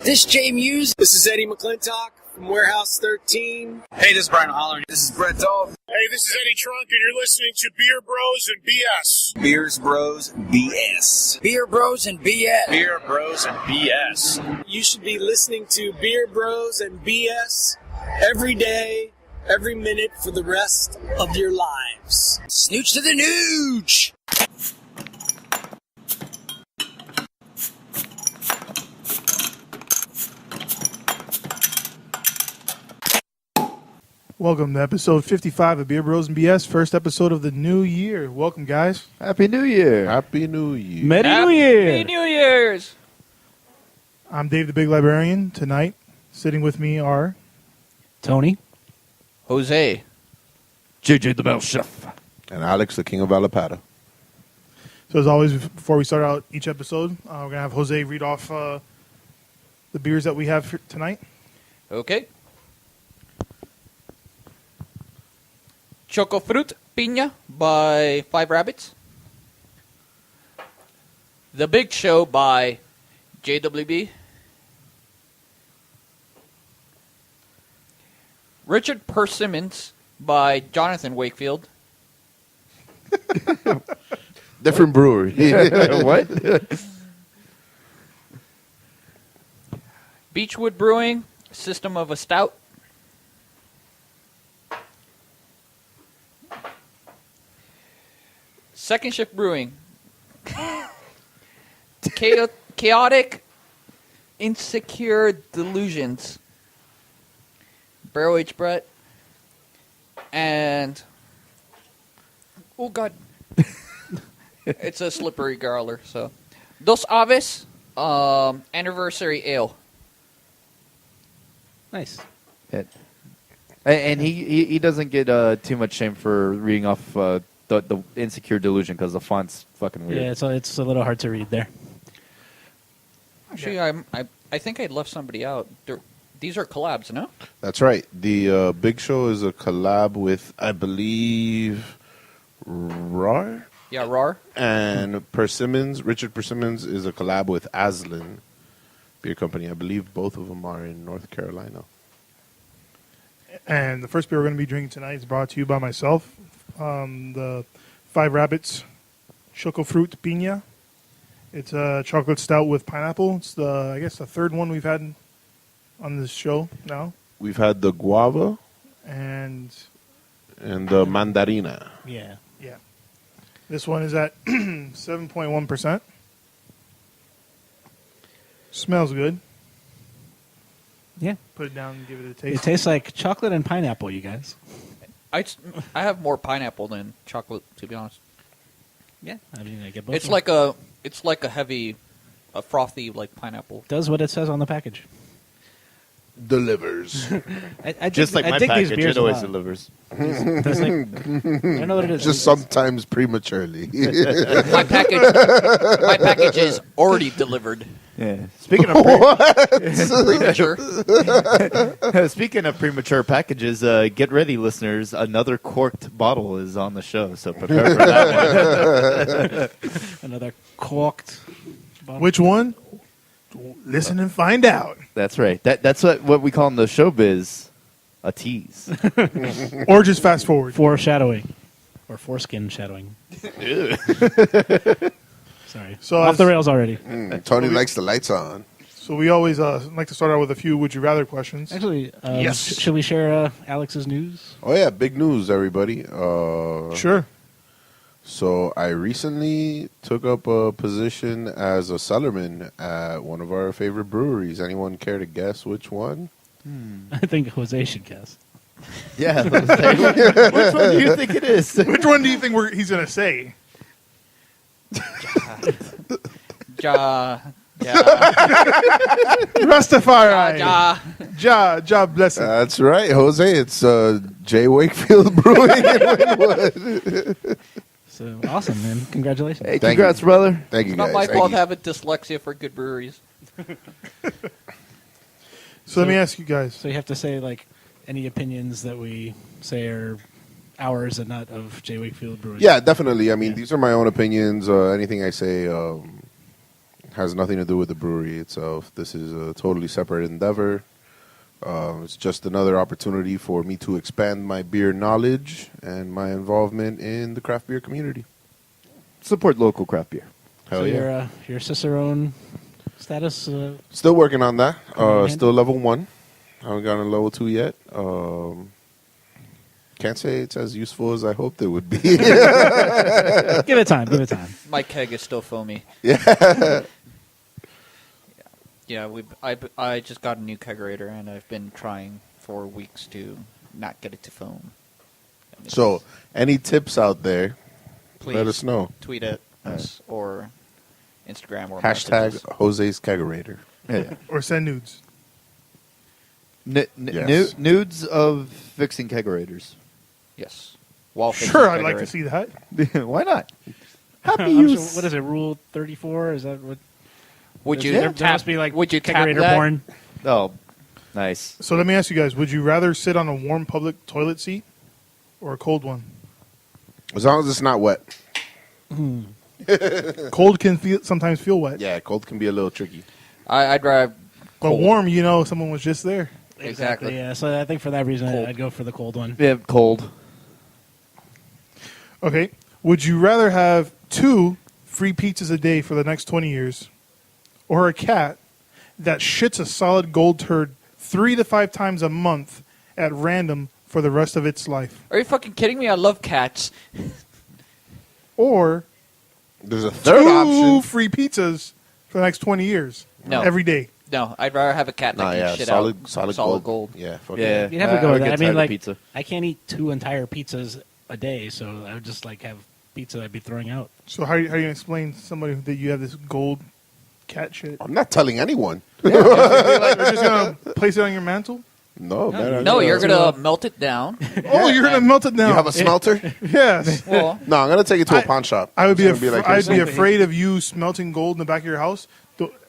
This Jay Muse. This is Eddie McClintock from Warehouse 13. Hey, this is Brian Holler. This is Brett Dahl. Hey, this is Eddie Trunk, and you're listening to Beer Bros and BS. Beers Bros BS. Beer Bros and BS. Beer Bros and BS. You should be listening to Beer Bros and BS every day, every minute for the rest of your lives. Snooch to the nooch. Welcome to episode 55 of Beer Bros and BS, first episode of the new year. Welcome, guys. Happy New Year. Happy New Year. Merry New Year. Happy New Year's. I'm Dave the Big Librarian. Tonight, sitting with me are... Tony. Jose. JJ the Bell Chef. And Alex, the King of Alapata. So as always, before we start out each episode, we're going to have Jose read off the beers that we have for tonight. Okay. Choco Fruit Piña by Five Rabbits. The Big Show by JWB. Richard Persimmons by Jonathan Wakefield. Different brewery. What? Beachwood Brewing, System of a Stout. Second Shift Brewing. Chaotic Insecure Delusions. Barrel Aged Brett. And... oh, God. It's a slippery growler, so... Dos Aves, Anniversary Ale. Nice. And he doesn't get too much shame for reading off the Insecure Delusion because the font's fucking weird. Yeah, it's a little hard to read there. Actually, I think I left somebody out. These are collabs, no? That's right. The Big Show is a collab with, I believe, RAR? Yeah, RAR. And Persimmons, Richard Persimmons, is a collab with Aslan Beer Company. I believe both of them are in North Carolina. And the first beer we're going to be drinking tonight is brought to you by myself. The Five Rabbits Choco Fruit Piña. It's a chocolate stout with pineapple. It's the third one we've had on this show now. We've had the guava and the mandarina. Yeah. This one is at 7.1%. Smells good. Yeah. Put it down and give it a taste. It tastes like chocolate and pineapple, you guys. I have more pineapple than chocolate, to be honest. Yeah, I mean, I get both. It's like a heavy, a frothy like pineapple. Does what it says on the package. Delivers. Just like my package, it always delivers. I don't know what it is. Just sometimes prematurely. My package is already delivered. Yeah. Speaking of Premature. speaking of premature packages, get ready, listeners. Another corked bottle is on the show, so prepare for that one. Another corked bottle. Which one? Listen and find out. That's right. That's what we call in the showbiz a tease. Or just fast forward. Foreshadowing. Or foreskin shadowing. Sorry. So off the rails already. Tony likes the lights on. So we always like to start out with a few would you rather questions. Actually, yes. Should we share Alex's news? Oh, yeah. Big news, everybody. Sure. So I recently took up a position as a cellarman at one of our favorite breweries. Anyone care to guess which one? I think Jose should guess. Yeah. Which one do you think it is? Which one do you think he's going to say? Rastafari. Ja bless him. That's right, Jose. It's J. Wakefield Brewing in Wynwood. So awesome, man! Congratulations. Hey, congrats, brother. Thank you, It's guys. not my Thank fault you. having dyslexia for good breweries. So let me ask you guys. So you have to say like any opinions that we say are ours and not of J. Wakefield Brewing. Yeah, definitely. I mean, these are my own opinions. Anything I say has nothing to do with the brewery itself. This is a totally separate endeavor. It's just another opportunity for me to expand my beer knowledge and my involvement in the craft beer community. Support local craft beer. Hell So yeah. your Cicerone status. Still working on that. in Still level 1. I haven't gotten level 2 yet. Can't say it's as useful as I hoped it would be. Give it time. Give it time. My keg is still foamy. Yeah. Yeah, I just got a new kegerator, and I've been trying for weeks to not get it to foam. I mean, So, any tips out there, please let us know. tweet at us or Instagram or Hashtag messages. Jose's Kegerator. Yeah. Or send nudes. Yes. Nudes of fixing kegerators. Yes. Wall fixing Sure, I'd like to kegerator. see that. Why not? Happy I'm sure- use. what is it? Rule 34? Is that what? Would you There tap, must be like would you tap kegerator that? porn. Oh, nice. So let me ask you guys: would you rather sit on a warm public toilet seat or a cold one? As long as it's not wet. Cold can sometimes feel wet, Yeah, cold can be a little tricky. I'd rather but cold. warm, you know, someone was just there. Exactly. Yeah. So I think for that reason, Cold. I'd go for the cold one. Yeah, cold. Okay. Would you rather have 2 free pizzas a day for the next 20 years, or a cat that shits a solid gold turd 3 to 5 times a month at random for the rest of its life? Are you fucking kidding me? I love cats. Or There's a third 2 option. free pizzas for the next 20 years, No. every day. No, I'd rather have a cat that Nah, can yeah, shit solid, out solid gold. Yeah, fuck Yeah. You'd have to I go would with get that. I mean, tired of like, pizza. I can't eat 2 entire pizzas a day, so I would just like have pizza I'd be throwing out. So how are you going to explain to somebody that you have this gold cat shit? I'm not telling anyone. You're just going to place it on your mantle? No, man. No, you're gonna melt it down. Oh, you're going to melt it down. You have a smelter? Yes. Well, No, I'm gonna take it to a pawn shop. I would be, It's gonna I'd be here's afraid of you smelting gold in the back of your house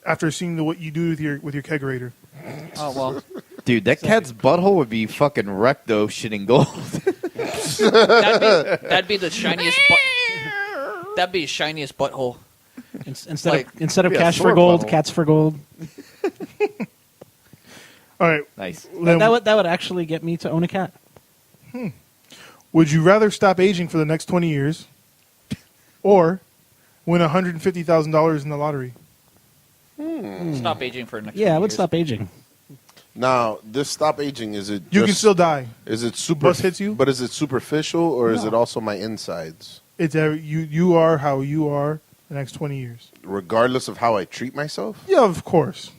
after seeing what you do with your kegerator. oh well. Dude, that cat's butthole would be fucking wrecked though, shitting gold. That'd be the shiniest. That'd be the shiniest butthole. Instead Like, of be a cash for sore gold, butthole. cats for gold. All right. Nice. Then That would actually get me to own a cat. would you rather stop aging for the next 20 years or win $150,000 in the lottery? Stop aging for the next. Yeah, I 20 would years. stop aging. Now, this stop aging, is it You can just- still die. is it super Bus hits you? But is it superficial or is No. it also my insides? It's you are how you are the next 20 years. Regardless of how I treat myself? Yeah, of course.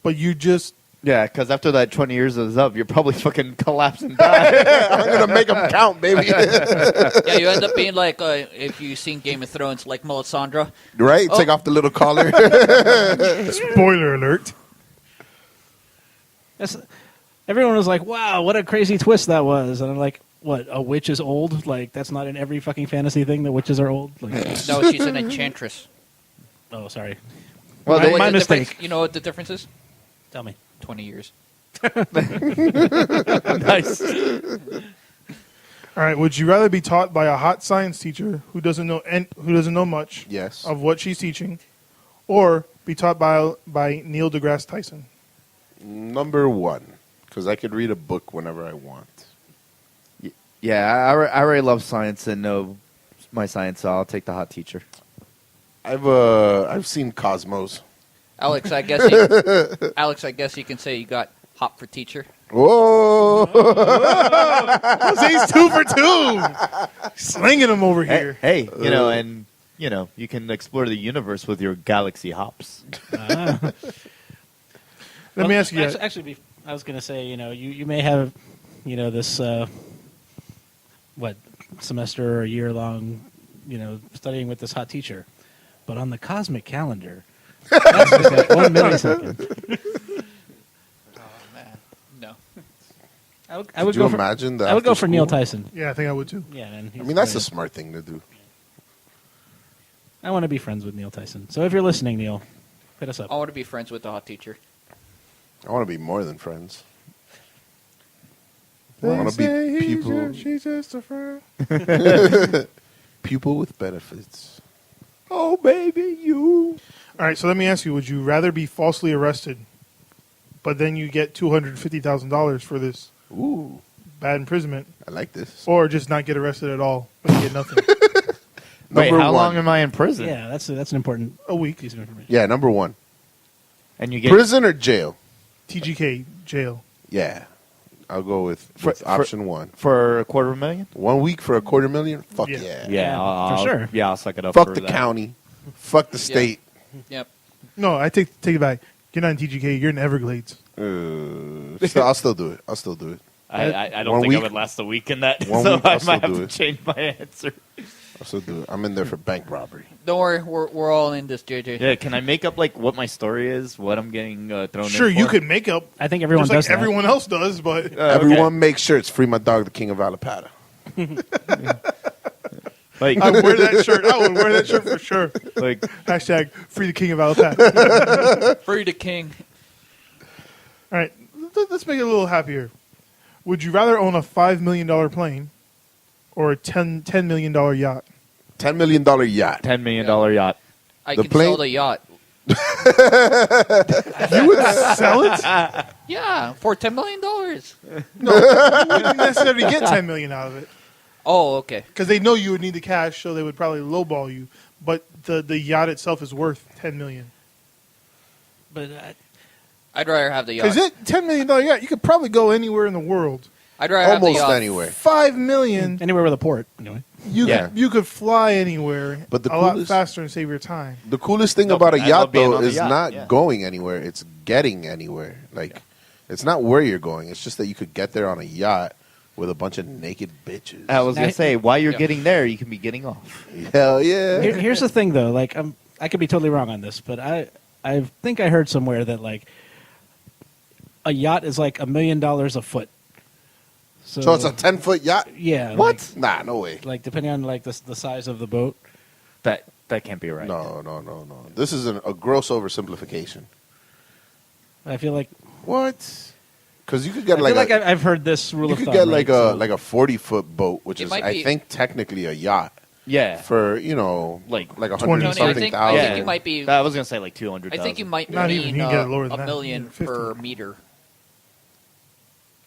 But you just Yeah, because after that 20 years is up, you're probably fucking collapse and die. I'm gonna make them count, baby. Yeah, you end up being like if you've seen Game of Thrones, like Melisandre. Right? Oh. Take off the little collar. spoiler alert. Everyone was like, "Wow, what a crazy twist that was!" And I'm like, "What? A witch is old? Like that's not in every fucking fantasy thing that witches are old." Like, No, she's an enchantress. oh, sorry. Well, My- they, my the mistake. difference- You know what the difference is? Tell me. 20 years. nice. All right. Would you rather be taught by a hot science teacher who doesn't know much Yes. of what she's teaching, or be taught by Neil deGrasse Tyson? Number 1, because I could read a book whenever I want. Yeah, I already love science and know my science, so I'll take the hot teacher. I've seen Cosmos. Alex, I guess you can say you got hot for teacher. Whoa! Jose's 2 for 2, slinging them over here. Hey, and you can explore the universe with your galaxy hops. Let me ask you. Actually, I was going to say, you may have, this semester or a year long, studying with this hot teacher, but on the cosmic calendar, that's just like 1 millisecond. Oh man, no. I would Could you go for. imagine that? I would go after for Neil school? Tyson. Yeah, I think I would too. Yeah, man. I mean, that's a smart thing to do. I want to be friends with Neil Tyson. So if you're listening, Neil, hit us up. I want to be friends with the hot teacher. I want to be more than friends. I They want to say be people, she's just a friend. people with benefits. Oh, baby, you. All right, so let me ask you: would you rather be falsely arrested, but then you get $250,000 for this Ooh, bad imprisonment, I like this. or just not get arrested at all, but you get nothing? Wait, Number how one. long am I in prison? Yeah, that's an important A week. piece of information. Yeah, number one. And you get Prison or jail? TGK jail. Yeah. I'll go with For- option one. for $250,000. 1 week for $250,000? Fuck Yeah. yeah. Yeah, for sure. Yeah, I'll suck it up. Fuck for the that. county. Fuck the state. Yep. No, I take it back. You're not in TGK. You're in Everglades. I'll still do it. I'll still do it. I don't 1 think I week? would last a week in that, 1 so week, I I'll still might have do to it. change my answer. I'll still do it. I'm in there for bank robbery. Don't worry, we're all in this, JJ. Yeah, can I make up like what my story is, what I'm getting thrown Sure, in you for? could make up. I think everyone just does like that. everyone else does, but Everyone make shirts. Free my dog, the king of Alapata. Like, I would wear that shirt. I would wear that shirt for sure. like Hashtag free the king of Alapata. Free the king. All right, let's make it a little happier. Would you rather own a $5 million plane or a $10 million yacht? $10 million yacht. $10 million yacht. I The can plane- sell the yacht. You would sell it? Yeah, for $10 million. You wouldn't necessarily get $10 million out of it Oh, okay. because they know you would need the cash, so they would probably lowball you. But the yacht itself is worth $10 million. But I'd rather have the yacht. Because $10 million yacht, you could probably go anywhere in the world. I'd rather have the Almost yacht. anywhere. $5 million, anywhere with a port, anyway. Yeah. you could fly anywhere, But the a lot coolest- faster and save your time. The coolest thing No, about a I love yacht, being though, on the is yacht, not yeah. going anywhere. It's getting anywhere. Like, it's not where you're going. It's just that you could get there on a yacht with a bunch of naked bitches. I was going Now- to say, while you're Yeah. getting there, you can be getting off. Hell yeah. Here's the thing, though. Like, I could be totally wrong on this, but I think I heard somewhere that like a yacht is like $1 million a foot. So it's a 10-foot yacht? yeah. What? Nah, no way. Like depending on like the size of the boat. That can't be right. No. This is a gross oversimplification. I feel like What? Because you could I get feel like like a, I've heard this rule you of could thumb. get right? like a 40-foot boat, which It is might I be- think technically a yacht Yeah. for Like a 20 hundred Tony, I something think thousand. you might be. I was going to say like 200,000. I think you might Not even. mean You can get it lower than a that. million 50. per meter.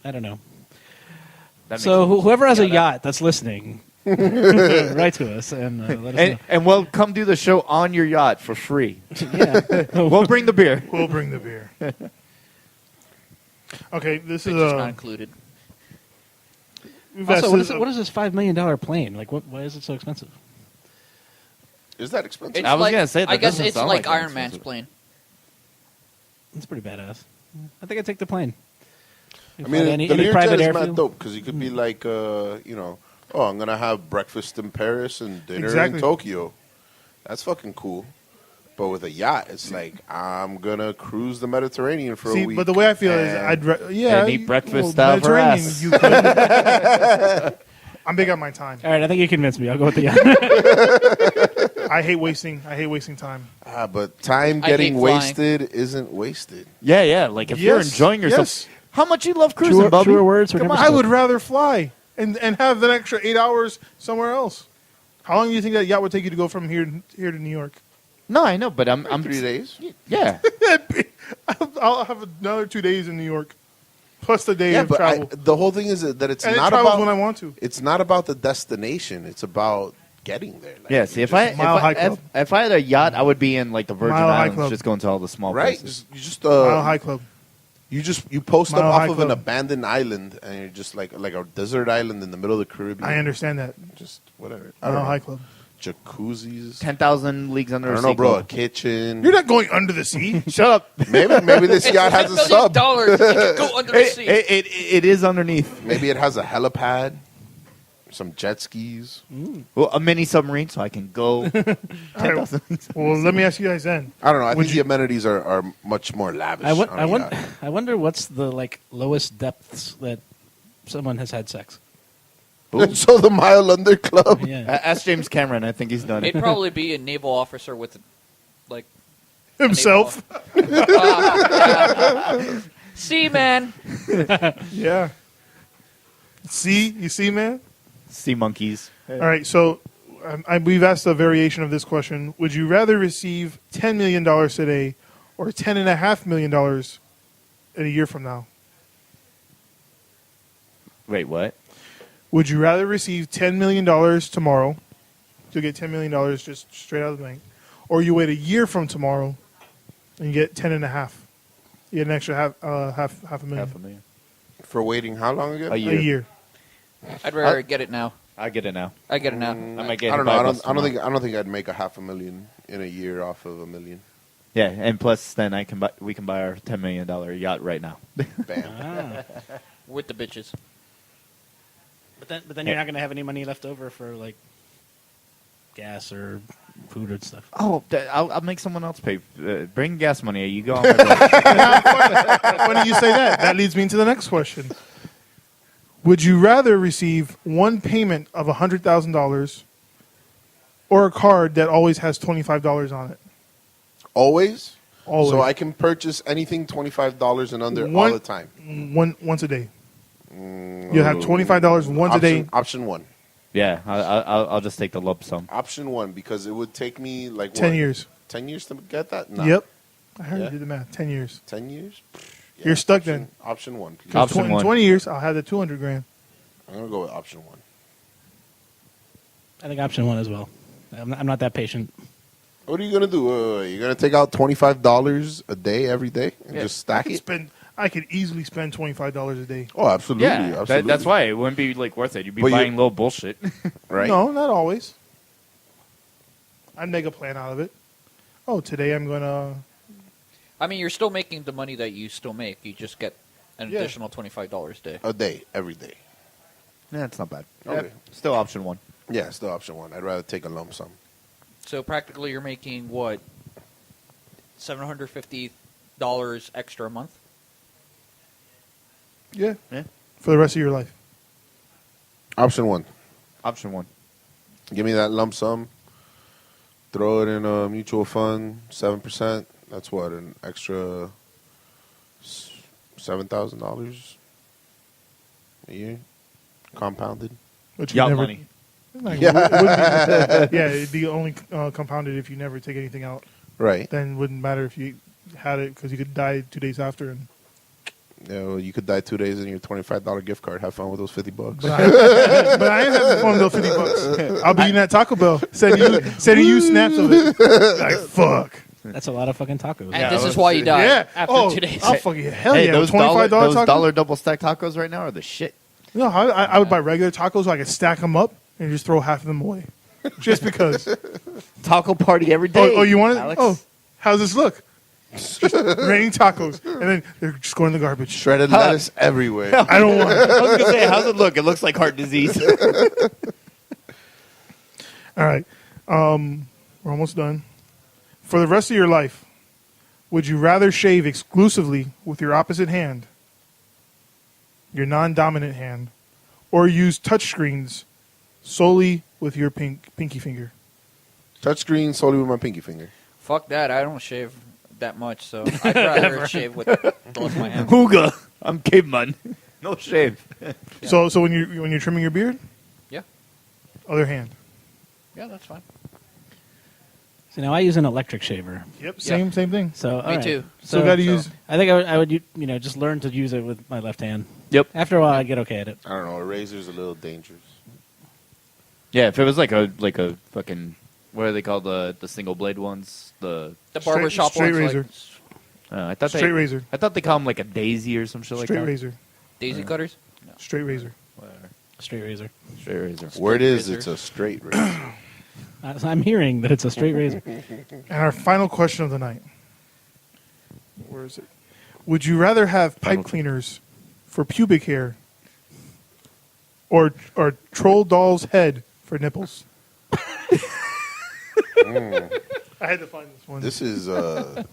I don't know. That So makes sense. whoever has a Yeah, yacht that's listening, write to us and let us And we'll come do the show on your yacht for free. know. Yeah. We'll bring the beer. We'll bring the beer. Okay, this is Which is not included. we've Also, asked what is this $5 million plane? Like, why is it so expensive? Is that expensive? It's I was like, gonna say, that I guess doesn't it's sound like like Iron it's Man's expensive. plane. It's pretty badass. I think I'd take the plane. I Fly to mean, any the Learjet private is airfield. mad dope because you could be like, oh, I'm gonna have breakfast in Paris and dinner Exactly. in Tokyo. That's fucking cool. But with a yacht, it's like I'm gonna cruise the Mediterranean for See, a week. but the way I feel is, and- And eat breakfast out of her Mediterranean, ass. you could. I'm big on my time. All right, I think you convinced me. I'll go with the yacht. I hate wasting time. But time I getting hate flying. wasted isn't wasted. Yeah. Like if you're Yes, enjoying yourself. yes. How much you love cruising, Bubby? truer words were Come never on. I would rather fly and have an extra 8 hours somewhere else. How long do you think that yacht would take you to go from here to New York? No, I know, but I'm 3 days. Yeah. I'll have another 2 days in New York, plus the day Yeah, of but travel. the whole thing is that it's And it not travels about when I want to. It's not about the destination. It's about getting there. Like, Yeah, see, if Mile High Club. I had a yacht, I would be in like the Virgin Mile High Islands, Club. just going to all the small right, places. you just Mile High Club. you post up Mile off High of an Club. abandoned island, and you're just like a desert island in the middle of the Caribbean. I understand that. Just whatever. I Mile don't know. High Club. Jacuzzis. 10,000 leagues under I don't the know, sea. bro. A kitchen. You're not going under the sea. Shut up. Maybe this yacht has a sub. $10 million. You can go under the sea. It is underneath. Maybe it has a helipad. Some jet skis. Well, a mini submarine, so I can go. All right, well, let me ask you guys then. I don't know. I Would think the amenities are much more lavish. on a yacht. I wonder what's the like lowest depths that someone has had sex. So the Mile Under Club. Yeah. Ask James Cameron. I think he's done it. It'd probably be a naval officer with, like, Himself. Seaman. Yeah. See? You see, man? Sea monkeys. All right, so we've asked a variation of this question. Would you rather receive $10 million today or $10.5 million in a year from now? Wait, what? Would you rather receive $10 million tomorrow? You'll get $10 million just straight out of the bank. Or you wait a year from tomorrow and you get 10.5. You get an extra half a million. Half a million. For waiting how long again? A A year. I'd rather get it now. I get it now. I get it now. I might get I it don't know. $5 I don't tomorrow. think I'd make a $500,000 in a year off of $1 million. Yeah, and plus then we can buy our $10 million yacht right now. Bam. With the bitches. But then you're not going to have any money left over for like gas or food or stuff. Oh, I'll make someone else pay. Bring gas money. You go on my bill. Funny you say that. That leads me into the next question. Would you rather receive one payment of $100,000 or a card that always has $25 on it? Always? Always. So I can purchase anything $25 and under all the time. Once a day. You have $25 once a day. Option one. Yeah, I'll just take the lump sum. Option one, because it would take me like 10 what? years. 10 years to get that? No. Yep. I heard Yeah. you did the math. 10 years. 10 years? Yeah, You're stuck then. Option one. Please. Option in one. 20 years, I'll have the $200,000. I'm going to go with option one. I think option one as well. I'm not that patient. What are you going to do? You're going to take out $25 a day every day and just stack it? I could easily spend $25 a day. Oh, absolutely. Yeah, absolutely. that's why it wouldn't be like worth it. You'd be But buying little bullshit. Right? No, not always. I'd make a plan out of it. Oh, today I'm going to... I mean, you're still making the money that you still make. You just get an Yeah. additional $25 a day. A day, every day. Yeah, it's not bad. Okay. Yeah, still option one. Yeah, still option one. I'd rather take a lump sum. So practically you're making, what, $750 extra a month? Yeah. Yeah. For the rest of your life. Option one. Option one. Give me that lump sum. Throw it in a mutual fund, 7%. That's what, an extra $7,000 a year, compounded. Which you Yacht never, money. Like, yeah. It'd be only compounded if you never take anything out. Right. Then it wouldn't matter if you had it because you could die 2 days after. And Yeah, well, you could die 2 days in your $25 gift card. Have fun with those $50. but I ain't having fun with those $50. I'll be eating at Taco Bell, sending you snaps of it. Like fuck. That's a lot of fucking tacos. And this is why you die Yeah. after 2 days. I'll fucking hell Hey, yeah. those $25 those tacos. dollar double stack tacos right now are the shit. No, I would buy regular tacos so I could stack them up and just throw half of them away, just because. Taco party every day. Oh, you want it? Alex? Oh, how's this look? Just raining tacos, and then they're just going in the garbage. Shredded lettuce everywhere. I don't want it. I was gonna say, how's it look? It looks like heart disease. All right, we're almost done. For the rest of your life, would you rather shave exclusively with your opposite hand, your non-dominant hand, or use touchscreens solely with your pinky finger? Touchscreen solely with my pinky finger. Fuck that. I don't shave that much, so I'd rather shave with both my hands. Hooga. I'm caveman. No shave. Yeah. So when you're trimming your beard, Yeah. other hand. Yeah, that's fine. So now I use an electric shaver. Yep, same thing. So Me too. So got to use. I think I would just learn to use it with my left hand. Yep. After a while, I get okay at it. I don't know. A razor's a little dangerous. Yeah, if it was like a fucking, what are they called, the single blade ones? The barbershop straight ones, razor. I thought Straight razor. I thought they call them like a daisy or some shit like Straight that. razor. Daisy cutters? No. Straight razor. Whatever. Straight razor. Straight razor. Word is, razor. it's a straight razor. I'm hearing that it's a straight razor. And our final question of the night. Where is it? Would you rather have pipe cleaners for pubic hair or troll doll's head for nipples? I had to find this one.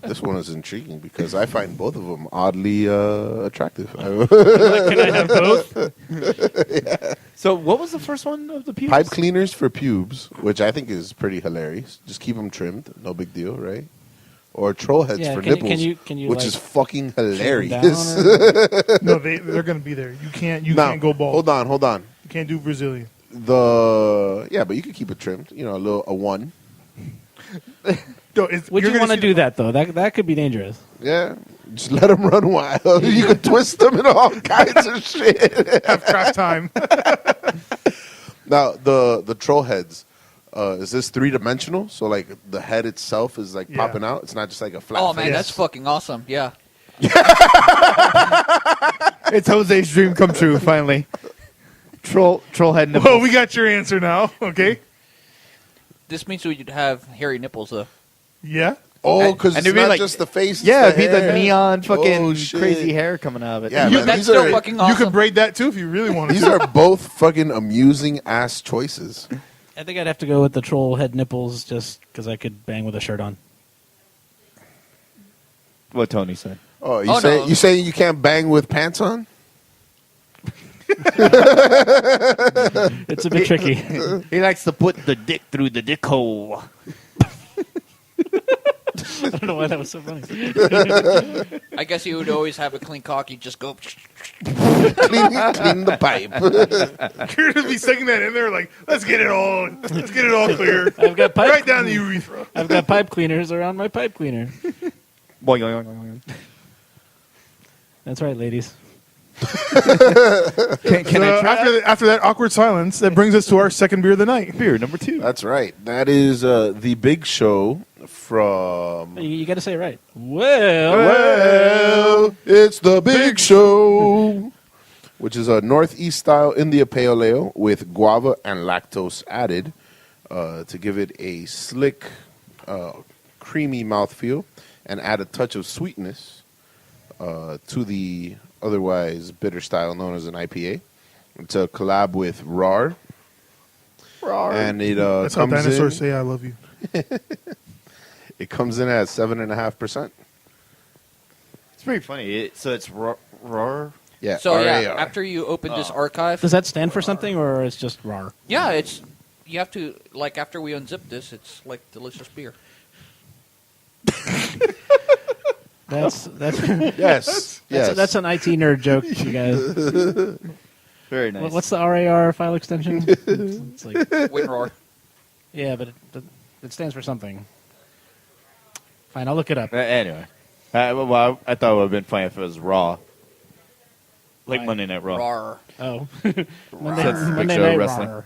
This one is intriguing because I find both of them oddly attractive. Can I have both? Yeah. So what was the first one of the pubes? Pipe cleaners for pubes, which I think is pretty hilarious. Just keep them trimmed, no big deal, right? Or troll heads Yeah, for can you- nipples, can you, which like, is fucking Shave them hilarious. down or- No, they're going to be there. You can't Now, go bald. Hold on. You can't do Brazilian. But you could keep it trimmed. You know, a 1. Would you want to do that though? That could be dangerous. Yeah, just let them run wild. You could twist them and all kinds of shit. Have track time. Now the troll heads, is this 3-dimensional? So like the head itself is like popping out. It's not just like a flat. Oh man, face? that's fucking awesome. Yeah. It's Jose's dream come true. Finally, troll head nipples. Well, we got your answer now. Okay. This means we'd have hairy nipples though. Yeah. Oh, because And it's it'd be not like- just the face. it's Yeah, the it'd be the hair. neon fucking Oh, shit. crazy hair coming out of it. Yeah, You- man, that's these still are fucking You awesome. could braid that too if you really wanted these to. are both fucking amusing ass choices. I think I'd have to go with the troll head nipples just because I could bang with a shirt on. What Tony said. Oh, Oh, no. you saying you can't bang with pants on? It's a bit tricky. He likes to put the dick through the dick hole. I don't know why that was so funny. I guess you would always have a clean cock. You just go. Clean the pipe. You're gonna be sticking that in there, like, let's get it all clear. I've got pipe. Right down the urethra. I've got pipe cleaners around my pipe cleaner. Boing, boing, boing, boing. That's right, ladies. Can I try After that awkward silence, that brings us to our second beer of the night. beer number 2? That's right. That is the Big Show from. You got to say it right. Well, Well, it's the Big Show, which is a Northeast style India Pale Ale with guava and lactose added to give it a slick, creamy mouthfeel and add a touch of sweetness to the otherwise bitter style known as an IPA. It's a collab with RAR. And it That's how comes dinosaurs in. say I love you. It comes in at 7.5%. It's pretty funny. So it's raw. Yeah. So yeah, RAR. after you open this archive, does that stand for something or it's just rar? yeah, it's you have to like after we unzip this, it's like delicious beer. That's Yes. Yes. that's an IT nerd joke, you guys. Very nice. What's the RAR file extension? It's like, WinRAR. yeah, but it stands for something. Fine, I'll look it up. Anyway. Well, I thought it would have been funny if it was raw. Like Right. Monday Night Raw. Rar. Oh, Big Monday Show Night Wrestling. Rar.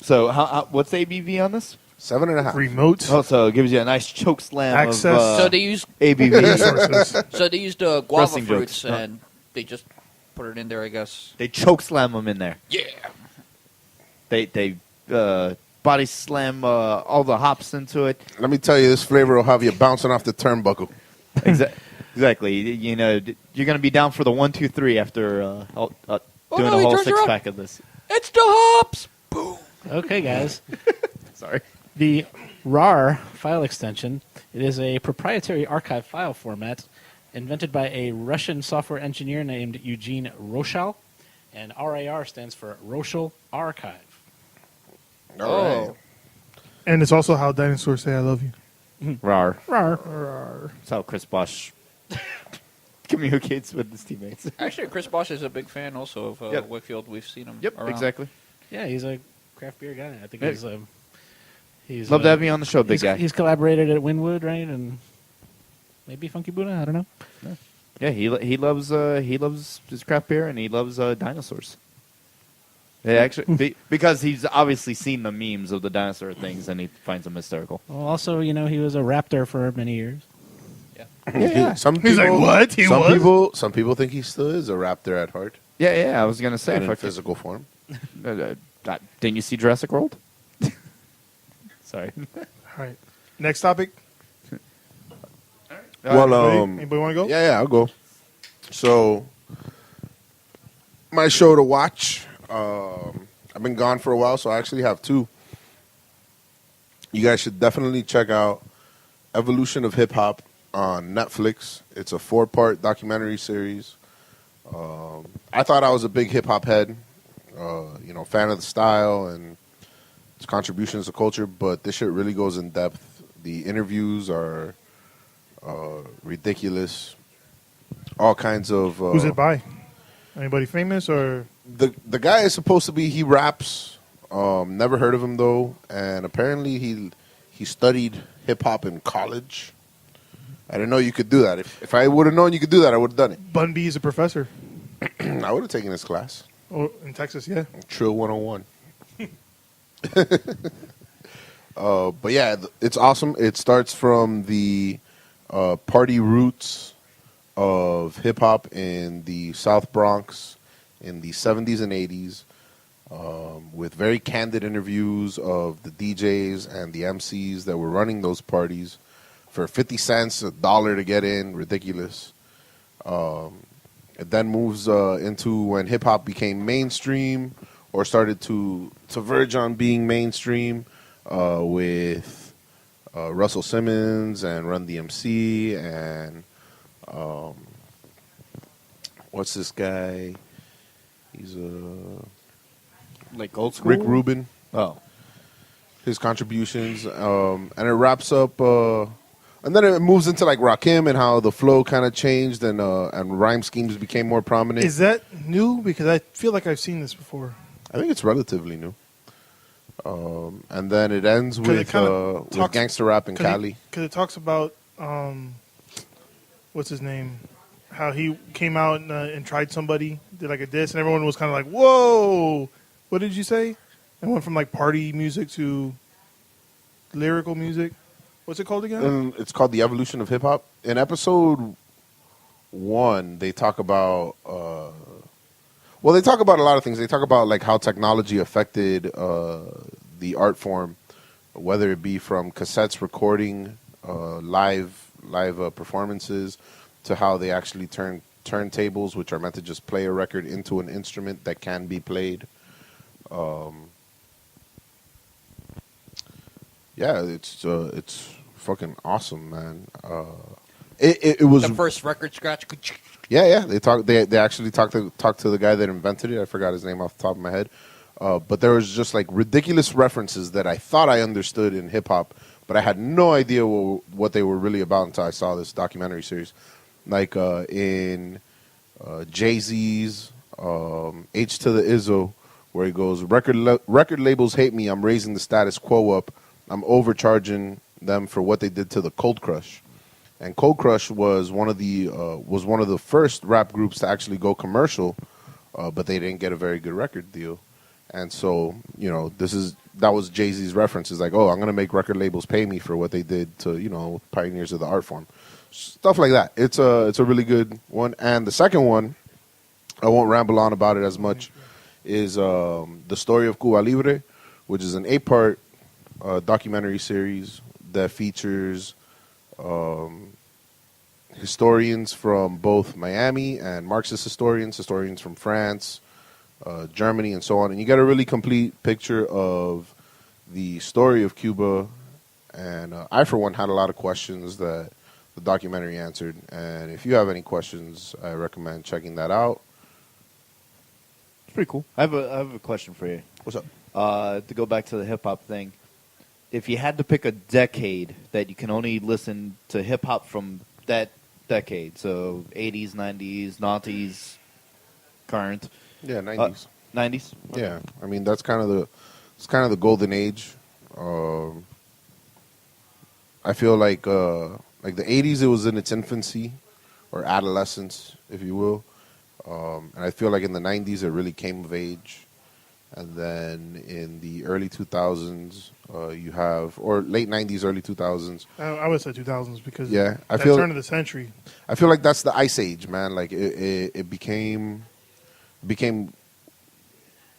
So what's the ABV on this? 7.5. Remote Oh, so it gives you a nice choke slam Access. of So they use ABV. resources. guava Wrestling fruits jokes. and they just put it in there, I guess. They choke slam them in there. Yeah. They body slam all the hops into it. Let me tell you, this flavor will have you bouncing off the turnbuckle. Exactly. You know, you're going to be down for the 1, 2, 3 after doing no, a he whole turns her up. 6-pack of this. It's the hops. Boom. Okay, guys. Sorry. The RAR file extension, it is a proprietary archive file format invented by a Russian software engineer named Eugene Roshal, and RAR stands for Roshal Archive. Oh. And it's also how dinosaurs say I love you. Rar. RAR. That's how Chris Bosch communicates with his teammates. Actually, Chris Bosch is a big fan also of Yep. Wakefield. We've seen him around. Exactly. Yeah, he's a craft beer guy. I think Yeah. he's Love to have me on the show, big guy. He's collaborated at Winwood, right? And maybe Funky Buddha. I don't know. Yeah, he loves his craft beer and he loves dinosaurs. Yeah, actually, because he's obviously seen the memes of the dinosaur things and he finds them hysterical. Well, also, he was a raptor for many years. Yeah. Some He's like, what? He some was? some people think he still is a raptor at heart, Yeah. I was gonna say, and in fuck it. physical form. Didn't you see Jurassic World? Sorry. All right. Next topic. Well, Anybody want to go? yeah, I'll go. So, my show to watch. I've been gone for a while, so I actually have 2. You guys should definitely check out Evolution of Hip Hop on Netflix. It's a 4-part documentary series. I thought I was a big hip hop head, fan of the style and its contributions to culture, but this shit really goes in depth. The interviews are ridiculous. All kinds of. Who's it by? Anybody famous or? the guy is supposed to be, he raps. Never heard of him though, and apparently he studied hip hop in college. I didn't know you could do that. If I would have known you could do that, I would have done it. Bun B is a professor. I would have taken his class. Oh, in Texas, yeah. Trill 101. But yeah, it's awesome. It starts from the party roots of hip hop in the South Bronx in the 70s and 80s, with very candid interviews of the DJs and the MCs that were running those parties for 50 cents, $1 to get in. Ridiculous. It then moves into when hip hop became mainstream or started to verge on being mainstream, with Russell Simmons and Run DMC and what's this guy? He's Like old school? Rick Rubin. Oh. His contributions, and it wraps up, and then it moves into like Rakim and how the flow kind of changed and rhyme schemes became more prominent. Is that new? Because I feel like I've seen this before. I think it's relatively new. And then it ends with gangster rap in Cali. Because it talks about, what's his name? How he came out and tried somebody, did like a diss, and everyone was kind of like, whoa, what did you say? And went from like party music to lyrical music. What's it called again? It's called The Evolution of Hip Hop. In episode 1, they talk about, they talk about a lot of things. They talk about like how technology affected the art form, whether it be from cassettes recording live performances to how they actually turn turntables, which are meant to just play a record, into an instrument that can be played. Yeah, it's fucking awesome, man. It was the first record scratch. Yeah. They actually talked to the guy that invented it. I forgot his name off the top of my head. But there was just like ridiculous references that I thought I understood in hip hop, but I had no idea what they were really about until I saw this documentary series. Like in Jay-Z's H to the Izzo, where he goes, record labels hate me. I'm raising the status quo up. I'm overcharging them for what they did to the Cold Crush. And Cold Crush was one of the first rap groups to actually go commercial, but they didn't get a very good record deal. And so, that was Jay-Z's reference. It's like, oh, I'm going to make record labels pay me for what they did to, pioneers of the art form. Stuff like that. It's a really good one. And the second one, I won't ramble on about it as much, is the story of Cuba Libre, which is an 8-part documentary series that features historians from both Miami and Marxist historians from France, Germany, and so on. And you get a really complete picture of the story of Cuba. And I, for one, had a lot of questions that the documentary answered. And if you have any questions, I recommend checking that out. It's pretty cool. I have a question for you. What's up? To go back to the hip hop thing, if you had to pick a decade that you can only listen to hip hop from that decade, so 80s, 90s, noughties, current. Yeah, 90s. 90s? Okay. Yeah, I mean that's kind of the golden age. I feel like the 80s, it was in its infancy or adolescence, if you will, and I feel like in the 90s it really came of age, and then in the early 2000s you have, or late 90s, early 2000s. I would say 2000s because I that feel turn of the century. I feel like that's the ice age, man. Like it became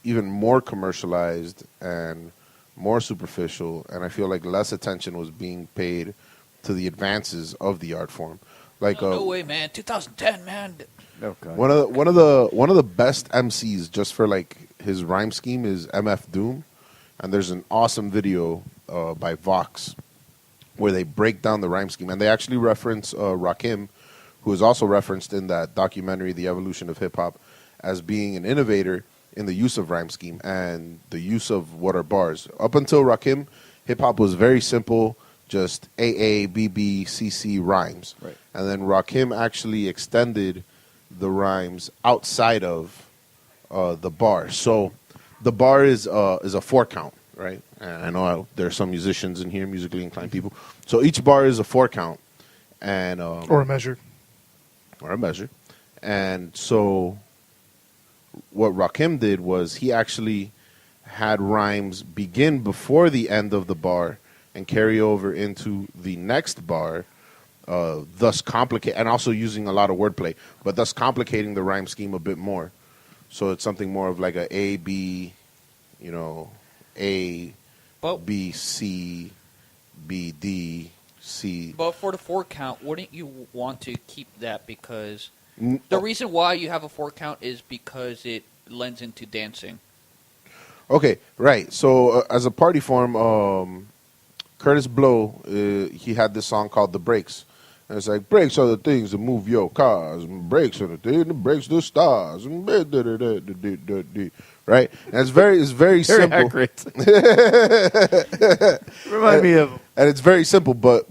even more commercialized and more superficial, and I feel like less attention was being paid to the advances of the art form. Like no way, man! 2010, man. Okay. One of the best MCs just for like his rhyme scheme is MF Doom, and there's an awesome video by Vox where they break down the rhyme scheme, and they actually reference Rakim, who is also referenced in that documentary, The Evolution of Hip Hop, as being an innovator in the use of rhyme scheme and the use of what are bars. Up until Rakim, hip hop was very simple, just AA, BB, CC rhymes. Right. And then Rakim actually extended the rhymes outside of the bar. So the bar is a 4 count, right? And I know there are some musicians in here, musically inclined people. So each bar is a 4 count, and or a measure. And so what Rakim did was he actually had rhymes begin before the end of the bar and carry over into the next bar, thus complicate, and also using a lot of wordplay, but thus complicating the rhyme scheme a bit more. So it's something more of like A, B, A, But B, C, B, D, C. but for the 4 count, wouldn't you want to keep that because N- the reason why you have a 4 count is because it lends into dancing. Okay, right. So as a party form, Curtis Blow, he had this song called "The Brakes," and it's like brakes are the things that move your cars, and brakes are the things that breaks the stars, and right. And it's very Very simple. accurate. Remind me of. And it's very simple, but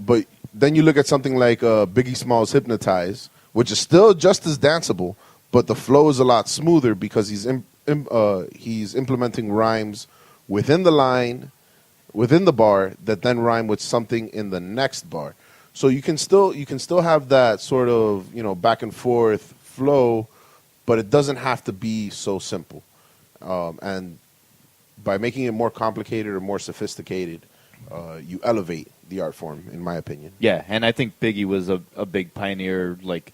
then you look at something like Biggie Smalls' "Hypnotize," which is still just as danceable, but the flow is a lot smoother because he's implementing rhymes within the line, within the bar, that then rhyme with something in the next bar. So you can still have that sort of back and forth flow, but it doesn't have to be so simple. And by making it more complicated or more sophisticated, you elevate the art form, in my opinion. Yeah, and I think Biggie was a big pioneer, like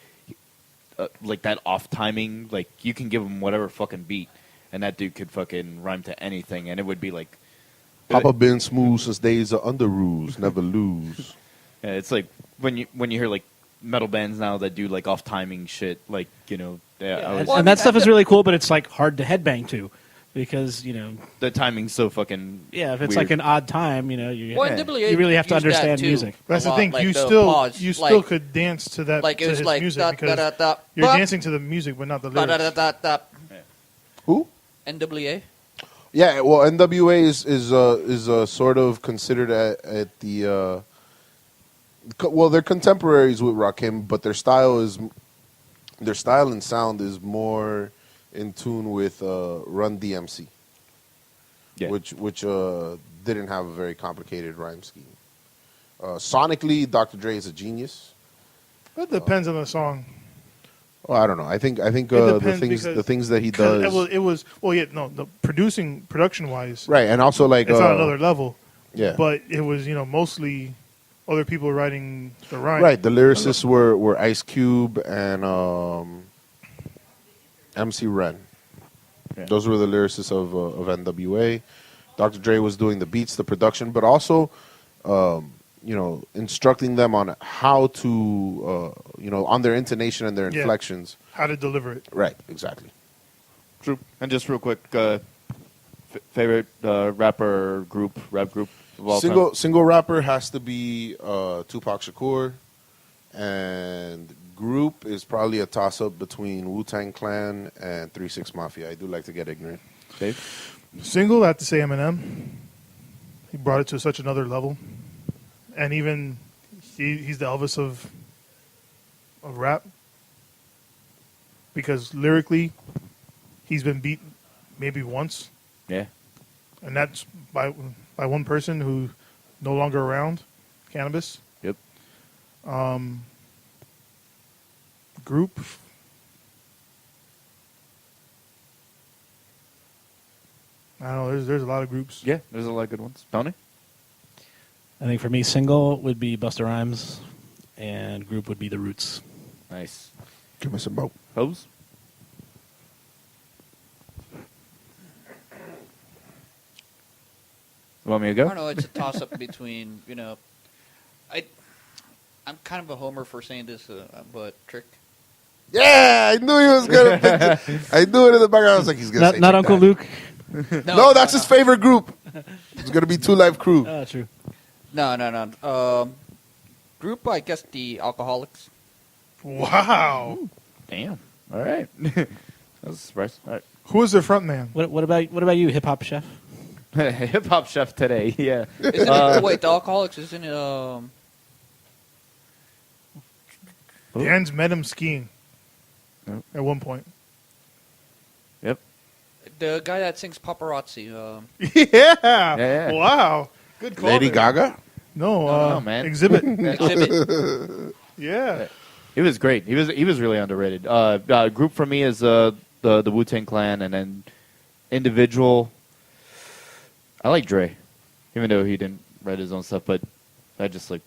that off timing. Like you can give him whatever fucking beat, and that dude could fucking rhyme to anything, and it would be like. Papa been smooth since days of under rules, never lose. Yeah, it's like when you hear like metal bands now that do like off timing shit, like And that stuff is really cool, but it's like hard to headbang to because the timing's so fucking if it's weird. like an odd time, you NWA really have to used that understand too. music. That's the lot, thing. like You the still pause, you still like- could dance to that Like it to was his like music da, because da, da, da, you're ba, dancing to the music, but not the da, da, lyrics. da, da, da. Who? NWA. Yeah, well, NWA is sort of considered at the they're contemporaries with Rakim, but their style and sound is more in tune with Run DMC, which didn't have a very complicated rhyme scheme. Sonically, Dr. Dre is a genius. It depends on the song. Well, I don't know. I think It the depends things that he because does, it was the production wise, right, and also like it's on another level. yeah. But it was mostly other people writing the rhyme. Right, the lyricists were Ice Cube and MC Ren. Yeah. Those were the lyricists of NWA. Dr. Dre was doing the beats, the production, but also, instructing them on how to, on their intonation and their Yeah. inflections. How to deliver it. Right, exactly. True. And just real quick, favorite rap group of all time? Single rapper has to be Tupac Shakur, and group is probably a toss-up between Wu-Tang Clan and 3 6 Mafia. I do like to get ignorant. Dave? Single, I have to say Eminem. He brought it to such another level, and even he's the Elvis of rap because lyrically, he's been beat maybe once, Yeah. and that's by one person who's no longer around, Cannabis. Yep. Group. I don't know. There's a lot of groups. Yeah, there's a lot of good ones. Tony? I think for me, single would be Busta Rhymes, and group would be The Roots. Nice. Give me some boat. Hose? You want me to I go? don't know. It's a toss up between I'm kind of a homer for saying this, but Trick. Yeah, I knew he was gonna pick it. I knew it in the background. I was like, he's gonna say Not Check Uncle That. Luke. No, that's his favorite group. It's gonna be 2 Live Crew. Oh, true. No. Group, I guess the Alcoholics. Wow. Damn. All right. That was a surprise. All right. Who is their front man? What about you, hip hop chef? Hip hop chef today. Yeah. Isn't it, wait, the Alcoholics isn't it? Dan's met him skiing Yep. at one point. Yep. The guy that sings Paparazzi. Yeah. Wow. Good call. Lady there. Gaga? No, man. Exhibit. Exhibit. Yeah. He was great. He was really underrated. Group for me is the Wu-Tang Clan, and then individual. I like Dre, even though he didn't write his own stuff, but I just like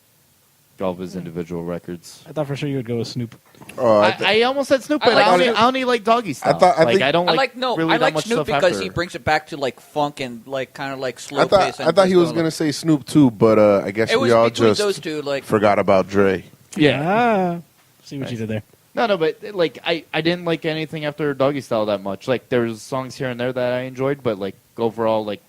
all of his individual records. I thought for sure you would go with Snoop. I almost said Snoop, but I only like Doggy Style. I don't like really I that like much Snoop stuff because after. he brings it back to like funk and like kind of like slow I pace. thought he was going to say Snoop too, but I guess It we was all between just those two, like- forgot about Dre. Yeah. See what you did there. No, but like I didn't like anything after Doggy Style that much. Like there was songs here and there that I enjoyed, but like overall, like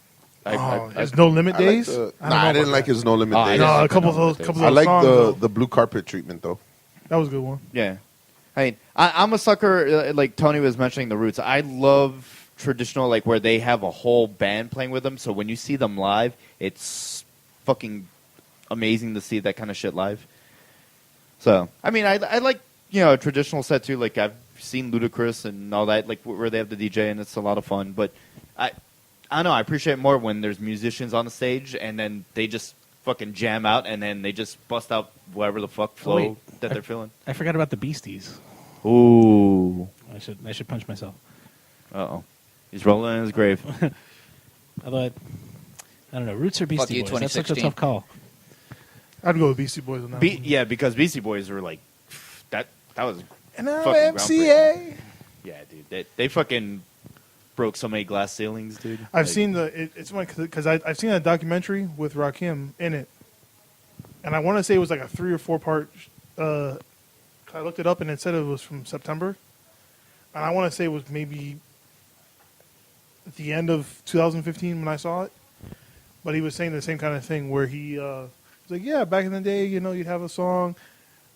his No Limit Days. I didn't like his No Limit Days. No, a couple of those. I like songs, the blue carpet treatment though. That was a good one. Yeah, I mean, I'm a sucker. Like Tony was mentioning the Roots. I love traditional, like where they have a whole band playing with them. So when you see them live, it's fucking amazing to see that kind of shit live. So I mean, I like a traditional set too. Like I've seen Ludacris and all that, like where they have the DJ and it's a lot of fun. But I don't know. I appreciate it more when there's musicians on the stage and then they just fucking jam out and then they just bust out whatever the fuck flow that they're feeling. I forgot about the Beasties. Ooh. I should punch myself. Uh-oh. He's rolling in his grave. Although I don't know, Roots or Fuck Beastie you, Boys? That's such a 2016. tough call. I'd go with Beastie Boys on that. one. Yeah, because Beastie Boys were like that was And fucking groundbreaking. Yeah, dude. They fucking broke so many glass ceilings, dude. I've seen it's funny because I've seen a documentary with Rakim in it, and I want to say it was like a 3 or 4 part. I looked it up and it said it was from September, and I want to say it was maybe at the end of 2015 when I saw it. But he was saying the same kind of thing where he was like, "Yeah, back in the day, you'd have a song,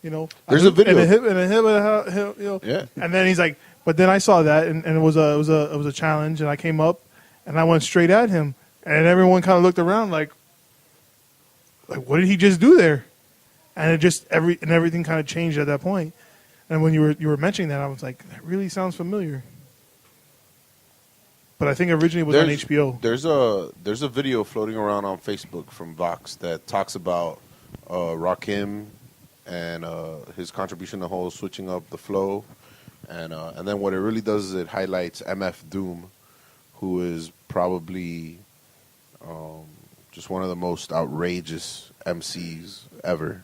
There's a video. Yeah. And then he's like, but then I saw that, and it was a challenge, and I came up, and I went straight at him, and everyone kind of looked around like, what did he just do there? And it just everything kind of changed at that point. And when you were mentioning that, I was like, that really sounds familiar. But I think originally it was on HBO. There's a video floating around on Facebook from Vox that talks about Rakim and his contribution to the whole switching up the flow. And then what it really does is it highlights MF Doom, who is probably just one of the most outrageous MCs ever.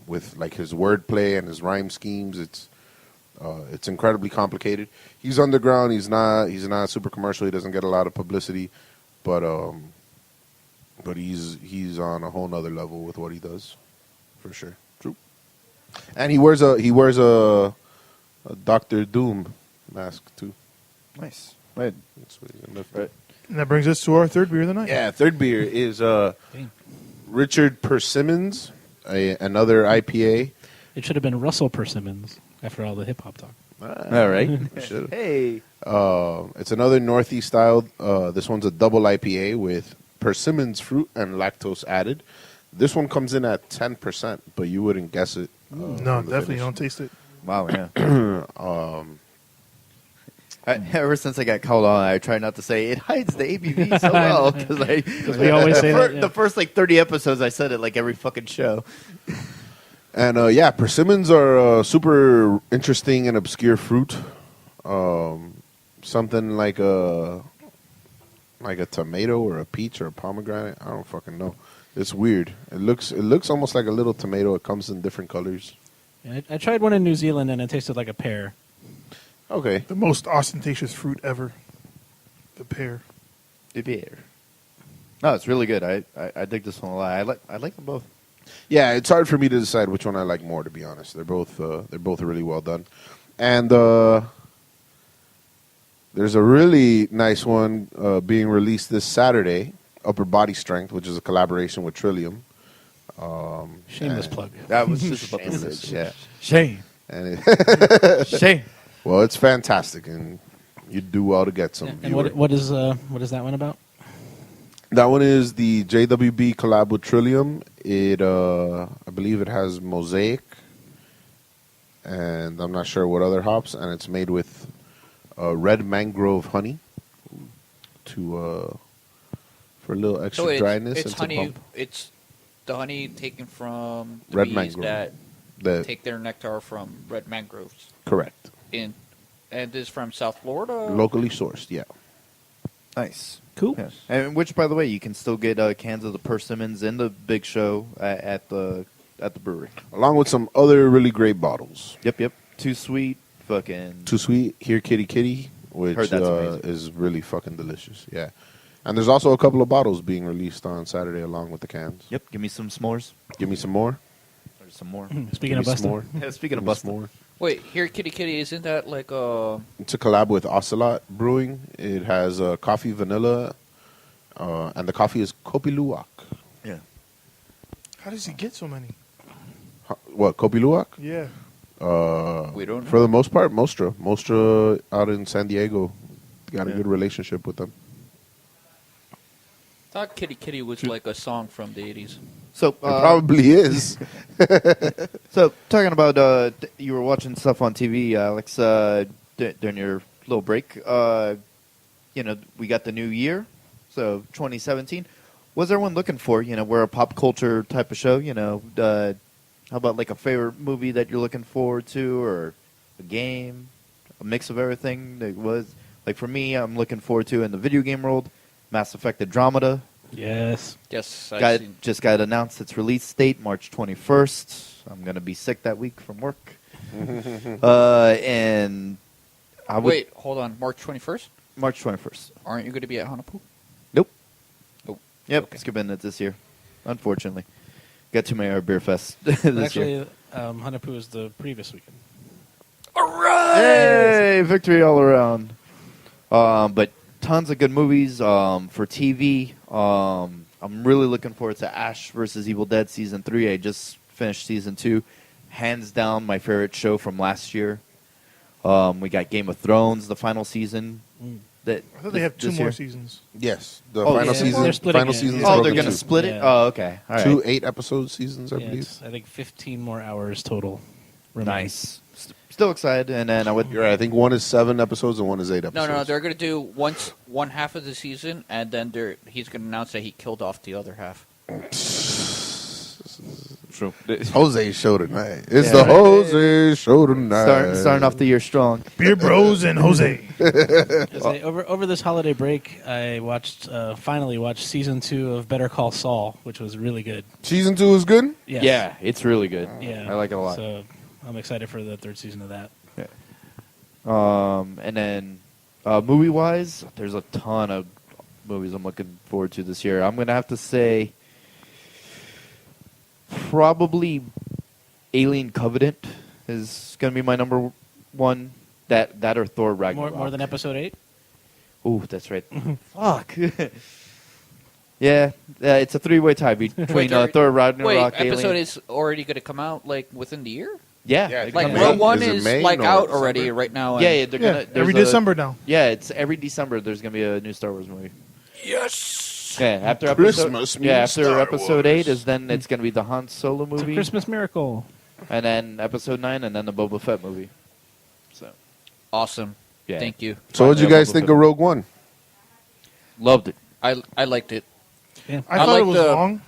With like his wordplay and his rhyme schemes, it's incredibly complicated. He's underground. He's not super commercial. He doesn't get a lot of publicity, but he's on a whole nother level with what he does, for sure. True. And he wears a Dr. Doom mask too. Nice. Right. And that brings us to our third beer of the night. Yeah, third beer is Richard Persimmons, another IPA. It should have been Russell Persimmons after all the hip hop talk. All right. Hey. It's another Northeast style. This one's a double IPA with persimmons fruit and lactose added. This one comes in at 10%, but you wouldn't guess it. No, definitely don't taste it. Wow, yeah. Ever since I got called on, I try not to say it hides the ABV so well because we always say that. Yeah. The first 30 episodes, I said it like every fucking show. And persimmons are super interesting and obscure fruit. Something like a tomato or a peach or a pomegranate. I don't fucking know. It's weird. It looks almost like a little tomato. It comes in different colors. Yeah, I tried one in New Zealand and it tasted like a pear. Okay. The most ostentatious fruit ever. The pear. The pear. No, it's really good. I dig this one a lot. I like them both. Yeah, it's hard for me to decide which one I like more. To be honest, they're both really well done. And there's a really nice one being released this Saturday. Upper Body Strength, which is a collaboration with Trillium. Shameless plug. That was just about to say. Yeah. Shame. And Shame. Well, it's fantastic, and you'd do well to get some. And what is that one about? That one is the JWB collab with Trillium. It, I believe it has Mosaic, and I'm not sure what other hops, and it's made with red mangrove honey to for a little extra So dryness it's and to honey. bump. It's the honey taken from the Red bees mangrove. that take their nectar from red mangroves. Correct. And this is from South Florida. Locally sourced, yeah. Nice. Cool. Yeah. And which, by the way, you can still get cans of the persimmons in the big show at the brewery. Along with some other really great bottles. Yep. Too sweet, fucking. Too Sweet, Here Kitty Kitty, which Heard that's amazing. is really fucking delicious. Yeah. And there's also a couple of bottles being released on Saturday along with the cans. Yep. Give me some s'mores. Give me some more. Or some more. Speaking Give of me some busting, more. Yeah, speaking Give of me some busting. more. Wait, here, Kitty Kitty, isn't that like a... It's a collab with Ocelot Brewing. It has coffee, vanilla, and the coffee is Kopi Luwak. Yeah. How does he get so many? What, Kopi Luwak? Yeah. We don't know. For the most part, Mostra. Mostra out in San Diego. Got a Yeah. good relationship with them. I thought Kitty Kitty was like a song from the 80s. So It probably is. So talking about you were watching stuff on TV, Alex, during your little break. We got the new year, so 2017. What's everyone looking for? We're a pop culture type of show. How about like a favorite movie that you're looking forward to, or a game, a mix of everything? That was like for me, I'm looking forward to in the video game world, Mass Effect Andromeda. yes. Yes, I've seen. Just got announced its release date, March 21st. I'm gonna be sick that week from work. And I would, Wait, hold on. March 21st? March 21st. Aren't you going to be at Hanapu? Nope. Oh, Yep, okay. skipping it this year. Unfortunately, got too many beer fest this year. Actually, Hanapu is the previous weekend. Hey, victory all around. But tons of good movies for TV. I'm really looking forward to Ash vs. Evil Dead Season 3. I just finished Season 2. Hands down, my favorite show from last year. We got Game of Thrones, the final season. I thought they have two this more year. seasons. Yes. The Oh, final yeah. season. They're splitting Final it. season's Yeah. Oh, they're broken going to too. split it? Yeah. Oh, okay. All right. 2 8-episode seasons, I Yeah, believe. it's, I think 15 more hours total. remaining. Nice. Still excited. And then I would. You're right. I think one is 7 episodes and one is 8 No, episodes. no, they're going to do one half of the season, and then he's going to announce that he killed off the other half. True. Jose show tonight. It's Yeah. the Jose show tonight. Starting off the year strong. Beer Bros and Jose. Over this holiday break, I finally watched season 2 of Better Call Saul, which was really good. Season 2 is good? Yes. Yeah, it's really good. Yeah. I like it a lot. So I'm excited for the 3rd season of that. And then movie-wise, there's a ton of movies I'm looking forward to this year. I'm going to have to say probably Alien Covenant is going to be my number one. That or Thor Ragnarok. More than episode 8? Ooh, that's right. Fuck. Yeah, it's a 3-way tie between Thor Ragnarok, Wait, episode Alien. is already going to come out like within the year? Yeah. Yeah, it Like comes May? out. Rogue One Is it is May? like No, out December. already right now. Yeah, and- they're Yeah, gonna. every there's a- December now. Yeah, it's every December. There's gonna be a new Star Wars movie. Yes. Yeah, after Christmas episode. means Yeah, after Star episode Wars. 8 is then it's gonna be the Han Solo It's a movie, Christmas miracle. and then episode 9, and then the Boba Fett movie. So Awesome. yeah, Thank you. So what did you Yeah, guys Boba think Fett. of Rogue One? Loved it. I liked it. Yeah. I I thought like it was the- long,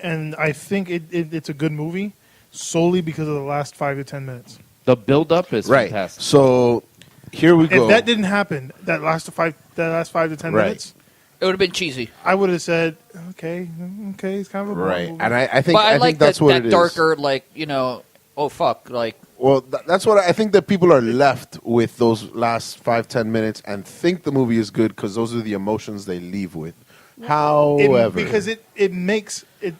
and I think it's a good movie solely because of the last 5 to 10 minutes. The build up is Right. fantastic. So here we go. If that didn't happen, that last 5 to 10 Right. minutes, It would have been cheesy. I would have said, okay, it's kind of a boring Right. movie. And I think But I like think that's that, what that it is. darker, like, oh, fuck. Like, Well, that's what I think that people are left with those last 5-10 minutes and think the movie is good because those are the emotions they leave with. However, because it makes it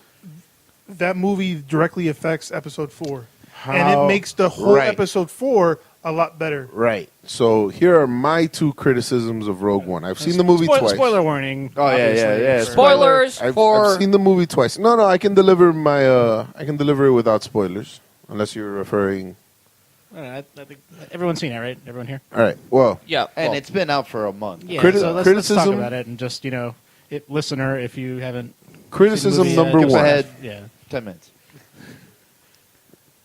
that movie directly affects episode 4, and it makes the whole Right. episode 4 a lot better. right. So here are my 2 criticisms of Rogue One. I've seen the movie twice. Spoiler warning. Oh, yeah, yeah, obviously. yeah. spoilers I've for... seen the movie twice. No, I can deliver I can deliver it without spoilers, unless you're referring. I think everyone's seen it, right? Everyone here? All right. Well, Yeah. And well, it's been out for a month. Yeah. Criti- so let's talk criticism- about it and just listener, if you haven't criticism seen the movie, number give us 1. a- ahead. Yeah. 10 minutes.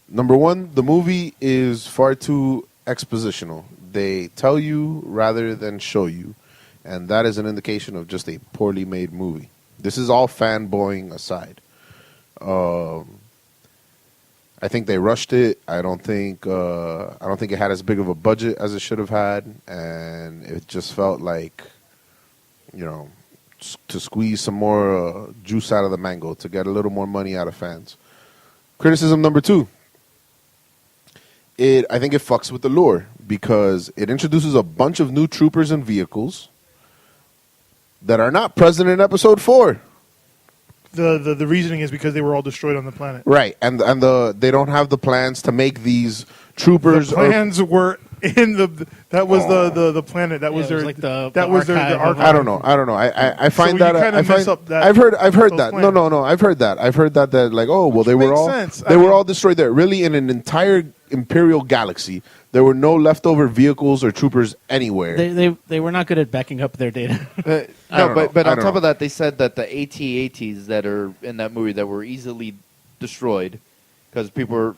Number 1, the movie is far too expositional. they tell you rather than show you, and that is an indication of just a poorly made movie. This is all fanboying aside. I think they rushed it. I don't think it had as big of a budget as it should have had, and it just felt like, to squeeze some more juice out of the mango, to get a little more money out of fans. Criticism number 2. I think it fucks with the lore because it introduces a bunch of new troopers and vehicles that are not present in episode 4. The reasoning is because they were all destroyed on the planet. Right, and they don't have the plans to make these troopers. The plans were in that was the planet that was their like the archive. I don't know. I find So you that kinda mess up that- I've heard that. plans. No. I've heard that like, oh well, they were makes all sense. they were all destroyed there. Really, in an entire Imperial galaxy, there were no leftover vehicles or troopers anywhere. They were not good at backing up their data. No, but I on don't top know. of that, they said that the AT-ATs that are in that movie that were easily destroyed because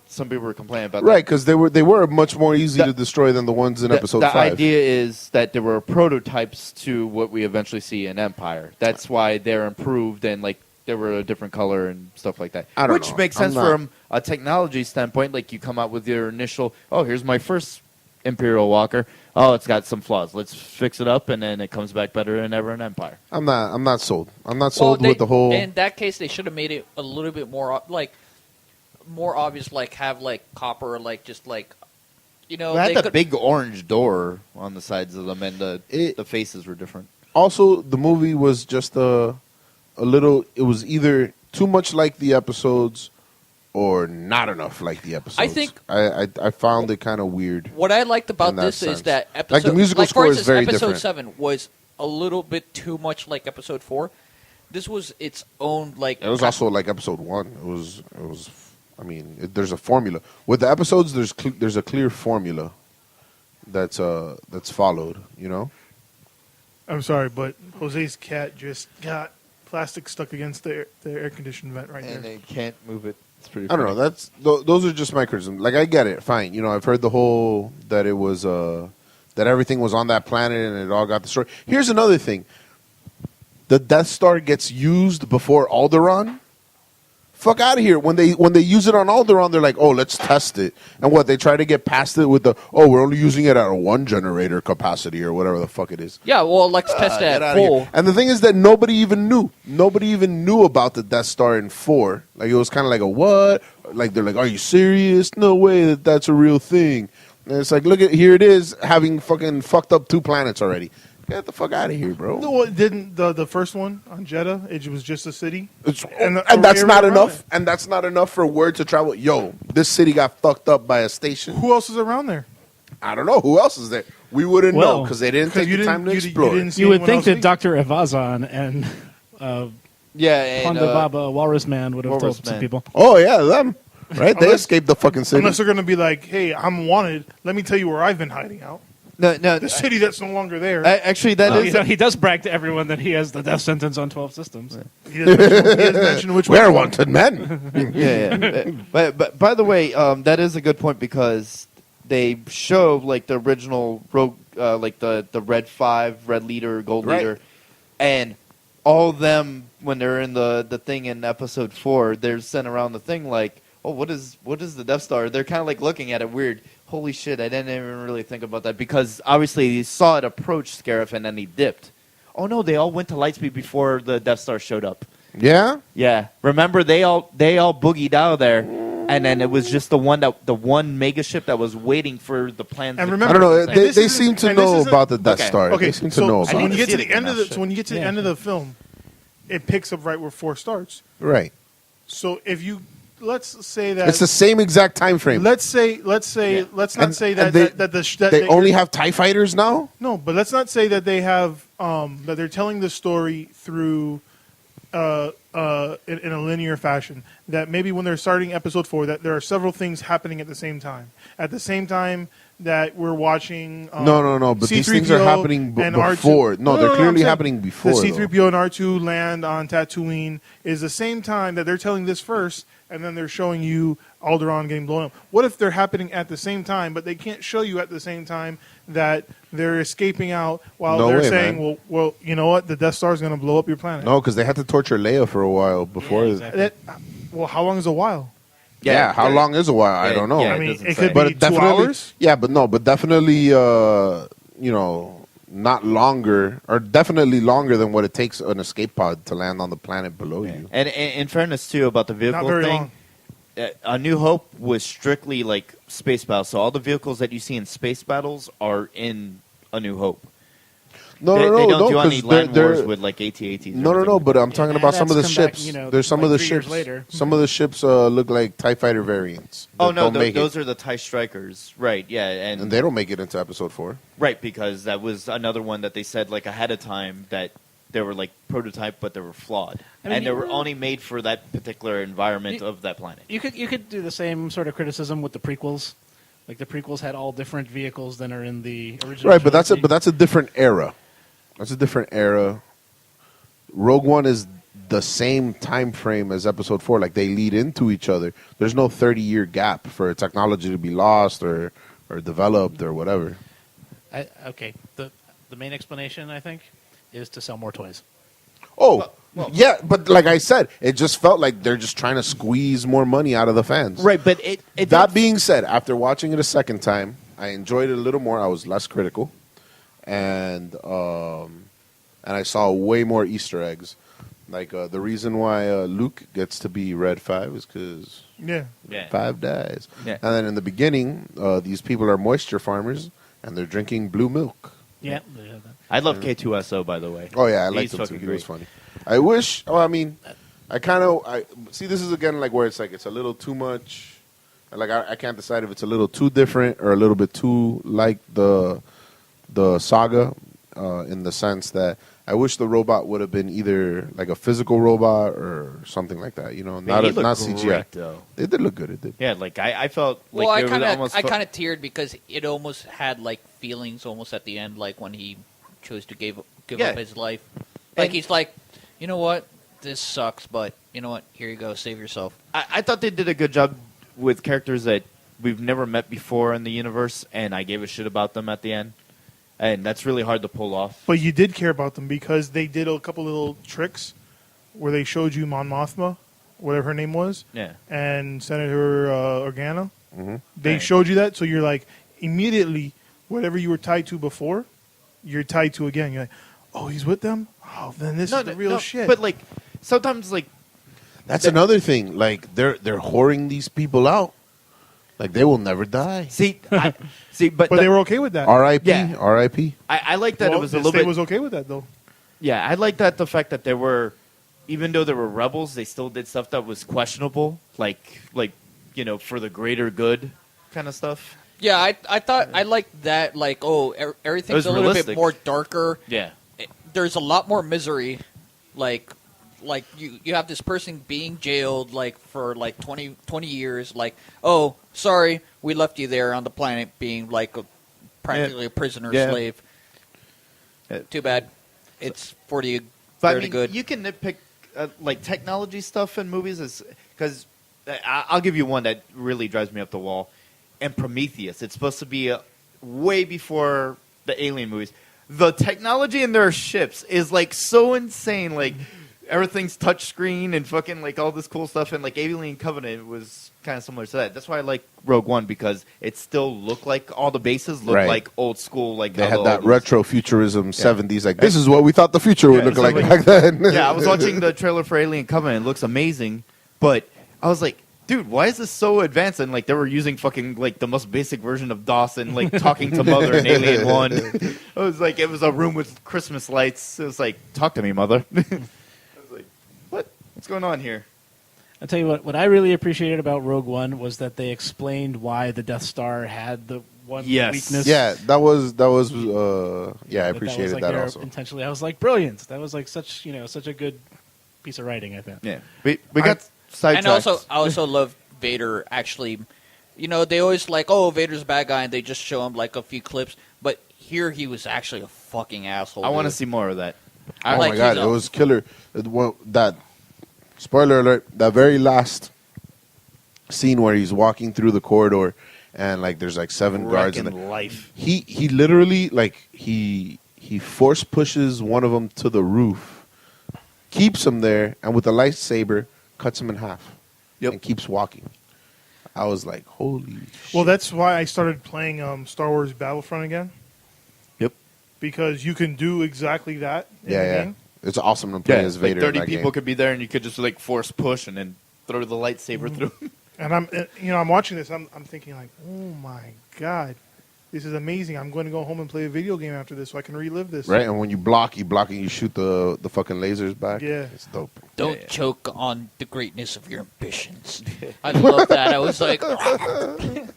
some people were complaining about Right, that. because they were much more easy to destroy than the ones in episode the 5. idea is that there were prototypes to what we eventually see in Empire. That's why they're improved and like they were a different color and stuff like that. I don't Which know. makes I'm sense not- from a technology standpoint. Like you come out with your initial, oh, here's my first Imperial Walker. Oh, it's got some flaws. Let's fix it up, and then it comes back better than ever in Empire. I'm not sold. I'm not sold with the whole. In that case, they should have made it a little bit more more obvious. Like have like copper, like just like They they had the could- big orange door on the sides of them, and the faces were different. Also, the movie was just a little. It was either too much like the episodes, or not enough like the episodes. I think- I found it kind of weird. What I liked about in that this sense. is that episode, Like, the musical for score is instance, very episode different. 7 was a little bit too much like episode 4. This was its own like. It was also like episode 1. It was. I mean, there's a formula with the episodes. There's a clear formula that's followed. I'm sorry, but Jose's cat just got plastic stuck against the air conditioning vent right And there. they can't move it. It's pretty. I don't know. That's those are just my criticisms. Like, I get it, fine. I've heard the whole that it was that everything was on that planet and it all got destroyed. Here's another thing: the Death Star gets used before Alderaan. Fuck out of here! When they use it on Alderaan, they're like, "Oh, let's test it." And what they try to get past it with we're only using it at a 1 generator capacity or whatever the fuck it is. Yeah, well, let's test it Get at outta here. full. And the thing is that nobody even knew. Nobody even knew about the Death Star in 4. Like, it was kind of like a what? Like, they're like, are you serious? No way that's a real thing. And it's like, look at, here it is, having fucking fucked up 2 planets already. Get the fuck out of here, bro. No, it didn't the first one on Jeddah? It was just a city, And the that's area not around enough. it. And that's not enough for word to travel. Yo, this city got fucked up by a station. Who else is around there? I don't know. Who else is there? We wouldn't know because they didn't take the time to explore. see You would anyone think else that leave. Dr. Evazan and Yeah, and Ponda Baba Walrus Man would have Walrus told some Man. people. Oh, yeah, them. Right? They Unless- escaped the fucking city. Unless they're going to be like, hey, I'm wanted. Let me tell you where I've been hiding out. no. The city that's no longer there. Actually, that is. He does brag to everyone that he has the death sentence on 12 systems. He doesn't mention which We're one. wanted men. yeah. But by the way, that is a good point because they show like the original rogue, like the Red 5, Red Leader, Gold Right. Leader, and all of them when they're in the thing in episode 4, they're sent around the thing like, oh, what is the Death Star? They're kind of like looking at it weird. Holy shit, I didn't even really think about that because obviously he saw it approach Scarif and then he dipped. Oh no, they all went to Lightspeed before the Death Star showed up. Yeah? Yeah, remember they all boogied out of there, and then it was just the one mega ship that was waiting for the plans. And to remember- I don't know. And They this isn't- seem to and this know isn't- about the Death Okay. Star. Okay, They seem to so know when about you it. get to See the it end again of the now, so when you get to the Yeah. end of the film, it picks up right where 4 starts. Right. So if you let's say that It's the same exact time frame. let's not say And that they- that They only have TIE fighters now? no, but let's not say that they have that they're telling the story through in a linear fashion. That maybe when they're starting episode 4, that there are several things happening at the same time. At the same time, that we're watching. No. But these things are C-3PO happening and before. R2. No, they're clearly I'm saying happening before. The though. C-3PO and R2 land on Tatooine is the same time that they're telling this first, and then they're showing you Alderaan getting blown up. What if they're happening at the same time, but they can't show you at the same time that they're escaping out while No they're way, saying, man. well, you know what? The Death Star is going to blow up your planet. No, because they had to torture Leia for a while before. Yeah, exactly. Well, how long is a while? Yeah, how long is a while? I don't know. yeah, I mean, doesn't it say. could but be 2 definitely, hours. yeah, but definitely, not longer, or definitely longer than what it takes an escape pod to land on the planet below you. And in fairness too about the vehicle Not very thing, long. A New Hope was strictly like space battles. So all the vehicles that you see in space battles are in A New Hope. No, they don't do 'cause any land wars with like AT-ATs. No, but I'm talking about some of the that's come back, ships. you know, There's some like of the 3 years ships. later. Some of the ships look like TIE fighter variants. Oh that no, don't make those it. are the TIE Strikers, right? Yeah, And they don't make it into episode 4. right, because that was another one that they said like ahead of time that they were like prototype, but they were flawed, I mean, and they were only made for that particular environment You- of that planet. You could do the same sort of criticism with the prequels. Like the prequels had all different vehicles than are in the original. Right, but trilogy. that's a different era. That's a different era. Rogue One is the same time frame as episode 4. Like they lead into each other. There's no 30-year gap for technology to be lost or developed or whatever. Okay. The main explanation, I think, is to sell more toys. Oh, yeah, but like I said, it just felt like they're just trying to squeeze more money out of the fans. Right, but it That being said, after watching it a second time, I enjoyed it a little more. I was less critical, and I saw way more Easter eggs. Like the reason why Luke gets to be Red 5 is because Yeah. 5 dies. Yeah. And then in the beginning, these people are moisture farmers, and they're drinking blue milk. Yeah. I love K2SO, by the way. Oh yeah, I liked He's him too. fucking He was great. funny. I wish. Oh, I mean, I see. This is again like where it's like it's a little too much. Like I can't decide if it's a little too different or a little bit too like the saga, in the sense that I wish the robot would have been either like a physical robot or something like that. You know, not he looked not CGI. great, though. It did look good. It did. Yeah, like I felt like Well, I there was kind of almost I teared because it almost had like feelings almost at the end, like when he chose to give Yeah. up his life. Like And- he's like, you know what, this sucks, but you know what, here you go, save yourself. I thought they did a good job with characters that we've never met before in the universe, and I gave a shit about them at the end. And that's really hard to pull off. But you did care about them because they did a couple little tricks where they showed you Mon Mothma, whatever her name was, Yeah. and Senator Organa. Mm-hmm. They Right. showed you that, so you're like, immediately, whatever you were tied to before, you're tied to again. You're like, oh, he's with them? Oh, then this is the real shit. But like sometimes like That's another thing. Like they're whoring these people out. Like they will never die. see but but they were okay with that. R.I.P. Yeah. R.I.P. I like that Well, it was a the little state bit was okay with that, though. Yeah, I like that the fact that they were, even though they were rebels, they still did stuff that was questionable, like you know, for the greater good kind of stuff. Yeah, I thought I liked that. Like, oh, It everything's was a little realistic. bit more darker. Yeah, There's a lot more misery. Like you have this person being jailed like for like 20 years. Like, oh, sorry, we left you there on the planet being like practically a prisoner Yeah. slave. Too bad. It's 40 but I very mean, good. you can nitpick like technology stuff in movies, is because I'll give you one that really drives me up the wall. And Prometheus, it's supposed to be way before the Alien movies. The technology in their ships is like so insane, like. Everything's touchscreen and fucking like all this cool stuff, and like Alien Covenant was kind of similar to that. That's why I like Rogue One, because it still looked like all the bases looked Right. like old school, like They how had the that old- retro futurism 70s. Like this is what we thought the future would Yeah, look so like like- back then. Yeah, I was watching the trailer for Alien Covenant. It looks amazing, but I was like, dude, why is this so advanced? And like they were using fucking like the most basic version of DOS and like talking to Mother in Alien 1. It was like it was a room with Christmas lights. It was like, talk to me, Mother. I was like, what's going on here? I'll tell you what I really appreciated about Rogue One was that they explained why the Death Star had the one Yes. weakness. Yeah, that was yeah, I That appreciated was like that there also. intentionally. I was like, brilliant. That was like such a good piece of writing, I think. Yeah, we got sidetracked. And I also love Vader actually You know, they always like, oh, Vader's a bad guy, and they just show him like a few clips. But here, he was actually a fucking asshole. I want to dude. see more of that. Oh Like, my god, he's it a- was killer. That spoiler alert. That very last scene where he's walking through the corridor and like there's like 7 guards in Wrecking life. He literally like he force pushes one of them to the roof, keeps him there, and with a lightsaber cuts him in half. Yep. And keeps walking. I was like, holy shit. Well, that's why I started playing Star Wars Battlefront again. Yep. Because you can do exactly that in the yeah. game. It's awesome to play as Vader. Like 30 in that people game. could be there, and you could just like force push and then throw the lightsaber through. And I'm watching this. I'm thinking like, oh my god, this is amazing. I'm going to go home and play a video game after this, so I can relive this. Right, and when you block and you shoot the fucking lasers back. Yeah. It's dope. Don't choke on the greatness of your ambitions. I love that. I was like, That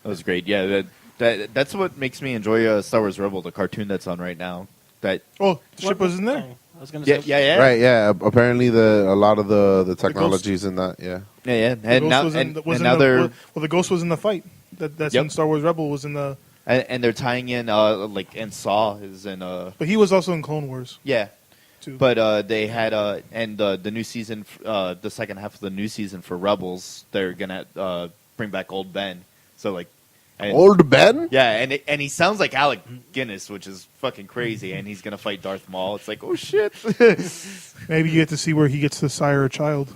was great. Yeah, that's what makes me enjoy Star Wars Rebel, the cartoon that's on right now. That Oh, the ship was in there. Oh, I was going to say. yeah. Right, yeah. Apparently, a lot of the technologies in that, yeah. Yeah. The And Ghost now, was in the- was and in now the- they're well, the Ghost was in the fight. That's Yep. in Star Wars Rebel was in the. and they're tying in like and Saw is in But he was also in Clone Wars yeah. too. But they had and the new season, the second half of the new season for Rebels, they're gonna bring back Old Ben. So like, and, Old Ben? yeah, and he sounds like Alec Guinness, which is fucking crazy. And he's gonna fight Darth Maul. It's like, oh shit. Maybe you get to see where he gets to sire a child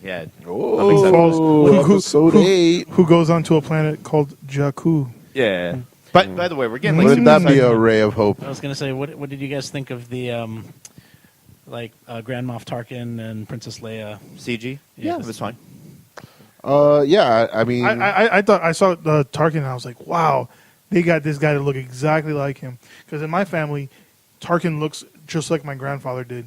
yeah. Oh, episode 8. who goes onto a planet called Jakku. Yeah. But by the way, we're getting like Wouldn't that be super- a ray of hope? I was going to say, what did you guys think of the Grand Moff Tarkin and Princess Leia? CG? Yeah. It was fine. Yeah, I mean, I thought I saw Tarkin and I was like, wow, they got this guy to look exactly like him. Because in my family, Tarkin looks just like my grandfather did.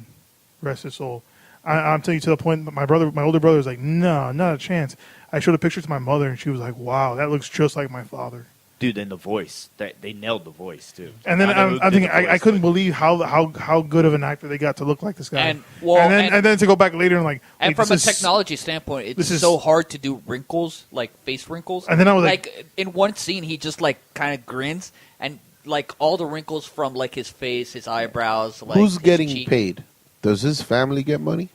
Rest his soul. I'm telling you to the point that my older brother was like, no, not a chance. I showed a picture to my mother and she was like, wow, that looks just like my father. Dude, and the voice. They nailed the voice, too. And then I don't know who I'm did thinking, the I voice, couldn't but- believe how good of an actor they got to look like this guy. And, well, and then to go back later and like, and wait, from a this is- technology standpoint, this it's is- so hard to do wrinkles, like face wrinkles. And then I was like- in one scene, he just like kind of grins, and like all the wrinkles from like his face, his eyebrows. Like, who's his getting cheek. paid? Does his family get money?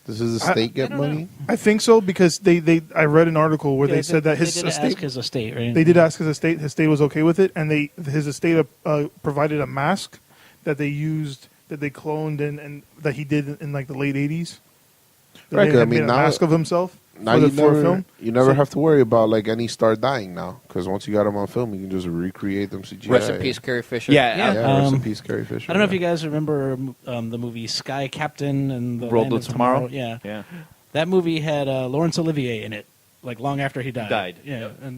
Does his estate get don't know. money? I think so because I read an article where Yeah, they said that his they did estate ask his estate, right? they did ask his estate. His estate was okay with it, and his estate provided a mask that they used that they cloned and that he did in like the late '80s. That Right, they 'cause I had mean, made a now- mask of himself Now for you a film. never So- have to worry about like any star dying now because once you got them on film, you can just recreate them CGI. Rest in peace, Carrie Fisher. Yeah, Yeah, rest in Um, peace, Carrie Fisher. I don't know if you guys remember the movie Sky Captain and the World Land of Tomorrow? Yeah. Yeah. That movie had Laurence Olivier in it, like long after he died. Died. Yeah, Yep.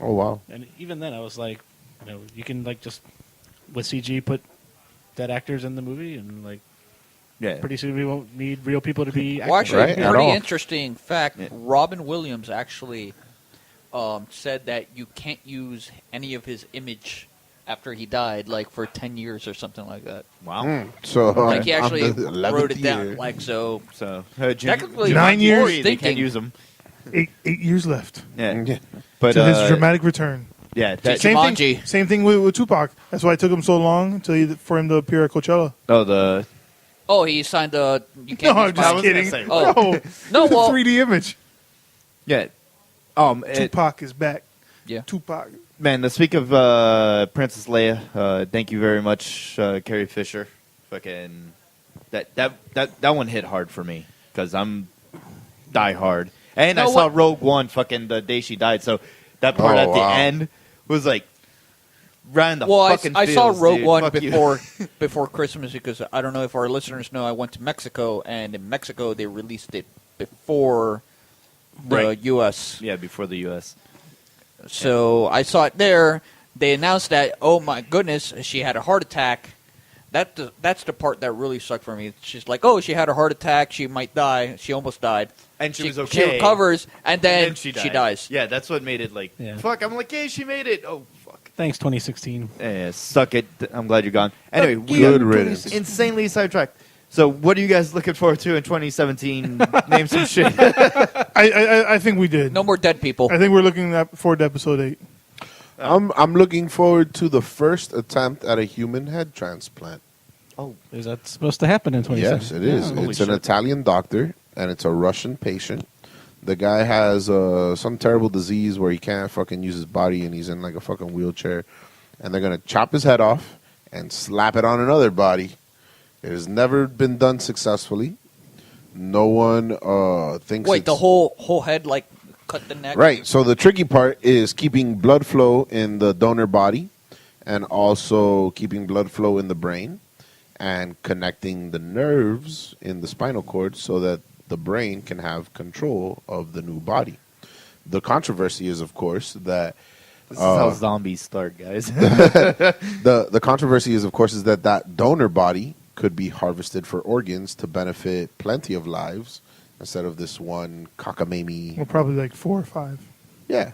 Oh wow. and even then I was like, you can like just with CG put dead actors in the movie, and like Yeah. pretty soon we won't need real people to be actors. Well, actually, Right, at pretty all. interesting fact. Yeah. Robin Williams actually said that you can't use any of his image after he died, like for 10 years or something like that. Wow. So Like he on actually the wrote 11th it down. year. Like so. So, Technically, 9 years They can't thinking. use them. 8 years left Yeah. Yeah. But, to his dramatic return. yeah. That, Same thing. Jumanji. Same thing with Tupac. That's why it took him so long for him to appear at Coachella. Oh, he signed the. You can't. No, use I'm just my- kidding. say, Oh. No, No, well, 3D image. yeah. Tupac is back. Yeah. Tupac. Man, to speak of Princess Leia, thank you very much, Carrie Fisher. Fucking that one hit hard for me because I'm die hard, and I No, saw what- Rogue One fucking the day she died. So that part Oh, at the wow. end was like ran the Well, fucking. I saw feels, Rogue dude. One Fuck you. before Christmas because I don't know if our listeners know I went to Mexico, and in Mexico they released it before the Right. U.S. Yeah, before the U.S. So I saw it there. They announced that, oh my goodness, she had a heart attack. That's the part that really sucked for me. She's like, oh, she had a heart attack. She might die. She almost died. And she was She okay. recovers, and then, And she died. dies. Yeah, that's what made it like Yeah. fuck. I'm like, hey, she made it. Oh fuck. Thanks, 2016. Yeah, suck it. I'm glad you're gone. Anyway, we Good are riddance. insanely sidetracked. So, what are you guys looking forward to in 2017? Name some shit. I think we did. No more dead people. I think we're looking forward to episode 8. I'm looking forward to the first attempt at a human head transplant. Oh, is that supposed to happen in 2017? Yes, it is. Yeah, It's an Italian doctor, and it's a Russian patient. The guy has some terrible disease where he can't fucking use his body, and he's in like a fucking wheelchair. And they're going to chop his head off and slap it on another body. It has never been done successfully. No one thinks Wait, it's... the whole head, like, cut the neck? Right. So the tricky part is keeping blood flow in the donor body and also keeping blood flow in the brain and connecting the nerves in the spinal cord so that the brain can have control of the new body. The controversy is, of course, that... This is how zombies start, guys. The controversy is, of course, is that donor body could be harvested for organs to benefit plenty of lives instead of this one cockamamie. Well, probably like 4 or 5. Yeah.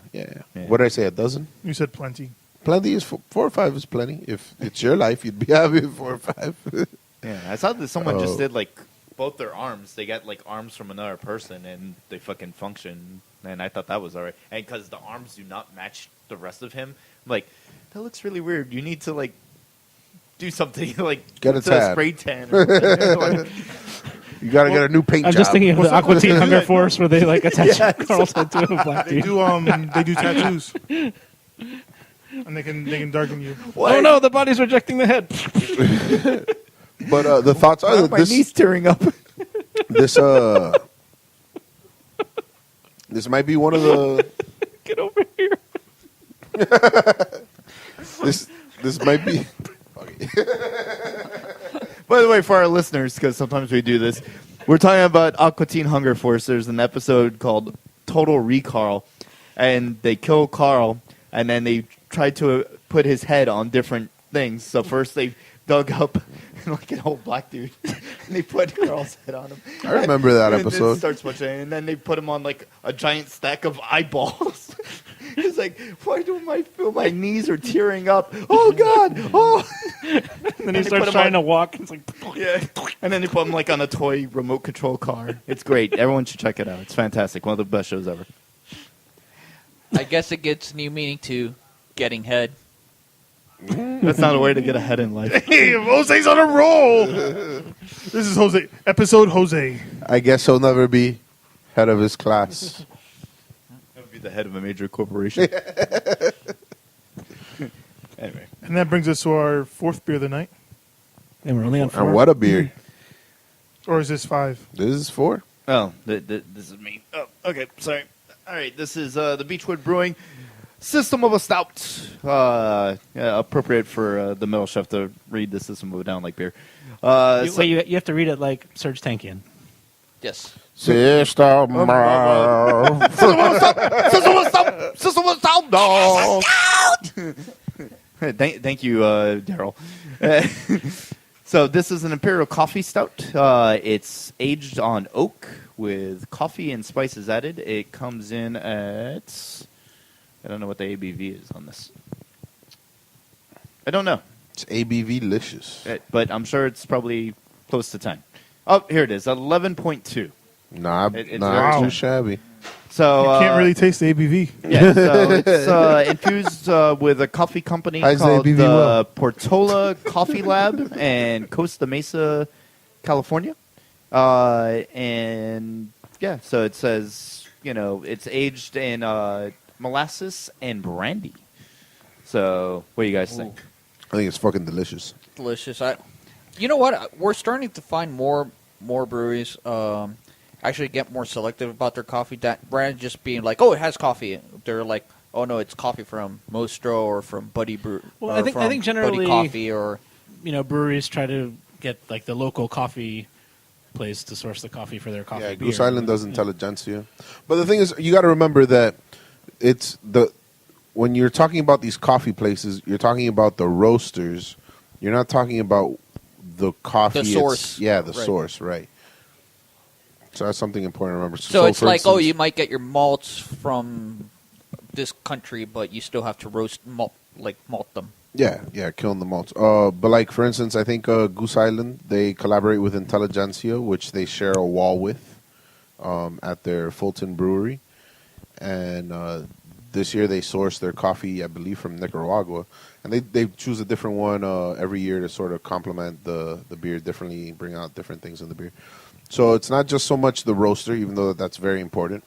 What did I say, a dozen? You said plenty. Plenty is 4 or 5 is plenty. If it's your life, you'd be happy with 4 or 5. Yeah, I saw that someone just did like both their arms. They got like arms from another person, and they fucking function. And I thought that was alright. And because the arms do not match the rest of him, I'm like, that looks really weird. You need to like do something like get a tan. Spray tan. Or something. You gotta get a new paint I'm job. just thinking of the Aqua Teen Hunger Force where they like attach Carl's head to a black dude. They do tattoos. And they can darken you. What? Oh no, the body's rejecting the head. But the thoughts are that my knee's tearing up. This this might be one of the. Get over here. This might be. By the way, for our listeners, because sometimes we do this, we're talking about Aqua Teen Hunger Force. There's an episode called Total Recall, and they kill Carl, and then they try to put his head on different things. So first they dug up like an old black dude, and they put Carl's head on him. I remember that and episode. It starts watching, and then they put him on like a giant stack of eyeballs. It's like, why do I feel my knees are tearing up? Oh God! Oh. And then he starts trying to walk. It's like, yeah. And then they put him like on a toy remote control car. It's great. Everyone should check it out. It's fantastic. One of the best shows ever. I guess it gets new meaning to getting head. That's not a way to get ahead in life. Hey, Jose's on a roll. This is Jose. Episode Jose. I guess he'll never be head of his class. That would be the head of a major corporation. Anyway. And that brings us to our 4th beer of the night. And we're only on 4. And what a beer. Or is this 5? This is 4. Oh, this is me. Oh, okay. Sorry. All right. This is the Beachwood Brewing System of a Stout. Appropriate for the middle chef to read the System of a Down like beer. You have to read it like Serge Tankian. Yes. System of Thank you, Daryl. So this is an Imperial Coffee Stout. It's aged on oak with coffee and spices added. It comes in at... I don't know what the ABV is on this. I don't know. It's ABV-licious. But I'm sure it's probably close to 10. Oh, here it is, 11.2. Nah, It's not very too shabby. So You can't really taste the ABV. Yeah, so it's infused with a coffee company How's the called ABV well? Portola Coffee Lab in Costa Mesa, California. And yeah, so it says, it's aged in molasses and brandy. So what do you guys think? I think it's fucking delicious. Delicious. You know what? We're starting to find more breweries actually get more selective about their coffee. That rather than just being like, oh, it has coffee. They're like, oh no, it's coffee from Mostro or from Buddy Brew. Well, I think generally, Buddy Coffee or breweries try to get like the local coffee place to source the coffee for their coffee. Yeah, beer. Goose Island does intelligentsia. But the thing is, you got to remember that when you're talking about these coffee places, you're talking about the roasters. You're not talking about the coffee. The source. The source, right. So that's something important to remember. So it's for like, instance, you might get your malts from this country, but you still have to malt them. Yeah, killing the malts. But like for instance, I think Goose Island, they collaborate with Intelligentsia, which they share a wall with at their Fulton Brewery, and this year they source their coffee, I believe, from Nicaragua, and they choose a different one every year to sort of complement the beer differently, bring out different things in the beer. So it's not just so much the roaster, even though that's very important,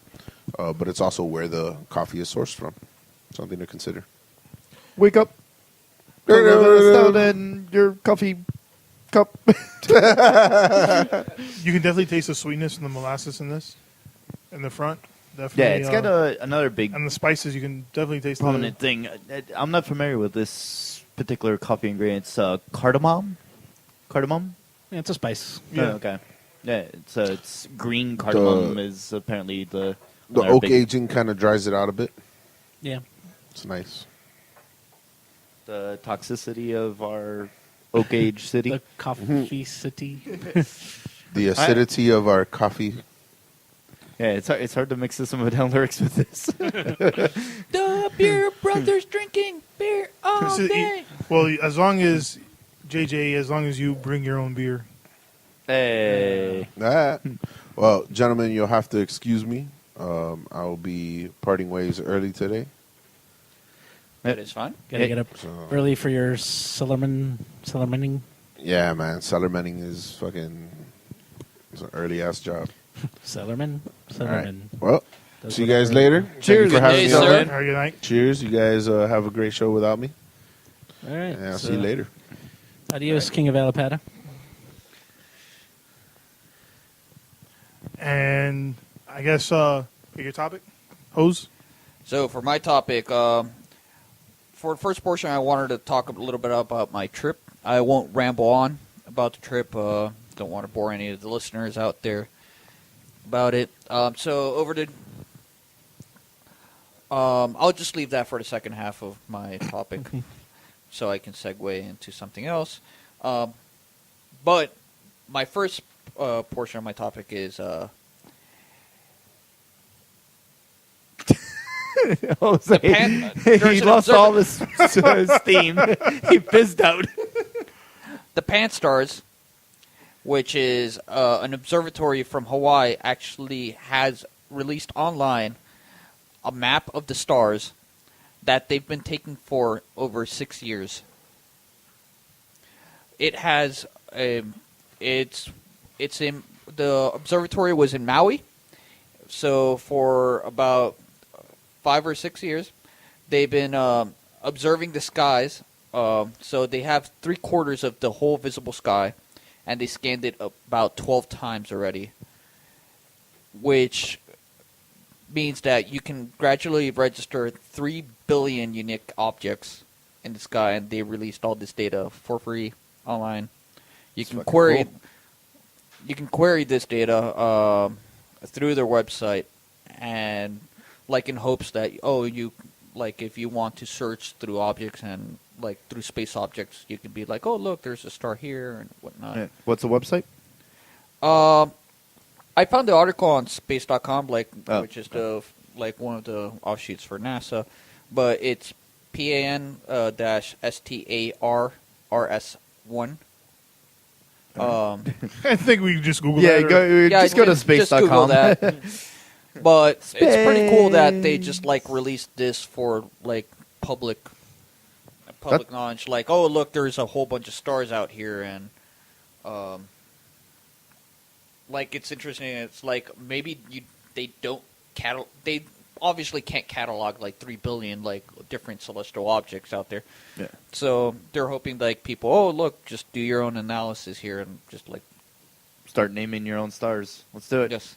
but it's also where the coffee is sourced from. Something to consider. Wake up. Down in your coffee cup. You can definitely taste the sweetness and the molasses in this, in the front. Definitely, Yeah, it's got another big and the spices. You can definitely taste prominent thing. I'm not familiar with this particular coffee ingredient. It's cardamom. Cardamom? Yeah, it's a spice. Yeah. Oh, okay. Yeah, it's green cardamom is apparently the oak aging kind of dries it out a bit. Yeah. It's nice. The toxicity of our oak age city. The coffee city. The acidity of our coffee. Yeah, it's hard to mix the some down lyrics with this. The beer brothers drinking beer all day. Well, as long as you bring your own beer. Hey. Well, gentlemen, you'll have to excuse me. I'll be parting ways early today. That is fine. Gotta get up early for your cellarmaning. Yeah, man. Cellarmaning is fucking... It's an early-ass job. Cellarman. All right. Well, see you guys later. Cheers. Thank you for having Good me day, on, sir. man. Have a good night. Cheers. You guys have a great show without me. All right. And I'll see you later. Adios, King of Alapata. And I guess your topic, Hose. So for my topic, for the first portion, I wanted to talk a little bit about my trip. I won't ramble on about the trip. Don't want to bore any of the listeners out there about it. I'll just leave that for the second half of my topic, so I can segue into something else. But my first portion of my topic is. He lost all his steam. He fizzed out. The Pan-STARRS, which is an observatory from Hawaii, actually has released online a map of the stars that they've been taking for over 6 years. It has it's in the observatory was in Maui, so for about 5 or 6 years, they've been observing the skies. So they have 3/4 of the whole visible sky, and they scanned it about 12 times already, which means that you can gradually register 3 billion unique objects in the sky, and they released all this data for free online. You can query this data through their website, and like in hopes that if you want to search through objects and like through space objects, you can be like, oh look, there's a star here and whatnot. Yeah. What's the website? I found the article on space.com, which is one of the offshoots for NASA, but it's PAN-STARRS1. I think we just Google Yeah, that. just go to space.com. Just Google that. But it's pretty cool that they just released this for public knowledge. Like, oh look, there's a whole bunch of stars out here, and it's interesting. It's like maybe they obviously can't catalog 3 billion different celestial objects out there. Yeah. So they're hoping people, oh look, just do your own analysis here and just start naming your own stars. Let's do it. Yes.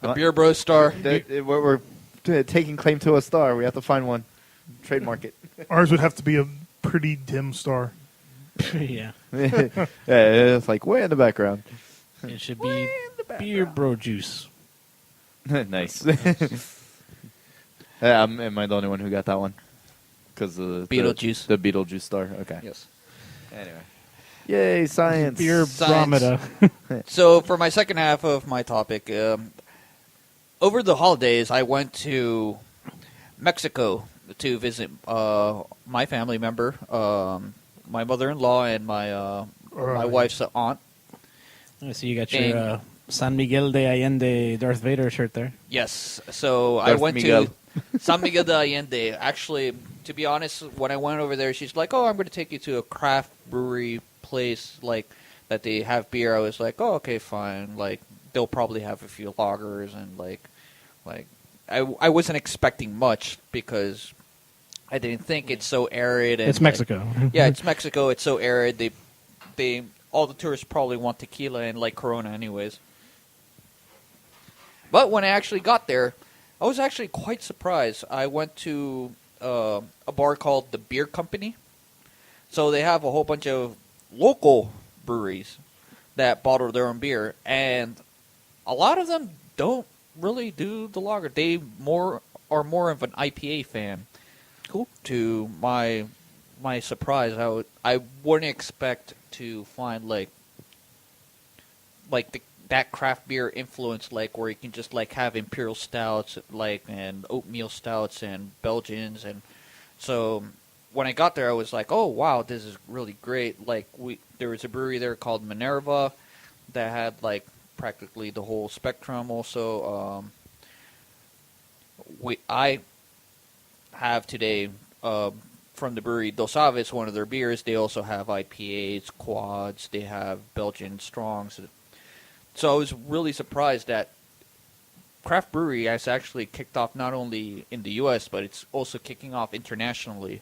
The Beer Bros star. We're taking claim to a star. We have to find one. Trademark it. Ours would have to be a pretty dim star. Yeah. Yeah, it's way in the background. It should be Beer Bro Juice. Nice. Am I the only one who got that one? Because the Beetlejuice. The Beetlejuice star. Okay. Yes. Anyway. Yay, science. Beer Bromida. So for my second half of my topic, over the holidays I went to Mexico to visit my family member, my mother-in-law, and my wife's aunt. I see you got your San Miguel de Allende Darth Vader shirt there. Yes. So I went to San Miguel de Allende. Actually, to be honest, when I went over there, she's like, "Oh, I'm going to take you to a craft brewery place like that they have beer." I was like, "Oh, okay, fine." Like they'll probably have a few lagers and like I wasn't expecting much because I didn't think it's so arid. And, it's Mexico. Yeah, it's Mexico. It's so arid. They all the tourists probably want tequila and like Corona anyways. But when I actually got there, I was actually quite surprised. I went to a bar called the Beer Company. So they have a whole bunch of local breweries that bottle their own beer, and a lot of them don't really do the lager. They are more of an IPA fan. Cool. To my surprise, I wouldn't expect to find that craft beer influence, like where you can just like have imperial stouts, like and oatmeal stouts and Belgians, and so when I got there, I was like, oh wow, this is really great. Like there was a brewery there called Minerva that had like practically the whole spectrum. Also, I have today from the brewery Dos Aves, one of their beers. They also have IPAs, quads. They have Belgian strongs. So I was really surprised that craft brewery has actually kicked off not only in the U.S., but it's also kicking off internationally,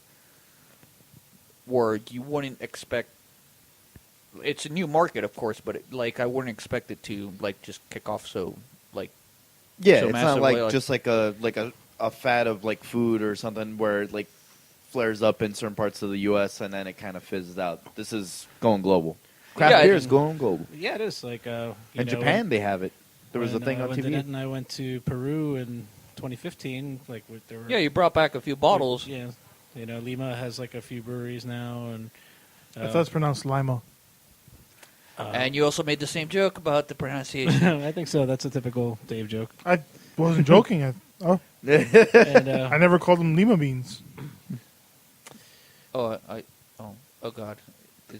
where you wouldn't expect. It's a new market, of course, but I wouldn't expect it to just kick off so Yeah, so it's not massively, like just like a fad of like food or something where it like flares up in certain parts of the U.S. and then it kind of fizzes out. This is going global. Craft beer is going global. Yeah, it is. In Japan, they have it. There was a thing on TV. And I went to Peru in 2015. You brought back a few bottles. Yeah, Lima has like a few breweries now, and I thought it's pronounced Lima. And you also made the same joke about the pronunciation. I think so. That's a typical Dave joke. I wasn't joking. I never called them Lima beans. Oh God.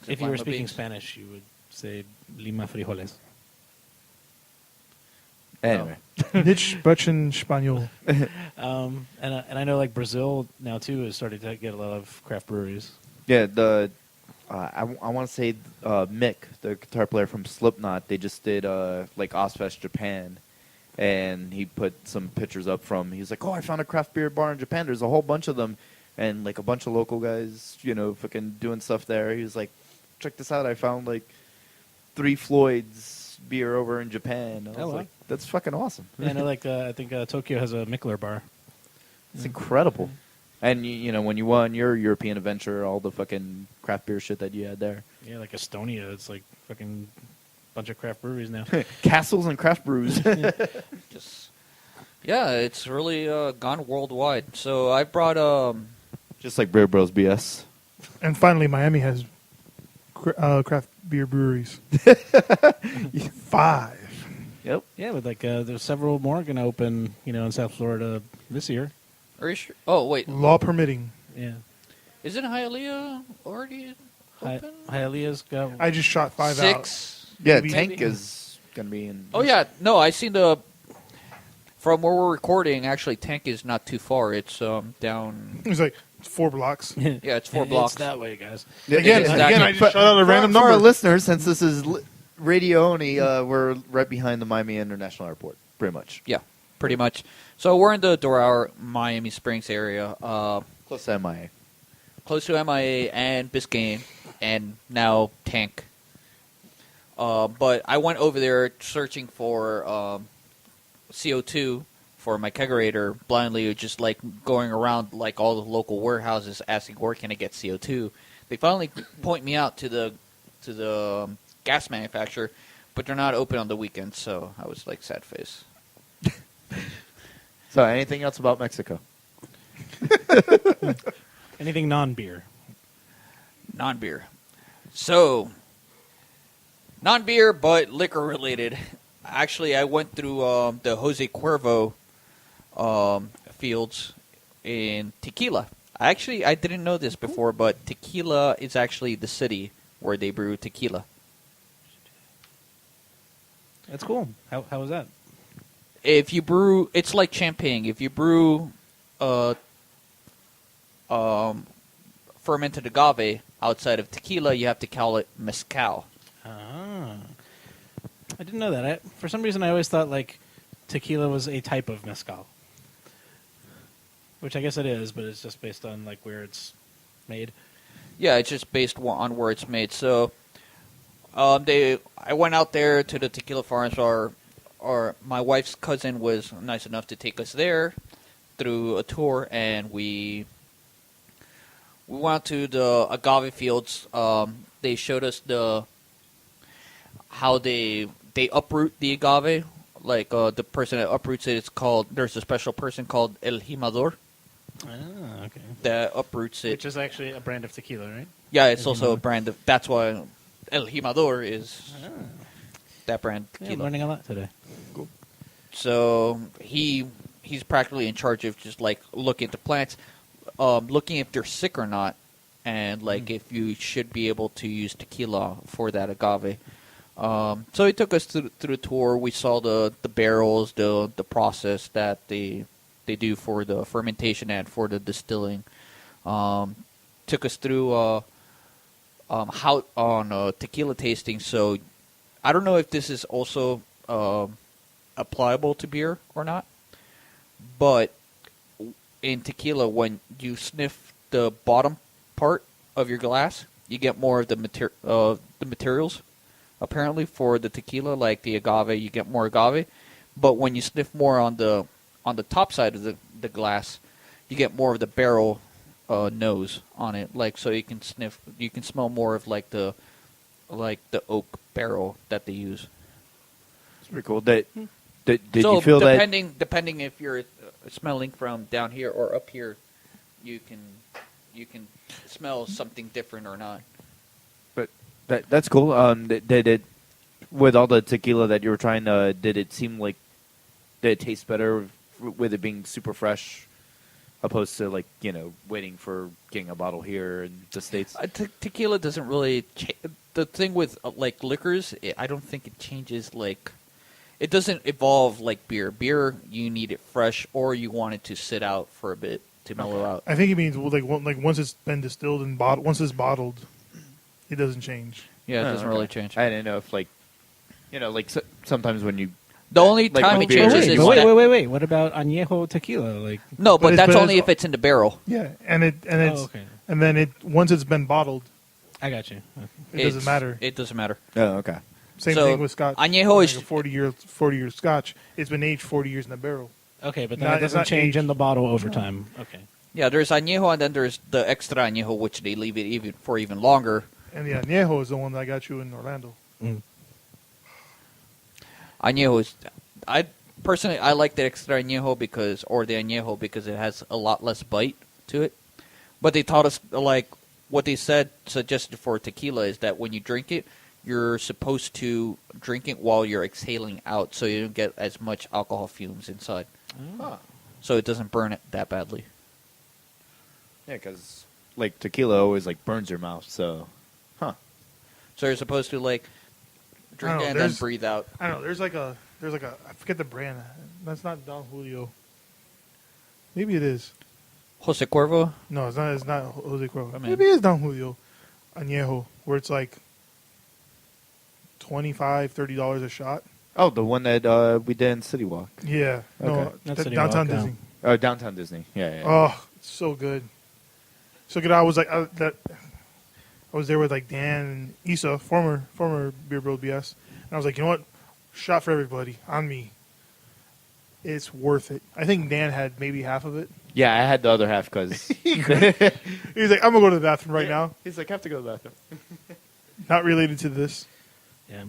If you were speaking Spanish, you would say Lima frijoles. Anyway. Niche sprechen español. And I know like Brazil now too is starting to get a lot of craft breweries. Yeah, I want to say Mick, the guitar player from Slipknot, they just did like Ozfest Japan, and he put some pictures up from. He's like, oh, I found a craft beer bar in Japan. There's a whole bunch of them, and like a bunch of local guys, fucking doing stuff there. He was like, check this out. I found like 3 Floyd's beer over in Japan. I was like, that's fucking awesome. Yeah, I think Tokyo has a Mikkeller bar. It's incredible. And, when you won your European adventure, all the fucking craft beer shit that you had there. Yeah, like Estonia. It's like fucking bunch of craft breweries now. Castles and craft brews. It's really gone worldwide. So I brought... Just like Beer Bros BS. And finally, Miami has craft beer breweries. 5. Yep. Yeah, but there's several more going to open, in South Florida this year. Are you sure? Oh, wait. Law permitting. Yeah. Isn't Hialeah already open? Hialeah's got... I just shot 5 out. 6? Yeah, Maybe. Tank is going to be in... Oh, yeah. No, I seen from where we're recording, actually, Tank is not too far. It's down... It's like 4 blocks. Yeah, it's 4 blocks. It's that way, guys. Again, I just shot out a random For number. our listeners, since this is radio only, we're right behind the Miami International Airport, pretty much. Yeah, pretty much. So we're in the Doral, Miami Springs area. Close to MIA. Close to MIA and Biscayne, and now Tank. But I went over there searching for CO2 for my kegerator blindly, just like going around like all the local warehouses asking where can I get CO2. They finally point me out to the gas manufacturer, but they're not open on the weekends, so I was like sad face. So, anything else about Mexico? Anything non-beer? Non-beer. So, non-beer, but liquor-related. Actually, I went through the Jose Cuervo fields in tequila. I didn't know this before, but tequila is actually the city where they brew tequila. That's cool. How was that? If you brew, it's like champagne. If you brew fermented agave outside of tequila, you have to call it mezcal. Ah, I didn't know that. For some reason, I always thought like tequila was a type of mezcal, which I guess it is, but it's just based on like where it's made. Yeah, it's just based on where it's made. So, I went out there to the tequila farms, or my wife's cousin was nice enough to take us there through a tour, and we went to the agave fields. They showed us how they uproot the agave. Like the person that uproots it, there's a special person called El Jimador Ah, okay. that uproots it. Which is actually a brand of tequila, right? Yeah, it's also a brand of. That's why El Jimador is that brand Yeah, tequila. I'm learning a lot today. So he's practically in charge of just like looking at the plants, looking if they're sick or not, and like if you should be able to use tequila for that agave. So he took us through the tour. We saw the barrels, the process that they do for the fermentation and for the distilling. Took us through how on tequila tasting. So I don't know if this is also applicable to beer or not, but in tequila, when you sniff the bottom part of your glass, you get more of the materials. Apparently, for the tequila, like the agave, you get more agave, but when you sniff more on the top side of the glass, you get more of the barrel nose on it. Like, so you can smell more of like the oak barrel that they use. It's pretty cool. Did so you feel depending if you're smelling from down here or up here, you can smell something different or not. that's cool? Did it, with all the tequila that you were trying, did it seem like, did it taste better with it being super fresh, opposed to like waiting for getting a bottle here in the States? Tequila doesn't really. The thing with like liquors, I don't think it changes like. It doesn't evolve like beer. Beer, you need it fresh, or you want it to sit out for a bit to mellow out. I think it means like once it's been distilled and once it's bottled, it doesn't change. Yeah, it doesn't really change. I didn't know if like sometimes when you the only like time when it beer- changes is Wait. What about añejo tequila? Like no, but that's but only if it's in the barrel. Yeah, and it's okay. and then once it's been bottled, I got you. it doesn't matter. It doesn't matter. Oh, okay. Same So, thing with Scotch. añejo is- like a 40-year Scotch. It's been aged 40 years in the barrel. Okay, but then Not- it it's doesn't not change aged. in the bottle over time. Okay. Yeah, there's añejo, and then there's the extra añejo, which they leave it even longer. And the añejo is the one that I got you in Orlando. Añejo is, I like the extra añejo because it has a lot less bite to it. But they taught us like what they suggested for tequila is that when you drink it, you're supposed to drink it while you're exhaling out, so you don't get as much alcohol fumes inside. So it doesn't burn it that badly. Yeah, because like tequila always like burns your mouth. So, So you're supposed to like drink I don't it know, and then there's- breathe out. I don't know. There's like a I forget the brand. That's not Don Julio. Maybe it is. Jose Cuervo. No, it's not. It's not Jose Cuervo. I mean- Maybe it's Don Julio. Añejo, where it's like $25-$30 a shot. oh, the one that we did in City Walk. Yeah. No, Okay. Not th- City downtown Walk, Disney. Oh, Downtown Disney. Yeah. Oh, it's so good. So good. I was like I was there with like Dan and Issa, former Beer Bro BS, and I was like, you know what, shot for everybody on me. It's worth it. I think Dan had maybe half of it. Yeah, I had the other half because He was like, I'm gonna go to the bathroom right now. he's like, I have to go to the bathroom. Not related to this. Yeah.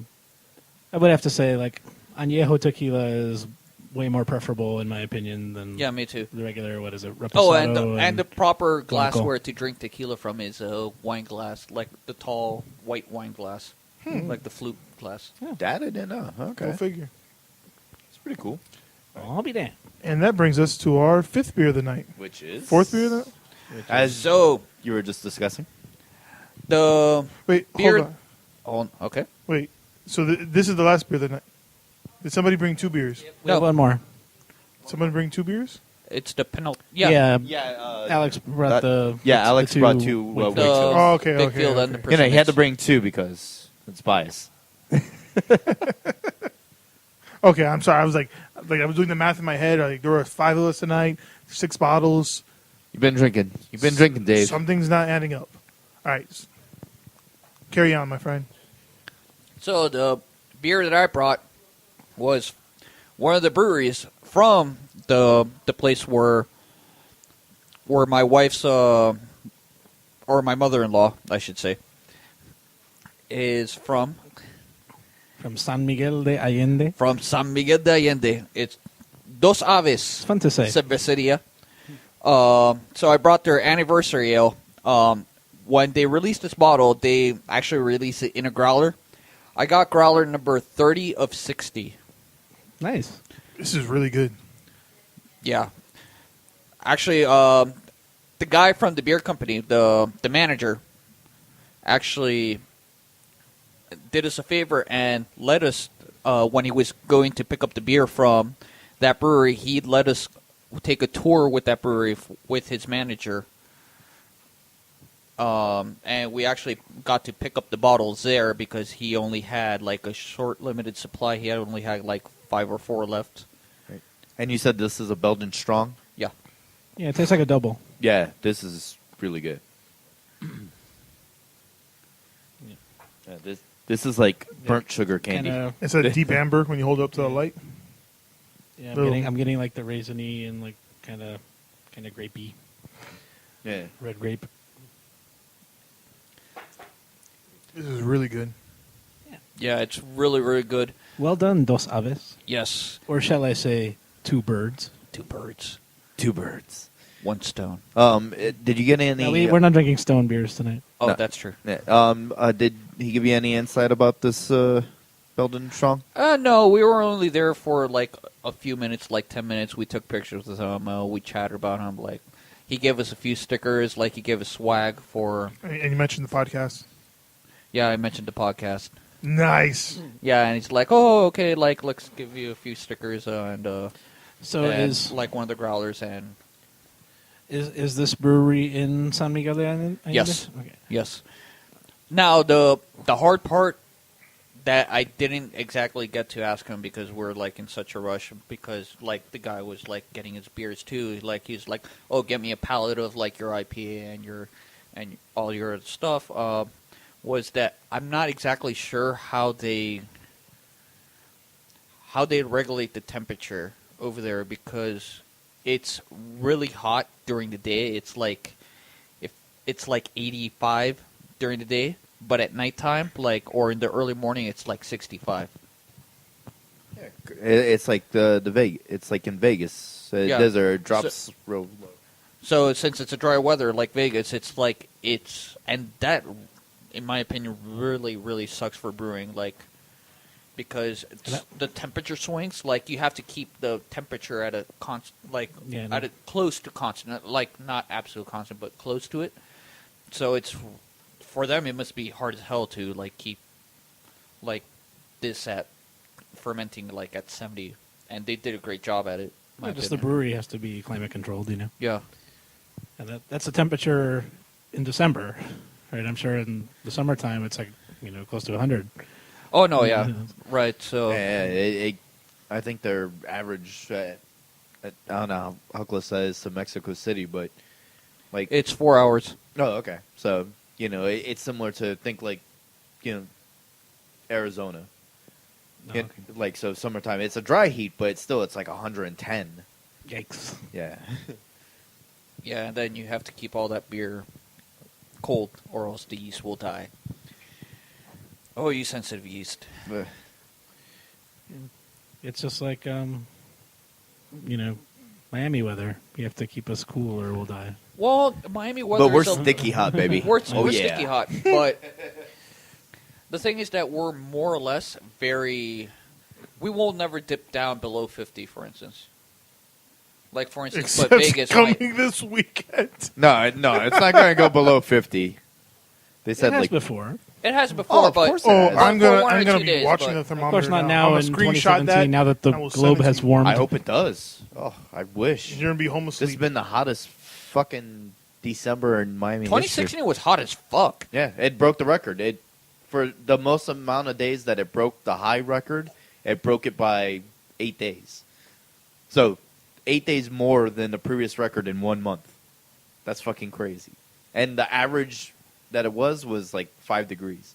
I would have to say like añejo tequila is way more preferable in my opinion than Yeah, me too. the regular. What is it? Reposado Oh, and the proper Blanco. glassware to drink tequila from is a wine glass, like the tall white wine glass, like the flute glass. That I didn't know. Okay, Go figure. it's pretty cool. I'll be damned. And that brings us to our fifth beer of the night. Which is Fourth beer of the night? as So you were just discussing. the Wait, beer. hold on. Okay. Wait. So this is the last beer of the night. Did somebody bring 2 beers? We have one more. Someone bring 2 beers? It's the penultimate. Yeah. Yeah, Alex brought Alex the brought two 2 Wakefield. The Oh, okay, Big okay, Field okay. and the he had to Persimmons. bring 2 because it's bias. Okay, I'm sorry. I was like I was doing the math in my head. Like there were 5 of us tonight, 6 bottles. You've been drinking. You've been drinking, Dave. Something's not adding up. All right. Carry on, my friend. So the beer that I brought was one of the breweries from the place where my wife's or my mother-in-law, I should say, is from San Miguel de Allende. From San Miguel de Allende. It's Dos Aves. It's fun to say. Cervecería. So I brought their anniversary ale. When they released this bottle, they actually released it in a growler. I got growler number 30 of 60. Nice. This is really good. Yeah. Actually, the guy from the beer company, the manager, actually did us a favor and let us, when he was going to pick up the beer from that brewery, he let us take a tour with that brewery with his manager. And we actually got to pick up the bottles there because he only had like a short limited supply. He only had like 5 or 4 left. Right. And you said this is a Belgian strong? Yeah. Yeah, it tastes like a double. Yeah, this is really good. Yeah, this is like burnt sugar candy. It's a deep amber when you hold it up to the light. Yeah, Little- I'm getting like the raisiny and like kind of grapey. Yeah. Red grape. This is really good. Yeah, it's really, really good. Well done, Dos Aves. Yes. Or shall I say, 2 birds? 2 birds. 2 birds. 1 stone. Did you get any? No, we're not drinking stone beers tonight. Oh, No. that's true. Yeah. Did he give you any insight about this Belgian strong? No, we were only there for like a few minutes, like 10 minutes. We took pictures with him. We chatted about him. Like, he gave us a few stickers. Like, he gave us swag for. And you mentioned the podcast. Yeah, I mentioned the podcast. Nice. Yeah, and he's like, "Oh, okay. Like, let's give you a few stickers and So and, is like one of the growlers and is this brewery in San Miguel de Allende? yes, Okay. yes. Now the hard part that I didn't exactly get to ask him because we're like in such a rush because like the guy was like getting his beers too. Like he's like, "Oh, get me a pallet of like your IPA and all your stuff." Was that I'm not exactly sure how they regulate the temperature over there because it's really hot during the day. It's like if it's like 85 during the day, but at nighttime, like or in the early morning, it's like 65. It's like the Vegas. It's like in Vegas. Yeah. Desert drops real low. So since it's a dry weather like Vegas, it's like and that, in my opinion, really really sucks for brewing. Like because the temperature swings, like you have to keep the temperature at a constant, like at a close to constant, like not absolute constant, but close to it. So it's for them, it must be hard as hell to like keep like this at fermenting like at 70, and they did a great job at it. Yeah, just the brewery has to be climate controlled, you know. Yeah, and that's the temperature in December, right? I'm sure in the summertime it's like close to 100. Oh no, yeah, right. So yeah, I think their average. I don't know how close that is to Mexico City, but like it's 4 hours. Oh, okay. So it's similar to think like Arizona. Okay. Like so, summertime. It's a dry heat, but it's like 110. Yikes! Yeah. Yeah, and then you have to keep all that beer cold, or else the yeast will die. Oh, you sensitive yeast. It's just like Miami weather. You have to keep us cool, or we'll die. Well, Miami weather. But we're sticky hot, baby. We're yeah. sticky hot, but the thing is that we're more or less very, We will never dip down below 50, for instance. Like, for instance, Except but Vegas coming might. this weekend. No, it's not going to go below 50. They It said has like before. It has before, of but course it Oh, has. I'm for 1 or gonna 2 be days, watching but- the Of thermometer. course, not I'm now gonna in screenshot 2017. that. Now that the I will send globe it to has you. warmed. I hope it does. Oh, I wish. You're gonna be home This asleep. has been the hottest fucking December in Miami history. 2016 was hot as fuck. Yeah, it broke the record. It for the most amount of days that it broke the high record, it broke it by 8 days. So, 8 days more than the previous record in 1 month. That's fucking crazy. And the average that it was like 5 degrees.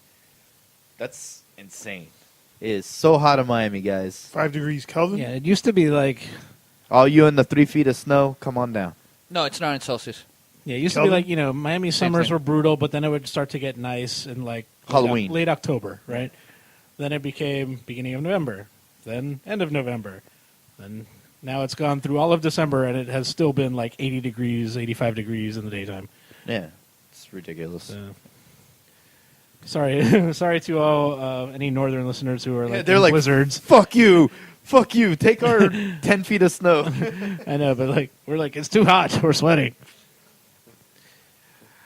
That's insane. It is so hot in Miami, guys. 5 degrees Kelvin. Yeah, it used to be like. All you in the 3 feet of snow, come on down. No, it's not in Celsius. Yeah, it used to Kelvin? be like, Miami Same summers thing. were brutal, but then it would start to get nice in like Halloween. late October, right? Then it became beginning of November, then end of November. Then now it's gone through all of December, and it has still been like 80 degrees, 85 degrees in the daytime. Yeah, it's ridiculous. Sorry, sorry to all any northern listeners who are like they're in like blizzards. Fuck you, take our 10 feet of snow. I know, but like we're like it's too hot, we're sweating.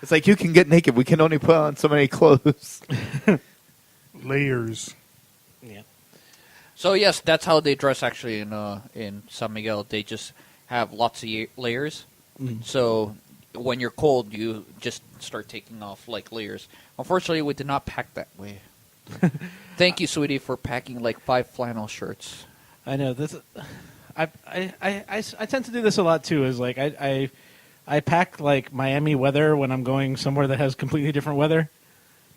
It's like you can get naked. We can only put on so many clothes. Layers. Yeah. So yes, that's how they dress actually in San Miguel. They just have lots of layers. So when you're cold, you just start taking off like layers. Unfortunately, we did not pack that way. Thank you, sweetie, for packing like 5 flannel shirts. I know this. I tend to do this a lot too. Is like I pack like Miami weather when I'm going somewhere that has completely different weather,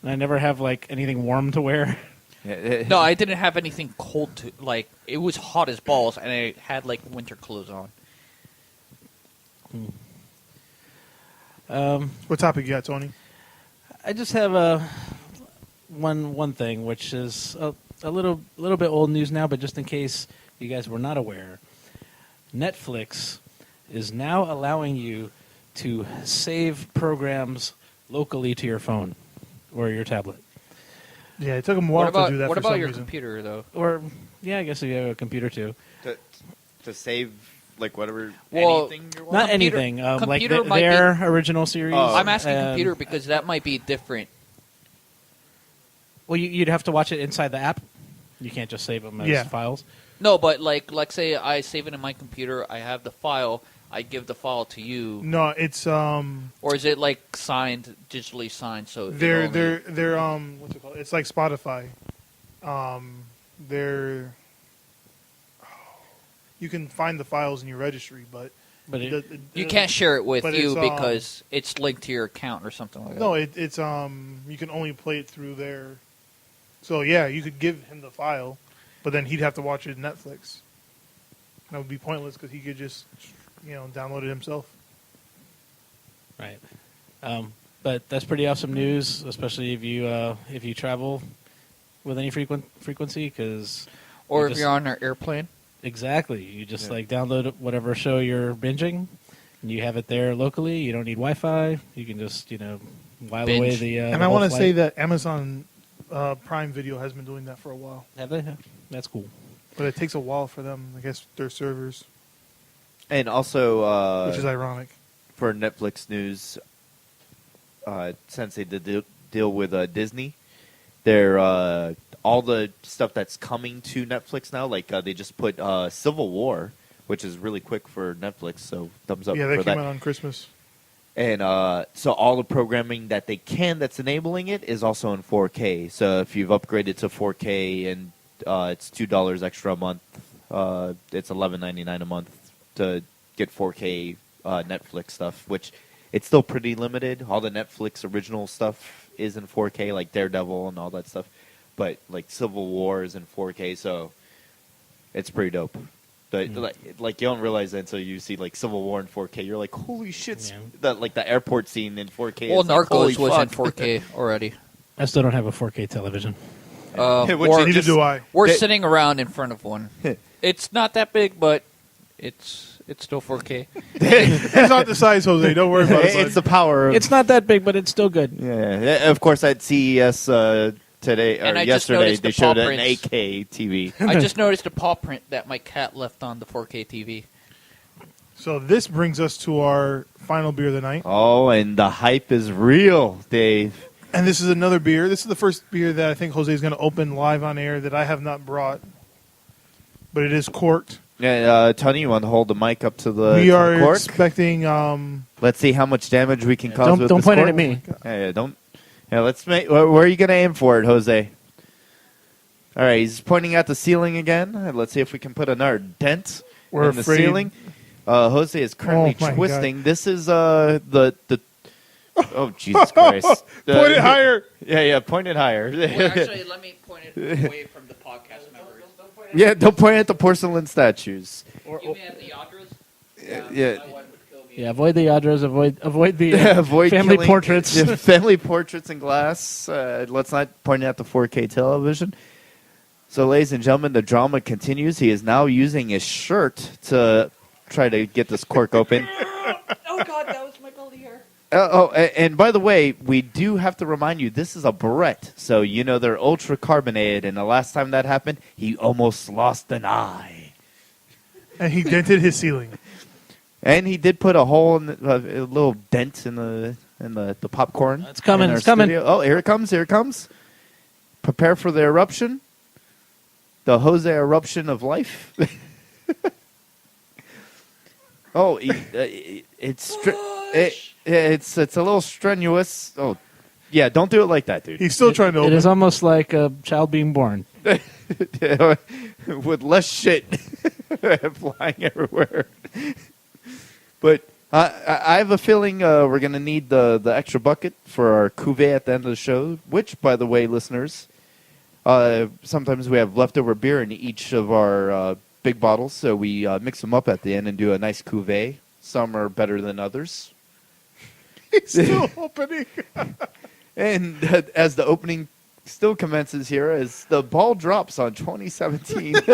and I never have like anything warm to wear. No, I didn't have anything cold to like. It was hot as balls, and I had like winter clothes on. What topic you got, Tony? I just have one thing, which is a little bit old news now, but just in case you guys were not aware, Netflix is now allowing you to save programs locally to your phone or your tablet. Yeah, it took them a while to do that. What for about some your reason. computer though? Or yeah, I guess if you have a computer too. To save like whatever Well, anything you're Not watching. anything. Like computer might their original series. Oh. I'm asking and- computer because that might be different. Well, you'd have to watch it inside the app. You can't just save them as files. No, but like say I save it in my computer, I have the file, I give the file to you, No, it's or is it like signed, digitally signed? So they're it they're what's it called? It's like Spotify. They're you can find the files in your registry, but But you can't share it with but you it's, because it's linked to your account or something like that. no, it's you can only play it through there. So yeah, you could give him the file, but then he'd have to watch it on Netflix. That would be pointless because he could just download it himself. Right. But that's pretty awesome news, especially if you travel with any frequency, because Or if you're on an airplane. Exactly. You just like download whatever show you're binging, and you have it there locally. You don't need Wi-Fi. You can just while Binge. away the. And I want to say that Amazon Prime Video has been doing that for a while. Have they? That's cool. But it takes a while for them, I guess, their servers, And also, which is ironic. for Netflix news, since they did deal with Disney, they're all the stuff that's coming to Netflix now. Like they just put Civil War, which is really quick for Netflix. So thumbs up Yeah, for that that. came out on Christmas. And so all the programming that they that's enabling it is also in 4K. So if you've upgraded to 4K and it's $2 extra a month, it's $11.99 a month to get 4K Netflix stuff, which it's still pretty limited. All the Netflix original stuff is in 4K, like Daredevil and all that stuff. But like Civil War is in 4K, so it's pretty dope. But like you don't realize that until you see like Civil War in 4K. You're like, holy shit! Yeah. The airport scene in 4K. Well, is like, holy Narcos was in fuck. 4K already. I still don't have a 4K television. Which Or- is Neither do I. We're sitting around in front of one. It's not that big, but it's still 4K. It's not the size, Jose. Don't worry about it. It's the power. Of, It's not that big, but it's still good. yeah. Of course, at CES today or And I just yesterday noticed they the showed paw an prints. 8K TV. I just noticed a paw print that my cat left on the 4K TV. So this brings us to our final beer of the night. Oh, and the hype is real, Dave. And this is another beer. This is the first beer that I think Jose is going to open live on air that I have not brought. But it is corked. Yeah, Tony, you want to hold the mic up to the, We to are the cork? expecting... Let's see how much damage we can cause with Don't this point it cork. at me. Yeah, don't. Yeah, let's make. Where are you going to aim for it, Jose? All right, he's pointing at the ceiling again. Let's see if we can put another dent We're in the afraid- ceiling. Jose is currently Oh, my twisting. This is the. Oh Jesus Christ! Point it higher. Yeah, point it higher. actually, let me point it away from the podcast members. Yeah, don't point at the porcelain statues. You mean at the Yadras? Yeah. Yeah, avoid the Yadras, avoid the Avoid family killing- portraits. Yeah, family portraits in glass. Let's not point at the 4K television. So, ladies and gentlemen, the drama continues. He is now using his shirt to try to get this cork open. Oh God, that was my belly hair. And by the way, we do have to remind you, this is a Brett. So, you know, they're ultra carbonated. And the last time that happened, he almost lost an eye. And he dented his ceiling. And he did put a hole in a little dent in the popcorn. It's coming, in our it's coming. studio. Oh, here it comes! Here it comes! Prepare for the eruption, the Jose eruption of life. Oh, it's a little strenuous. Oh, yeah! Don't do it like that, dude. He's still trying to It open. is almost like a child being born. With less shit flying everywhere. But I have a feeling we're going to need the extra bucket for our cuvee at the end of the show, which, by the way, listeners, sometimes we have leftover beer in each of our big bottles, so we mix them up at the end and do a nice cuvee. Some are better than others. He's still opening. And as the opening still commences here, as the ball drops on 2017. It's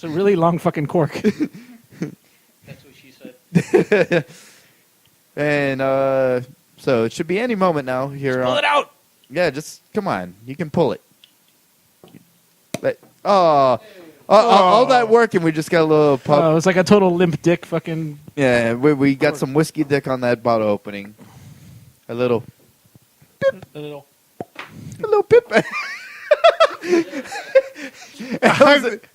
a really long fucking cork. That's what she said. And so it should be any moment now here. Pull it out. Yeah, just come on. You can pull it. All that work and we just got a little pub. It was like a total limp dick fucking... Yeah, we got some whiskey dick on that bottle opening. A little pip.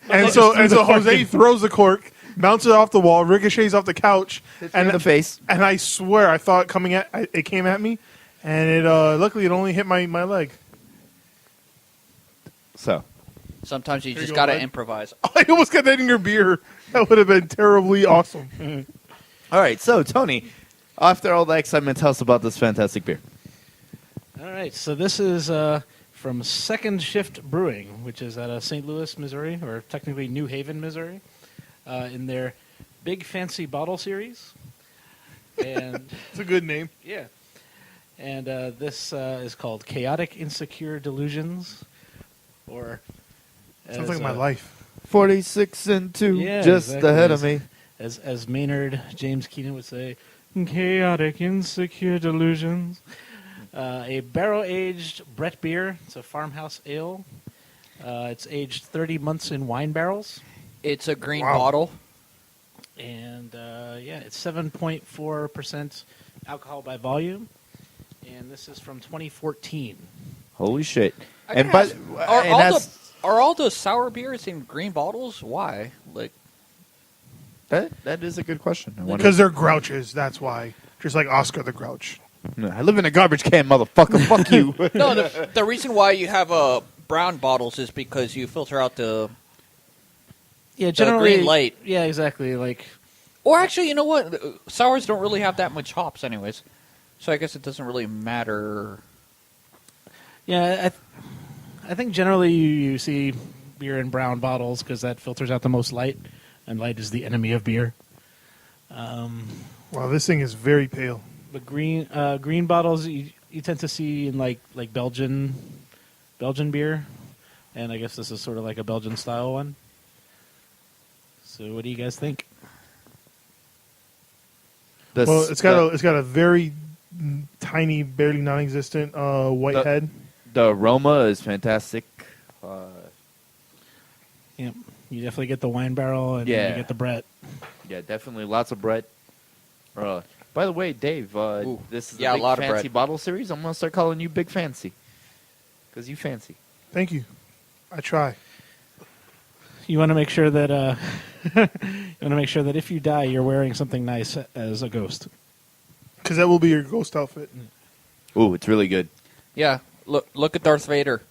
and so Jose throws the cork, bounces off the wall, ricochets off the couch, And in the face. And I swear, I thought it came at me, and it luckily it only hit my leg. So Sometimes you Here you just go, gotta bud. improvise. I almost got that in your beer. That would have been terribly awesome. all right, so Tony, after all the excitement, tell us about this fantastic beer. All right, so this is from Second Shift Brewing, which is out of St. Louis, Missouri, or technically New Haven, Missouri, in their Big Fancy Bottle series. And It's a good name. yeah, and this is called Chaotic Insecure Delusions, or Sounds as, like my life. 46 and 2, Yeah, just exactly. ahead of me. as Maynard James Keenan would say, chaotic insecure delusions. A barrel-aged Brett beer. It's a farmhouse ale. It's aged 30 months in wine barrels. It's a green Wow. bottle. And, it's 7.4% alcohol by volume. And this is from 2014. Holy shit. I And gotta but ask, are all the sour beers in green bottles? Why? Like, that is a good question. I wonder- Because they're grouches, that's why. Just like Oscar the Grouch. I live in a garbage can, motherfucker. Fuck you. no, the reason why you have brown bottles is because you filter out the Yeah, generally. green light. Yeah, exactly. Like, Or actually, you know what? Sours don't really have that much hops, anyways. So I guess it doesn't really matter. yeah, I think generally you see beer in brown bottles because that filters out the most light, and light is the enemy of beer. Wow, this thing is very pale. The green bottles you tend to see in like Belgian beer, and I guess this is sort of like a Belgian style one. So what do you guys think? Well, it's got a very tiny, barely non-existent white The- head. The aroma is fantastic. Yep. You definitely get the wine barrel and you get the Brett. Yeah, definitely lots of Brett. By the way, Dave, this is yeah, a big a lot of fancy Brett. bottle series. I'm gonna start calling you Big Fancy because you fancy. Thank you. I try. You want to make sure that if you die, you're wearing something nice as a ghost. Because that will be your ghost outfit. Ooh, it's really good. Yeah, look at Darth Vader.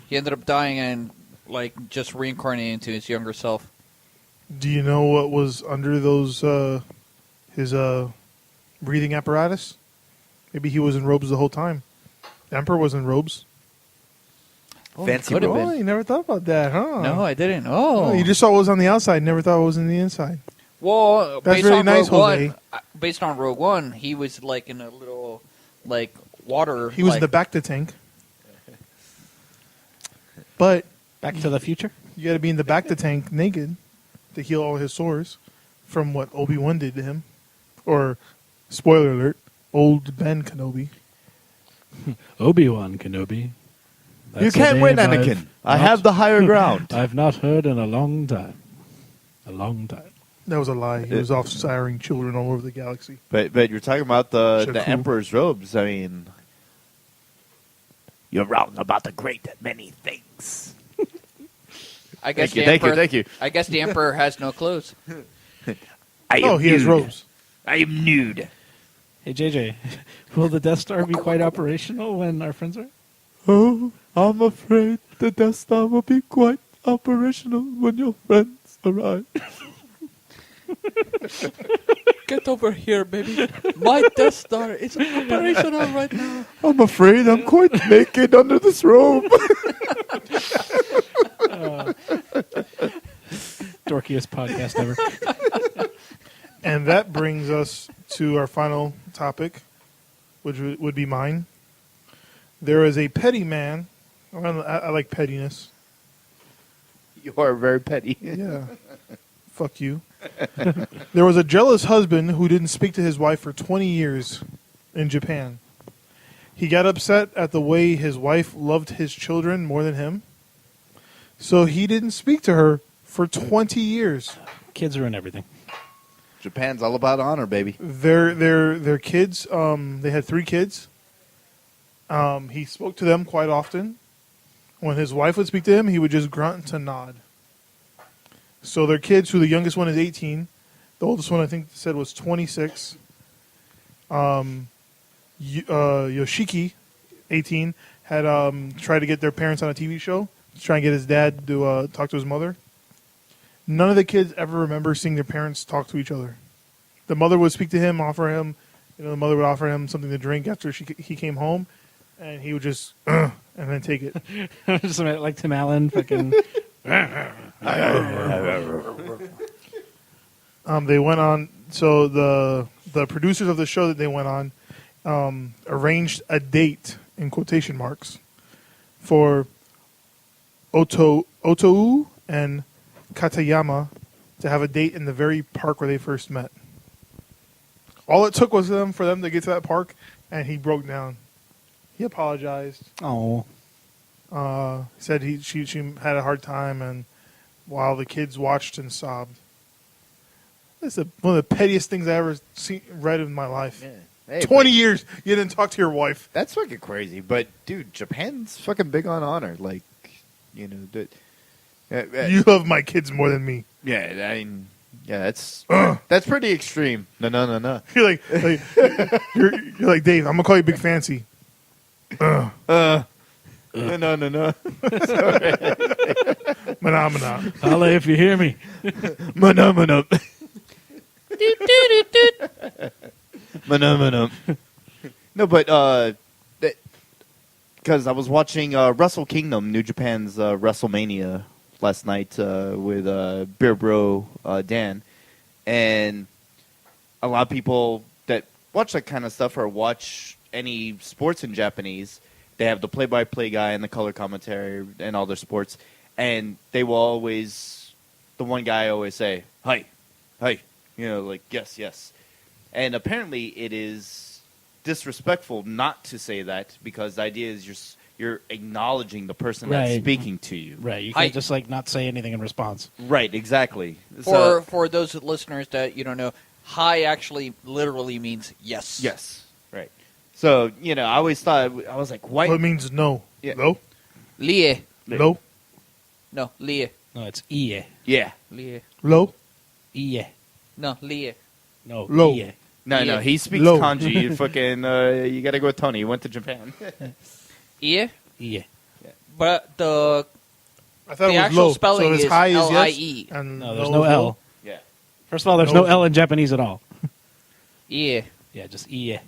He ended up dying and just reincarnating into his younger self. Do you know what was under those his breathing apparatus? Maybe he was in robes the whole time. The Emperor was in robes. Fancy could have Oh, been. you never thought about that, huh? No, I didn't. Oh, you just saw what was on the outside. Never thought what was in the inside. Well, That's based really on nice, Rogue Jose. One, based on Rogue One, he was in a little water. He was in the back to tank. But Back to the Future? you got to be in the back to tank naked to heal all his sores from what Obi-Wan did to him. Or, spoiler alert, old Ben Kenobi. Obi-Wan Kenobi. You can't win, Anakin. I have the higher ground. I've not heard in a long time. A long time. That was a lie. He was off siring children all over the galaxy. But you're talking about the Jakku. Emperor's robes. I mean, you're wrong about the great many things. I guess Thank you. I guess the Emperor has no clothes. Oh, he has robes. I am nude. Hey, JJ, will the Death Star be quite operational when our friends are? Oh, I'm afraid the Death Star will be quite operational when your friends arrive. Get over here, baby. My Death Star is operational right now. I'm afraid I'm quite naked under this robe. Dorkiest podcast ever. And that brings us to our final topic, which would be mine. There is a petty man. I like pettiness. You are very petty. Yeah. Fuck you. There was a jealous husband who didn't speak to his wife for 20 years in Japan. He got upset at the way his wife loved his children more than him. So he didn't speak to her for 20 years. Kids ruin everything. Japan's all about honor, baby. Their kids, they had 3 kids. He spoke to them quite often. When his wife would speak to him, he would just grunt and nod. So their kids, who the youngest one is 18, the oldest one I think said was 26. Yoshiki, 18, had tried to get their parents on a TV show to try and get his dad to talk to his mother. None of the kids ever remember seeing their parents talk to each other. The mother would speak to him, offer him, the mother would offer him something to drink after he came home, and he would just and then take it. Just like Tim Allen, fucking. They went on. So the producers of the show that they went on arranged a date in quotation marks for Otou and Katayama to have a date in the very park where they first met. All it took was for them to get to that park, and he broke down. He apologized. Oh. Said she had a hard time, and while the kids watched and sobbed. That's one of the pettiest things I ever read in my life. Yeah. Hey, 20 years you didn't talk to your wife. That's fucking crazy. But dude, Japan's fucking big on honor. Like, You love my kids more than me. Yeah, I mean, yeah, that's pretty extreme. No. You're like you're like Dave. I'm gonna call you Big Fancy. No. Mana. Holla if you hear me. Mana. No, but because I was watching Wrestle Kingdom, New Japan's WrestleMania last night with Beer Bro Dan, and a lot of people that watch that kind of stuff or watch any sports in Japanese, they have the play-by-play guy and the color commentary and all their sports, and they will always, the one guy always say, "Hi, hi," like yes. And apparently it is disrespectful not to say that because the idea is you're acknowledging the person that's Right. speaking to you. Right. You can't just like not say anything in response. Right, exactly. For those listeners that you don't know, hi actually literally means yes. Yes, right. So, I always thought, I was like, why? Well, it means no. Yeah. No? Lie. No? No, lie. No, it's ie. Yeah. Lie. Low? Ie. No, lie. No, Low. ie. No, Yeah. he speaks Low. kanji. Fucking, you gotta go with Tony. He went to Japan. Ie. Ie. But the I thought The it was actual low. spelling so it's is high is L-I-E. yes, and No, there's low no is L. low. Yeah. First of all, there's no L in Japanese at all. ie. Yeah, just ie.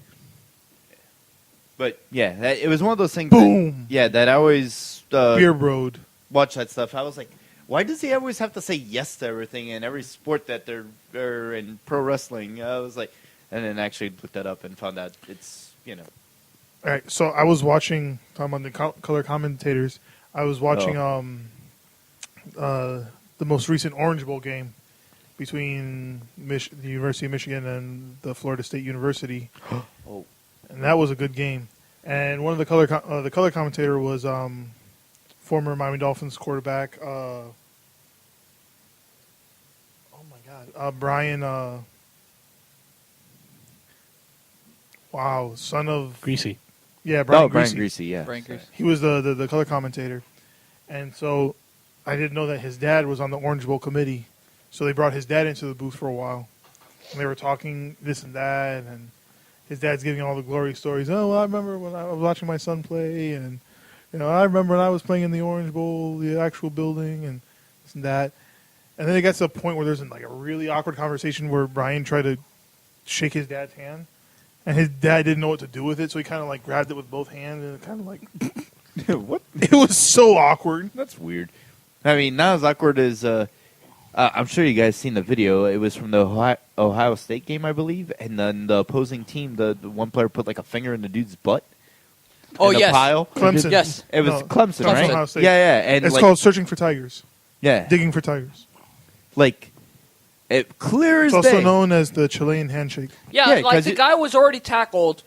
But, yeah, it was one of those things. Boom. That I always Beer Road. watch that stuff. I was like, why does he always have to say yes to everything in every sport that they're in pro wrestling? I was like, and then actually looked that up and found out it's, All right, so I was watching, talking about the color commentators, I was watching the most recent Orange Bowl game between the University of Michigan and the Florida State University. Oh. And that was a good game. And one of the color commentator was former Miami Dolphins quarterback. Oh my God, Brian. Wow, son of Greasy. yeah, Brian Brian Greasy. Greasy, yeah. Brian Greasy. He was the color commentator, and so I didn't know that his dad was on the Orange Bowl committee. So they brought his dad into the booth for a while, and they were talking this and that, and his dad's giving all the glory stories. Oh, well, I remember when I was watching my son play, and I remember when I was playing in the Orange Bowl, the actual building, and this and that. And then it gets to a point where there's like a really awkward conversation where Brian tried to shake his dad's hand, and his dad didn't know what to do with it, so he kind of like grabbed it with both hands and kind of like What? it was so awkward. That's weird. I mean, not as awkward as I'm sure you guys seen the video. It was from the Ohio State game, I believe, and then the opposing team, the one player put like a finger in the dude's butt. Oh, in a yes. pile. Clemson. Yes. It was No, Clemson, Clemson, right? Ohio State. Yeah, and It's like, called Searching for Tigers, yeah, Digging for Tigers. like it clear as It's also day. known as the Chilean handshake. Yeah, Yeah, like 'cause the it- guy was already tackled,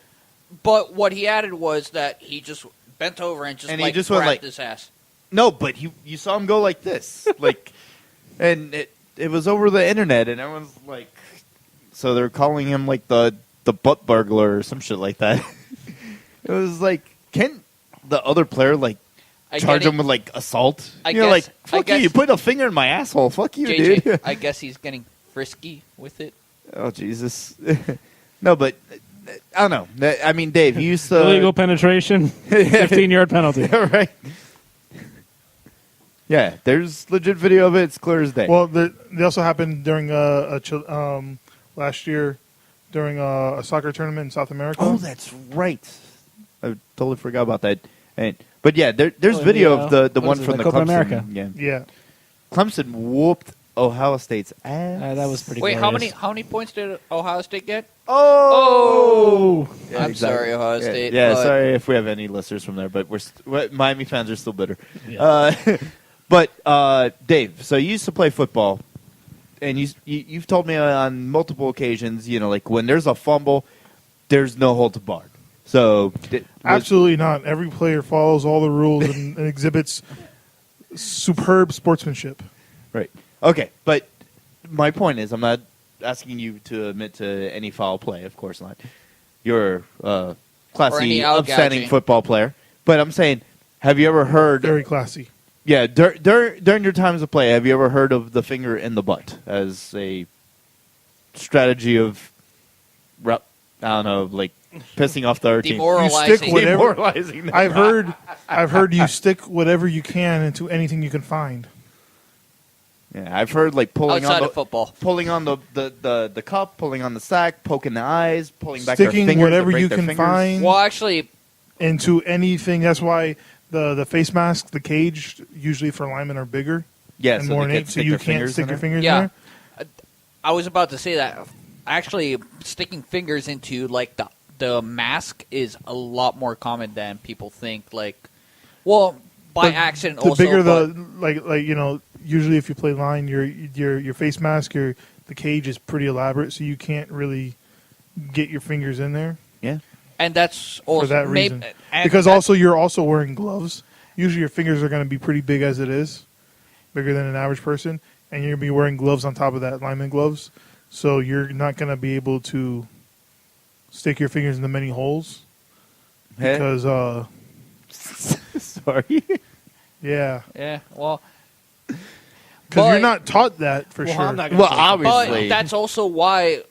but what he added was that he just bent over and just And he like just went grabbed like- his ass. No, but you saw him go like this, like, and it was over the internet, and everyone's like, so they're calling him like the butt burglar or some shit like that. It was like, can the other player like I charge get him with like assault? I You're guess- like, I fuck you! guess- You put a finger in my asshole. Fuck you, JJ, dude. I guess he's getting frisky with it. Oh Jesus! No, but I don't know. I mean, Dave, you used to Illegal penetration, 15-yard penalty. right? Yeah, there's legit video of it. It's clear as day. Well, they also happened during last year during a soccer tournament in South America. Oh, that's right. I totally forgot about that. But yeah, there's Oh, video yeah. of the What one is it, from the the Copa Clemson America? game. Yeah. Clemson whooped Ohio State's ass. That was pretty. Wait, glorious. how many points did Ohio State get? Oh, yeah, I'm exactly. sorry, Ohio Yeah, State. Yeah, but sorry if we have any listeners from there, but Miami fans are still bitter. Yeah. But Dave, so you used to play football, and you've told me on multiple occasions, like when there's a fumble, there's no holds barred. So Absolutely not. Every player follows all the rules and exhibits superb sportsmanship. Right. Okay, but my point is, I'm not asking you to admit to any foul play. Of course not. You're a classy, any upstanding out-gouging. football player. But I'm saying, have you ever heard? Very classy. Yeah, during your times of play, have you ever heard of the finger in the butt as a strategy of, I don't know, like pissing off the other team? Demoralizing. You stick whatever. Demoralizing them. I've heard you stick whatever you can into anything you can find. Yeah, I've heard like pulling outside on the of football. pulling on the cup, pulling on the sack, poking the eyes, pulling back their Sticking fingers, whatever to break you their can fingers. find Well, actually, into anything. That's why the face mask, the cage, usually for linemen are bigger Yeah, and so more they innate, can't so stick you their can't fingers stick in your there? fingers Yeah. in there. I was about to say that. Actually, sticking fingers into like the mask is a lot more common than people think. Like, well, by But accident the also. bigger but the usually if you play line, your face mask, the cage is pretty elaborate, so you can't really get your fingers in there Yeah. And that's also for that reason. and Because that- also you're also wearing gloves. Usually your fingers are going to be pretty big as it is, bigger than an average person, and you're going to be wearing gloves on top of that, lineman gloves. So you're not going to be able to stick your fingers in the many holes Hey. because, Sorry. yeah, yeah, well, because But- you're not taught that for Well, sure. I'm not gonna Well, say- obviously. but that's also why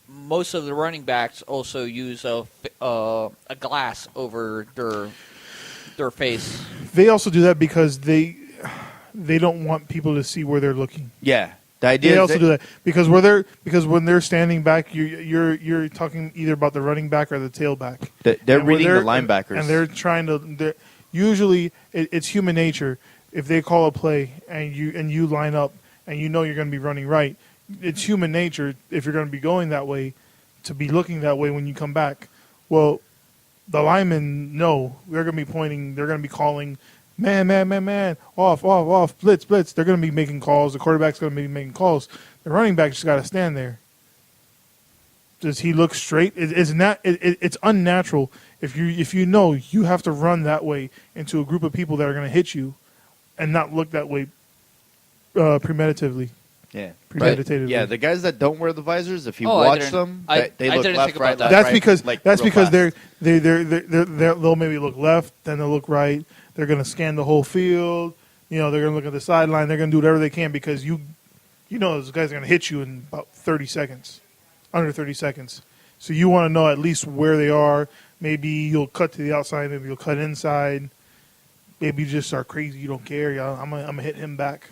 most of the running backs also use a glass over their face. They also do that because they don't want people to see where they're looking. Yeah. The idea They is also do that because when they're standing back, you're talking either about the running back or the tailback. they're And where reading the linebackers. and they're trying to. Usually, it's human nature. If they call a play and you line up and you know you're going to be running right, it's human nature if you're going to be going that way to be looking that way when you come back. Well, the linemen know they're going to be pointing. They're going to be calling, man, off, blitz. They're going to be making calls. The quarterback's going to be making calls. The running back just got to stand there. Does he look straight? It's unnatural if you know you have to run that way into a group of people that are going to hit you, and not look that way premeditatively. Yeah. Premeditatively. Yeah, the guys that don't wear the visors, if you Oh, I watch didn't- them, I they look didn't left, think about right, that. left, That's right, because like, that's real because fast. they'll maybe look left, then they'll look right. They're going to scan the whole field. They're going to look at the sideline. They're going to do whatever they can because you know those guys are going to hit you in about 30 seconds, under 30 seconds. So you want to know at least where they are. Maybe you'll cut to the outside. Maybe you'll cut inside. Maybe you just are crazy. You don't care. I'm gonna hit him back.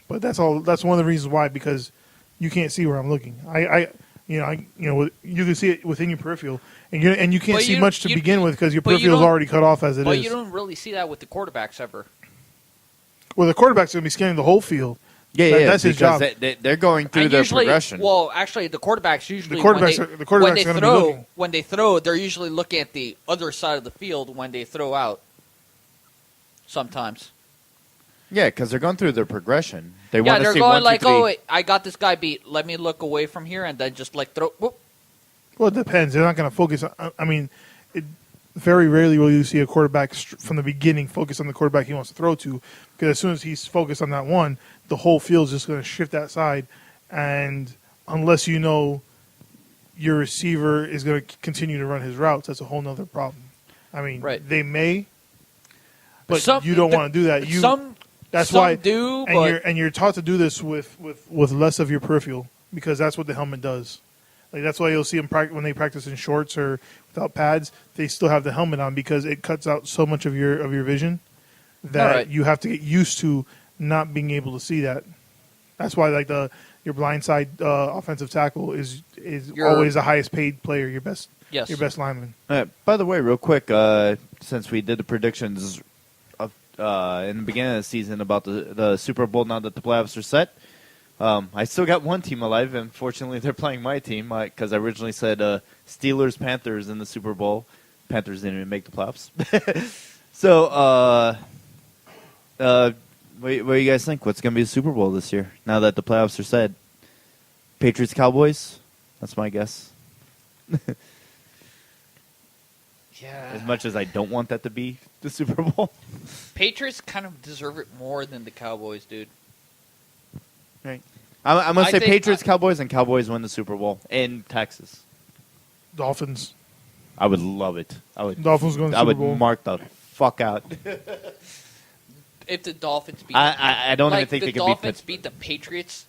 But that's all. That's one of the reasons why, because you can't see where I'm looking. You can see it within your peripheral, and you can't But see you- much to you- begin with because your but you peripheral's don't- already cut off as it But is. you don't really see that with the quarterbacks ever. Well, the quarterback's gonna be scanning the whole field. Yeah, That's his because job. they're going through And their usually, progression. well, actually, the quarterbacks usually The quarterbacks when they are gonna be throw looking. when they throw, they're usually looking at the other side of the field when they throw out. Sometimes, Yeah, because they're going through their progression. They yeah, want to they're see going 1, 2, like, 3. "Oh, wait, I got this guy beat. Let me look away from here," and then just like throw. Whoop. Well, it depends. They're not going to focus. I mean, very rarely will you see a quarterback from the beginning focus on the quarterback he wants to throw to, because as soon as he's focused on that one, the whole field's just going to shift that side, and unless you know your receiver is going to continue to run his routes, that's a whole nother problem. I mean, Right. they may, but Some- you don't the- want to do that. That's some why do, and you're taught to do this with less of your peripheral, because that's what the helmet does. Like that's why you'll see them when they practice in shorts or without pads, they still have the helmet on because it cuts out so much of your vision that All right. you have to get used to not being able to see that. That's why like your blindside offensive tackle is always the highest paid player, your best lineman. By the way, real quick, since we did the predictions in the beginning of the season about the Super Bowl, now that the playoffs are set, I still got one team alive. Unfortunately, they're playing my team because I originally said Steelers, Panthers in the Super Bowl. Panthers didn't even make the playoffs. So, what do you guys think? What's going to be the Super Bowl this year now that the playoffs are set? Patriots, Cowboys? That's my guess. Yeah. As much as I don't want that to be the Super Bowl. Patriots kind of deserve it more than the Cowboys, dude. Right. I'm going to say think- Patriots, Cowboys, and Cowboys win the Super Bowl in Texas. Dolphins. I would love it. Dolphins going to the I Super would Bowl. mark the fuck out. If the Dolphins beat, I don't even think the they could Dolphins beat beat the Patriots,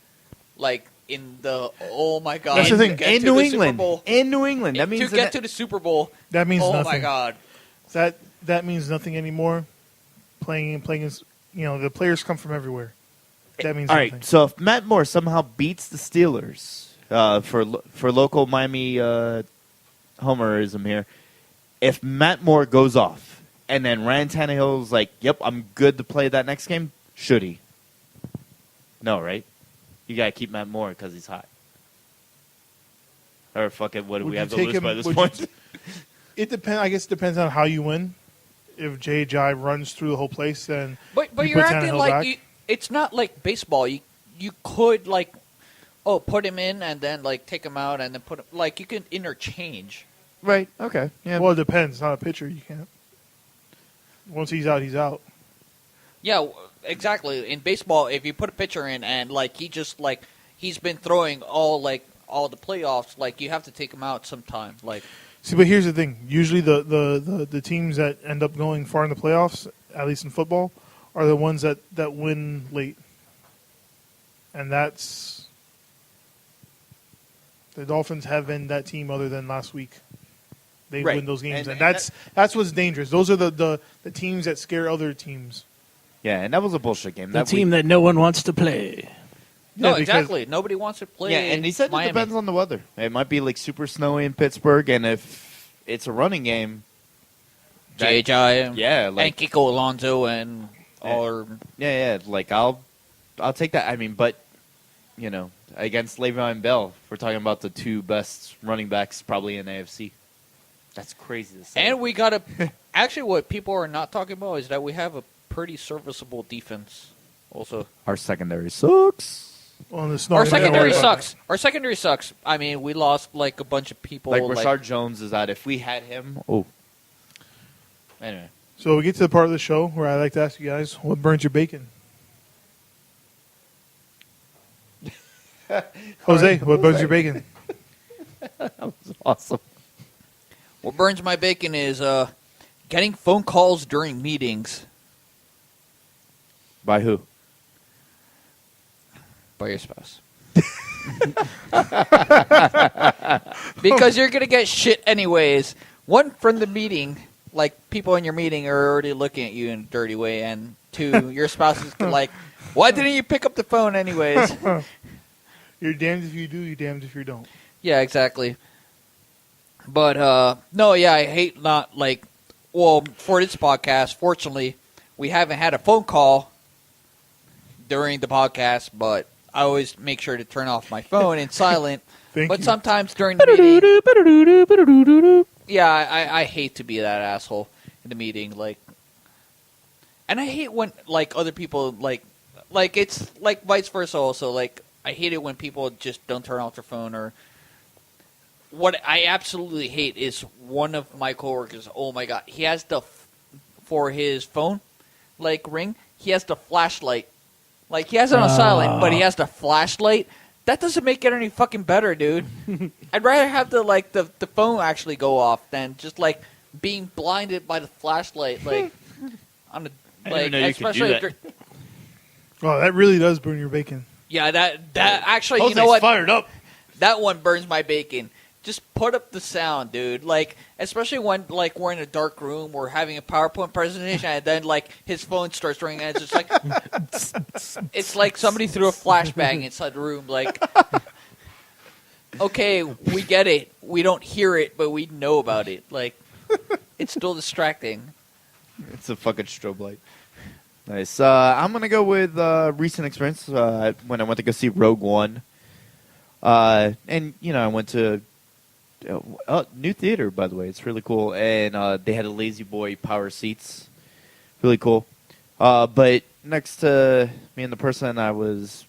like in the oh my god, That's the thing. to get in to New the Super England. Bowl. In New England. That means to get to the Super Bowl. That means oh nothing. my god, That means nothing anymore. Playing is, the players come from everywhere. That means all nothing. right. So if Matt Moore somehow beats the Steelers for local Miami homerism here, if Matt Moore goes off and then Ryan Tannehill's like, "Yep, I'm good to play that next game," should he? No, right? You gotta keep Matt Moore because he's hot. Or fuck it, what do Would we you have to take lose him- by this would point? you- It depends. I guess it depends on how you win. If J.J. runs through the whole place, then but you you're put acting Tannehill like back. it's not like baseball. You could like oh, put him in and then like take him out and then put him, like you can interchange. Right. Okay. Yeah. Well, it depends. Not a pitcher. You can't. Once he's out, he's out. Yeah, exactly. In baseball, if you put a pitcher in and like he just like he's been throwing all the playoffs, like you have to take him out sometime. Like, see, but here's the thing. Usually, the teams that end up going far in the playoffs, at least in football, are the ones that win late, and that's the Dolphins have been that team other than last week. They Right. win those games, and that's what's dangerous. Those are the teams that scare other teams. Yeah, and that was a bullshit game. The That team that no one wants to play. no, Yeah, because- exactly. Nobody wants to play. Yeah, and he said Miami. it depends on the weather. It might be like super snowy in Pittsburgh, and if it's a running game, JJ, yeah, and like Kiko Alonso and or yeah, like I'll take that. I mean, but you know, against Le'Veon Bell, if we're talking about the two best running backs probably in AFC. That's crazy to say. and we got a. Actually, what people are not talking about is that we have a pretty serviceable defense. Also, our secondary sucks. Well, the snow- our secondary Yeah, sucks. Our secondary sucks. I mean, we lost like a bunch of people. Like Rashard Jones is out. If we had him, anyway. So we get to the part of the show where I like to ask you guys, what burns your bacon? Jose, what burns your bacon? That was awesome. What burns my bacon is getting phone calls during meetings By who? by your spouse. Because you're gonna get shit anyways. One, from the meeting, like people in your meeting are already looking at you in a dirty way, and two, your spouse is like, "Why didn't you pick up the phone anyways?" You're damned if you do, you're damned if you don't. Yeah, exactly. But no, yeah, I hate not like. Well, for this podcast, fortunately, we haven't had a phone call during the podcast, but I always make sure to turn off my phone in silent. Thank But you. sometimes during the meeting, yeah, I hate to be that asshole in the meeting, like, and I hate when like other people like it's like vice versa. Also, like I hate it when people just don't turn off their phone. Or what I absolutely hate is one of my coworkers. Oh my god, he has for his phone like ring. He has the flashlight. Like, he has it on silent, but he has the flashlight. That doesn't make it any fucking better, dude. I'd rather have the phone actually go off than just, like, being blinded by the flashlight, like, on the, like, know you could do that. Oh, that really does burn your bacon. Yeah, that actually, you Jose's know what? fired up. That one burns my bacon. Just put up the sound, dude. Like, especially when, like, we're in a dark room, we're having a PowerPoint presentation, and then, like, his phone starts ringing, and it's just like, it's like somebody threw a flashbang inside the room. Like, okay, we get it. We don't hear it, but we know about it. Like, it's still distracting. It's a fucking strobe light. Nice. I'm going to go with recent experience when I went to go see Rogue One. And, you know, I went to new theater, by the way. It's really cool. And they had a Lazy Boy power seats. Really cool. But next to me and the person I was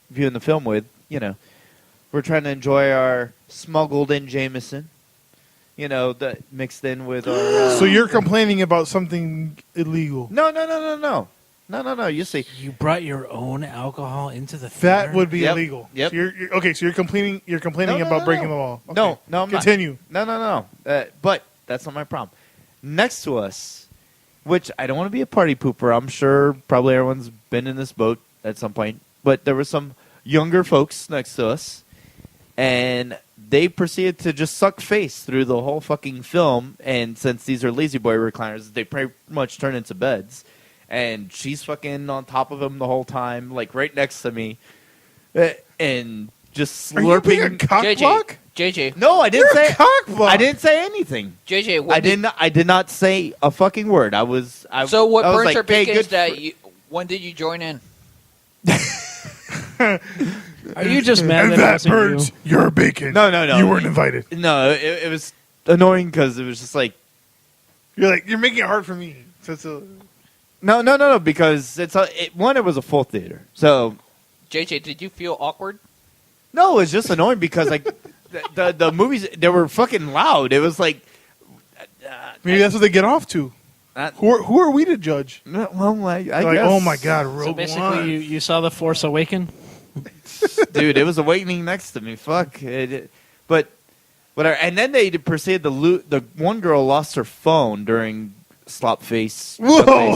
viewing the film with, you know, we're trying to enjoy our smuggled in Jameson. You know, that mixed in with our... So you're complaining about something illegal. No. You see. You brought your own alcohol into the theater? That would be Yep. illegal. Yep. So you're complaining No, about no, breaking no. the law. Okay. No, I'm not. Continue. No. But that's not my problem. Next to us, which I don't want to be a party pooper. I'm sure probably everyone's been in this boat at some point. But there were some younger folks next to us, and they proceeded to just suck face through the whole fucking film. And since these are Lazy Boy recliners, they pretty much turn into beds. And she's fucking on top of him the whole time, like right next to me, and just slurping. Are you being a cockblock? JJ. No, I didn't You're say. a cockblock. I didn't say anything. JJ, I did not say a fucking word. So what I was burns like, your hey, bacon good is that when did you join in? Are you just mad And that that wasn't burns you? your bacon. No. You weren't invited. No, it was annoying because it was just like You're making it hard for me. So it's no, because it was a full theater. So JJ, did you feel awkward? No, it's just annoying because like the movies they were fucking loud. It was like Maybe that's what they get off to. Who are we to judge? Well, I Like, guess. oh my God, Rogue So basically, One. you saw The Force Awaken? Dude, it was awakening next to me. Fuck. But whatever. And then they proceeded to loot. The one girl lost her phone during Slopface. Whoa,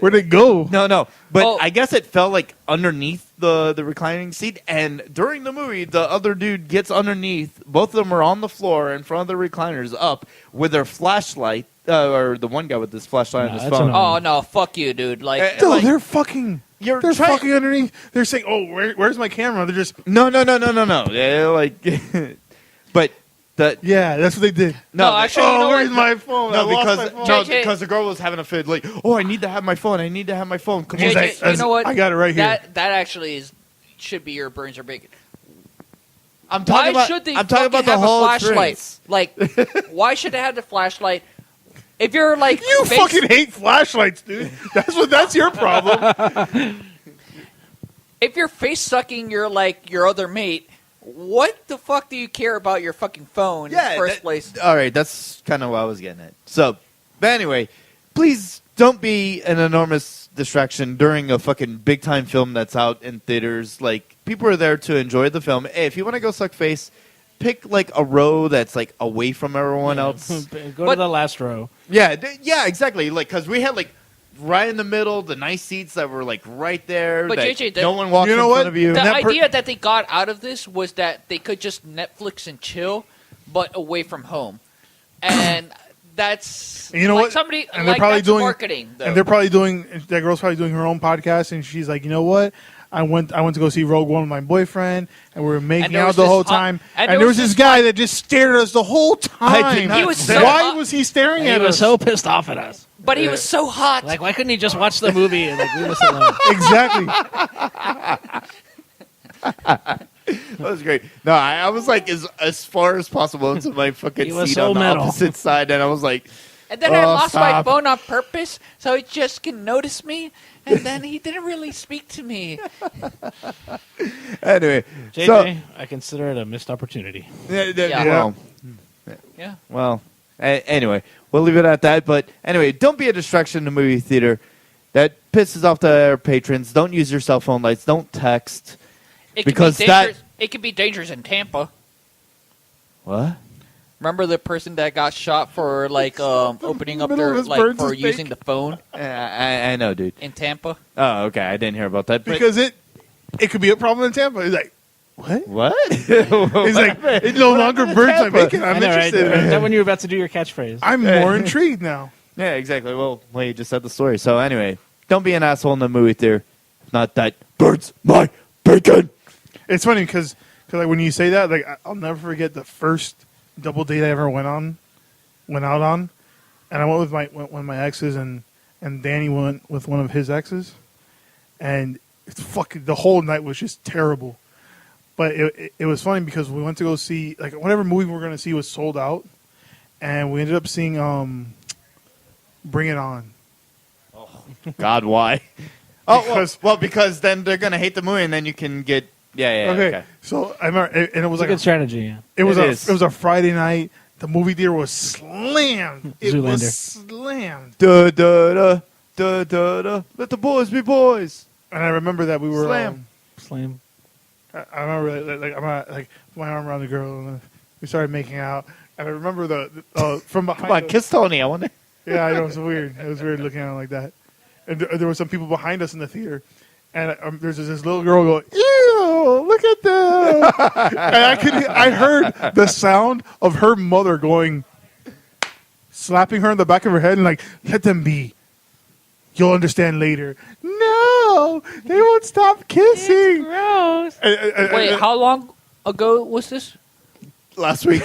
where'd it go? No. But Oh. I guess it fell like underneath the reclining seat. And during the movie, the other dude gets underneath. Both of them are on the floor in front of the recliners up with their flashlight. Or the one guy with his flashlight on his that's phone. annoying. Oh no, fuck you, dude. Like, Dude, they're fucking. You're They're trying- fucking underneath. They're saying, "Oh, where's my camera?" They're just. No. Yeah, like, but the Yeah, that's what they did. No, actually, you know where's what? my phone? I no, lost because my phone. no, JJ. because the girl was having a fit. Like, oh, I need to have my phone. I need to have my phone. Come on. He's JJ, like, you know what? I got it right here. That actually should be your burns or bacon. I'm talking Why about. should they I'm talking fucking about the have whole a flashlight? experience. Like, why should they have the flashlight? If you're like You fucking hate flashlights, dude. That's your problem. if you're face sucking your other mate, what the fuck do you care about your fucking phone in the first place? All right, that's kind of what I was getting at. So, but anyway, please don't be an enormous distraction during a fucking big time film that's out in theaters. Like, people are there to enjoy the film. Hey, if you want to go suck face, pick like a row that's like away from everyone else. Go to the last row. Yeah, exactly. Like, because we had like right in the middle, the nice seats that were like right there. But that JJ, no one walks you know in what? front of you. The that per- idea that they got out of this was that they could just Netflix and chill, but away from home, and that's And you know like what? somebody And they're like probably that's doing marketing. Though. And they're probably doing. That girl's probably doing her own podcast, and she's like, you know what? I went to go see Rogue One with my boyfriend, and we were making there out was the this whole hot- time. and And there was this guy that just stared at us the whole time. not He was so Why hot. was he staring He at was us? so pissed off at us. but he was so hot. Like, why couldn't he just watch the movie and like leave us alone? Exactly. That was great. No, I was like as far as possible into my fucking He was seat so on the metal. opposite side, and I was like, And then I Oh, lost my stop. phone on purpose, so he just can notice me. And then he didn't really speak to me. anyway. JJ, So, I consider it a missed opportunity. Yeah. Yeah. Well, anyway, we'll leave it at that. But anyway, don't be a distraction in the movie theater. That pisses off the patrons. Don't use your cell phone lights. Don't text. It Because could be dangerous. It could be dangerous in Tampa. What? Remember the person that got shot for like opening up middle their of his like birds for is using fake. the phone I know, dude. in Tampa? Oh, okay. I didn't hear about that. But Because it could be a problem in Tampa. He's like, what? what? He's like, it no longer burns my bacon. I'm I know, right? interested. Is that when you were about to do your catchphrase? I'm more intrigued now. Yeah, exactly. Well, you just said the story. So anyway, don't be an asshole in the movie theater. If not, that burns my bacon. It's funny because like when you say that, like I'll never forget the first double date I ever went out on, and I went with one of my exes, and Danny went with one of his exes, and it's fucking the whole night was just terrible. But it was funny because we went to go see like whatever movie we were going to see was sold out, and we ended up seeing Bring It On. God, why? Because then they're gonna hate the movie, and then you can get okay. So I remember, and it was It's like a good strategy. Yeah. it was It is. a Friday night. The movie theater was slammed. It was Zoolander. slammed. Da da da da da da. Let the boys be boys. And I remember that we were. Slam. Slam. I remember like I'm not, like my arm around the girl, and we started making out. And I remember the from behind. Come on, kiss Tony. I wonder. Yeah, I know, it was weird. It was weird looking at it like that. And there were some people behind us in the theater, and there's this little girl going, "Ew, look at them!" And I heard the sound of her mother going, slapping her in the back of her head, and like, "Let them be. You'll understand later." No, they won't stop kissing. Gross. Wait, how long ago was this? Last week.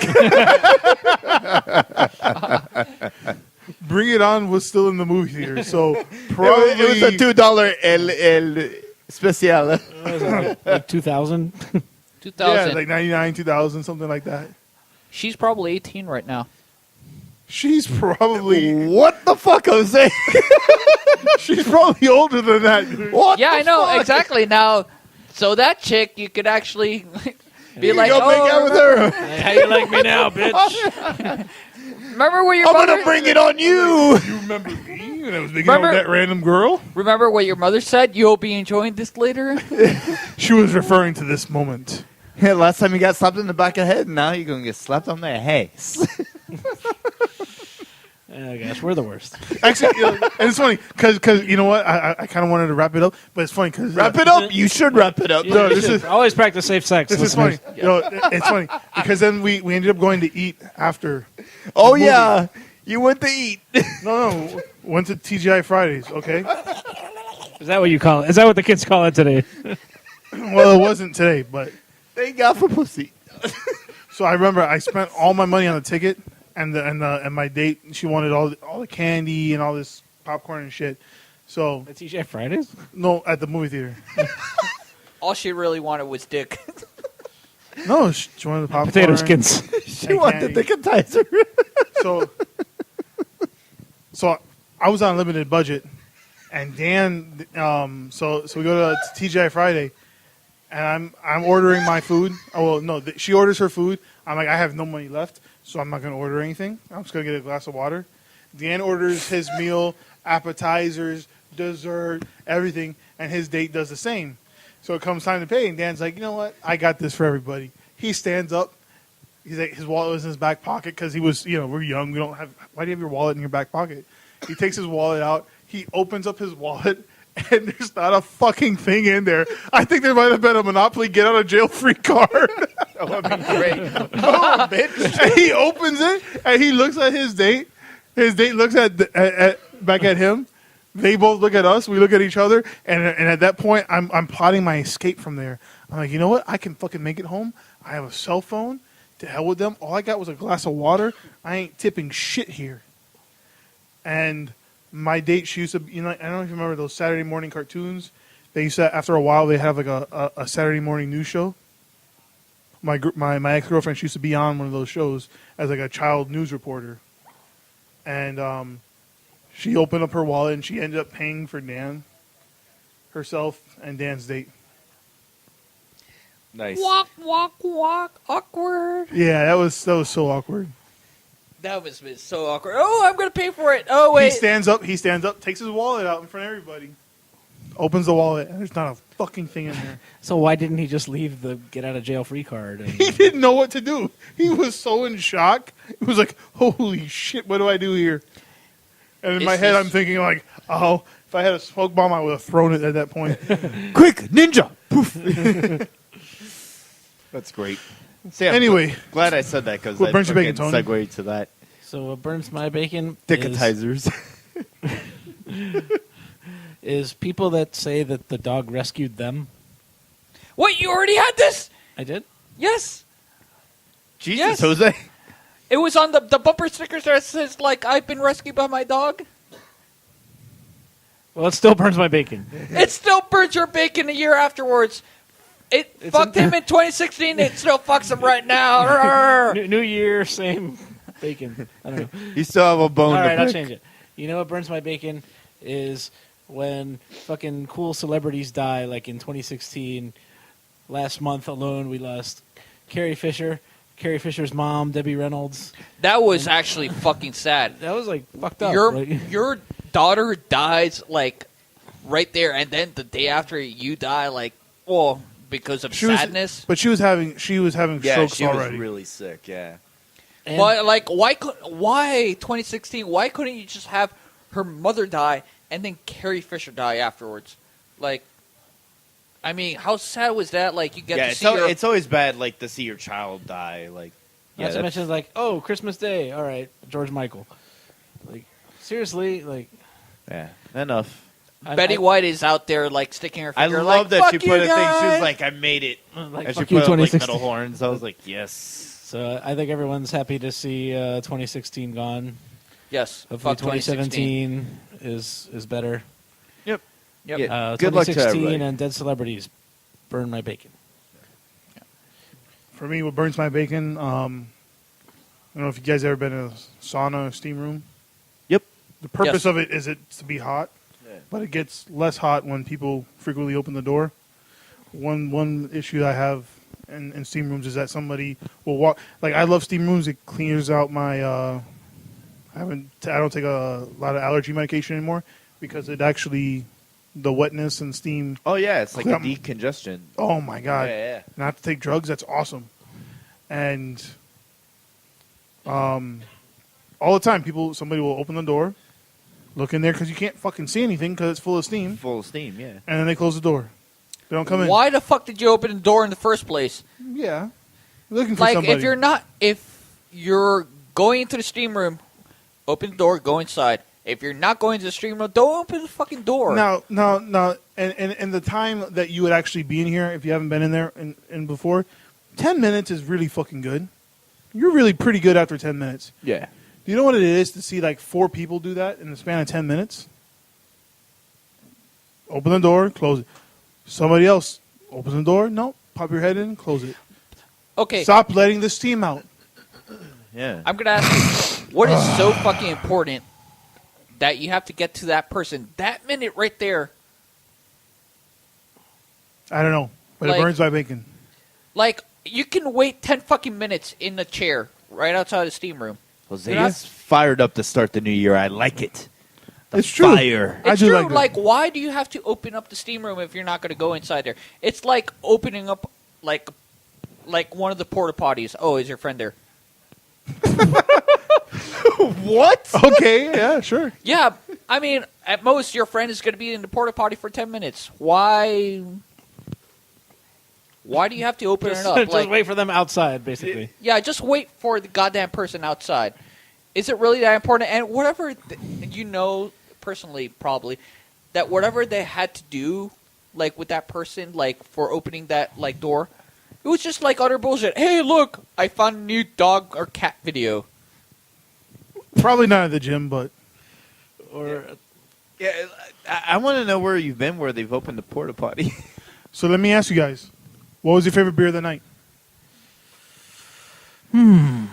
Bring It On was still in the movie theater, so probably it was a $2 el especial. What was it, like 2000? 2000. yeah, like 99, 2000, something like that. She's probably 18 right now. She's probably What the fuck, Jose? she's probably older than that. Dude. What Yeah, the I know fuck? exactly. Now, So that chick, you could actually be You like, go make out with her. Hey, how you like me now, bitch? remember what your I'm mother gonna bring it on you. You remember me when I was making out with Remember- that random girl? Remember what your mother said? You'll be enjoying this later. She was referring to this moment. Yeah, last time you got slapped in the back of the head, now you're gonna get slapped on the face. Oh gosh, we're the worst. Actually, and it's funny because you know what? I kind of wanted to wrap it up, but it's funny because Wrap it up. You should wrap it up. No, this is Always practice safe sex. this is listeners. funny. It's funny because then we ended up going to eat after. Oh movie. yeah, you went to eat. No, went to TGI Fridays. Okay, Is that what you call it? Is that what the kids call it today? well, it wasn't today, but Thank God for pussy. so I remember I spent all my money on the ticket and my date. She wanted all the candy and all this popcorn and shit. So At TGI Fridays? no, at the movie theater. All she really wanted was dick. No, she wanted the popcorn. Potato skins. She and wanted the candy. dicketizer. So I was on a limited budget, and Dan. So we go to TGI Friday, and I'm ordering my food. Oh well, no, she orders her food. I'm like, I have no money left, so I'm not gonna order anything. I'm just gonna get a glass of water. Dan orders his meal, appetizers, dessert, everything, and his date does the same. So it comes time to pay, and Dan's like, you know what? I got this for everybody. He stands up. He's like, his wallet was in his back pocket because he was, we're young. We don't have. Why do you have your wallet in your back pocket? He takes his wallet out. He opens up his wallet, and there's not a fucking thing in there. I think there might have been a Monopoly get out of jail free card. That would be great. Oh, bitch. And he opens it, and he looks at his date. His date looks back at him. They both look at us. We look at each other, and at that point, I'm plotting my escape from there. I'm like, you know what? I can fucking make it home. I have a cell phone. To hell with them. All I got was a glass of water. I ain't tipping shit here. And my date, she used to, I don't know if you remember those Saturday morning cartoons. They used to, after a while, they have like a Saturday morning news show. My ex-girlfriend, she used to be on one of those shows as like a child news reporter. And she opened up her wallet and she ended up paying for Dan, herself, and Dan's date. Nice. Walk, awkward. Yeah, that was so awkward. That was so awkward. Oh, I'm gonna pay for it. Oh wait. He stands up, takes his wallet out in front of everybody, opens the wallet, and there's not a fucking thing in there. So why didn't he just leave the get out of jail free card? He didn't know what to do. He was so in shock. He was like, holy shit, what do I do here? And in my head, I'm thinking like, oh, if I had a smoke bomb, I would have thrown it at that point. Quick, ninja! Poof. That's great. So, yeah, Anyway. glad I said that because What I burns your bacon, fucking Tony? segued to that. So what burns my bacon Dicketizers. is people that say that the dog rescued them. What? You already had this? I did? Yes. Jesus, Yes. Jose. It was on the bumper stickers that says like I've been rescued by my dog. Well, it still burns my bacon. It still burns your bacon a year afterwards. It fucked him in 2016. It still fucks him right now. New year, same bacon. I don't know. You still have a bone All to right, I'll pick. change it. You know what burns my bacon is when fucking cool celebrities die, like in 2016. Last month alone, we lost Carrie Fisher, Carrie Fisher's mom, Debbie Reynolds. That was actually fucking sad. That was like fucked up. Your daughter dies like right there, and then the day after you die, like because of sadness. But she was having strokes she already. was really sick, yeah. But like, why 2016? Why couldn't you just have her mother die and then Carrie Fisher die afterwards? Like, I mean, how sad was that? Like, you get to see her. It's always bad, like, to see your child die. Like, Not to mention, like, Christmas Day. All right, George Michael. Like, seriously, like. Yeah, enough. Betty White is out there, like, sticking her finger. I love that fuck she you put a thing. She guys. was like, I made it. Like, and fuck she you, put up, like, 2016. metal horns. I was like, yes. So I think everyone's happy to see 2016 gone. Yes. Hopefully Fuck 2017 is better. Yep. Yep. Good luck to 2016 everybody. and dead celebrities burn my bacon. For me, what burns my bacon, I don't know if you guys ever been in a sauna or steam room. Yep. The purpose Yes. of it is it to be hot, but it gets less hot when people frequently open the door. One issue I have in steam rooms is that somebody will walk. Like I love steam rooms. It clears out my. I don't take a lot of allergy medication anymore because it actually the wetness and steam. Oh yeah, it's like a decongestion. Oh my god! Yeah. Not to take drugs. That's awesome. And all the time, somebody will open the door, look in there because you can't fucking see anything because it's full of steam. Full of steam, yeah. And then they close the door. They don't come in. Why the fuck did you open the door in the first place? Yeah, looking for Like somebody. if you're going into the steam room, open the door, go inside. If you're not going to the steam room, don't open the fucking door. No. And the time that you would actually be in here, if you haven't been in there and before, 10 minutes is really fucking good. You're really pretty good after 10 minutes. Yeah. Do you know what it is to see like 4 people do that in the span of 10 minutes? Open the door, close it. Somebody else open the door. No, pop your head in, close it. Okay. Stop letting the steam out. Yeah. I'm gonna ask you, what is so fucking important that you have to get to that person that minute right there? I don't know, but Like- it burns my bacon. Like you can wait 10 fucking minutes in the chair right outside the steam room. Jose is fired up to start the new year. I like it. It's true. Fire. I It's do true. like that. Like, why do you have to open up the steam room if you're not going to go inside there? It's like opening up, like one of the porta potties. Oh, is your friend there? What? Okay, yeah, sure. Yeah, I mean, at most, your friend is going to be in the porta potty for 10 minutes. Why? Why do you have to open it up? Just wait for them outside, basically. Yeah, just wait for the goddamn person outside. Is it really that important? And whatever, you know, personally, probably, that whatever they had to do, like, with that person, like, for opening that, like, door, it was just, like, utter bullshit. Hey, look, I found a new dog or cat video. Probably not at the gym, but Yeah, I want to know where you've been where they've opened the porta potty. so let me ask you guys, what was your favorite beer of the night? I'm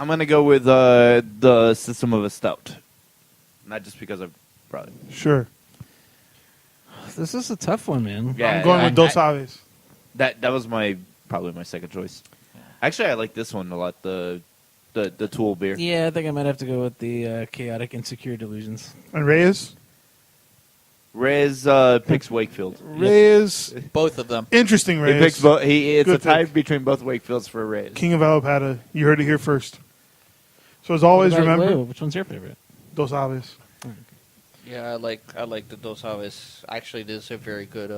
going to go with the System of a Stout. Not just because I've brought it. Sure. This is a tough one, man. Yeah, I'm going with Dos Aves. That was probably my second choice. Actually, I like this one a lot, the Tool beer. Yeah, I think I might have to go with the Chaotic Insecure Delusions. And Reyes? Reyes picks Wakefield. Reyes. Both of them. Interesting, He Reyes. picks both. It's Good a tie pick. between both Wakefields for Reyes. King of Alapata. You heard it here first. So as always, What about- remember, wait, which one's your favorite? Dos Aves. Yeah, I like the Dos Aves. Actually, this is a very good,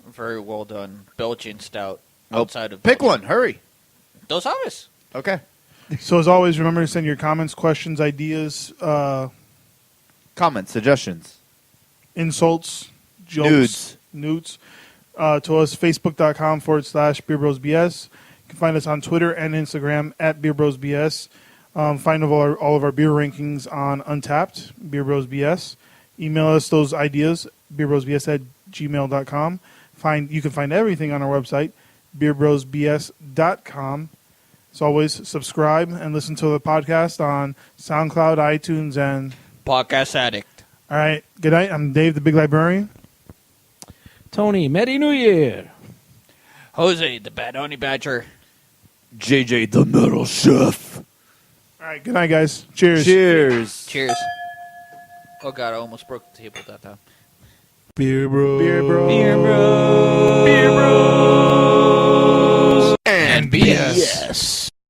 very well done Belgian stout outside of Pick Belgium. one. Hurry. Dos Aves. Okay. So as always, remember to send your comments, questions, ideas, Comments, suggestions. insults, jokes, nudes to us, facebook.com/BeerBrosBS. You can find us on Twitter and Instagram at BeerBrosBS. Find all of our beer rankings on Untapped, BeerBrosBS. Email us those ideas, beerbrosbs@gmail.com. You can find everything on our website, beerbrosbs.com. As always, subscribe and listen to the podcast on SoundCloud, iTunes, and... Podcast Addict. All right, good night. I'm Dave, the Big Librarian. Tony, Merry New Year. Jose, the Bad Honey Badger. JJ, the Metal Chef. All right, good night, guys. Cheers. Cheers. Cheers. Oh, God, I almost broke the table that time. Beer Bros. Beer Bros. Beer Bros. And BS. Yes.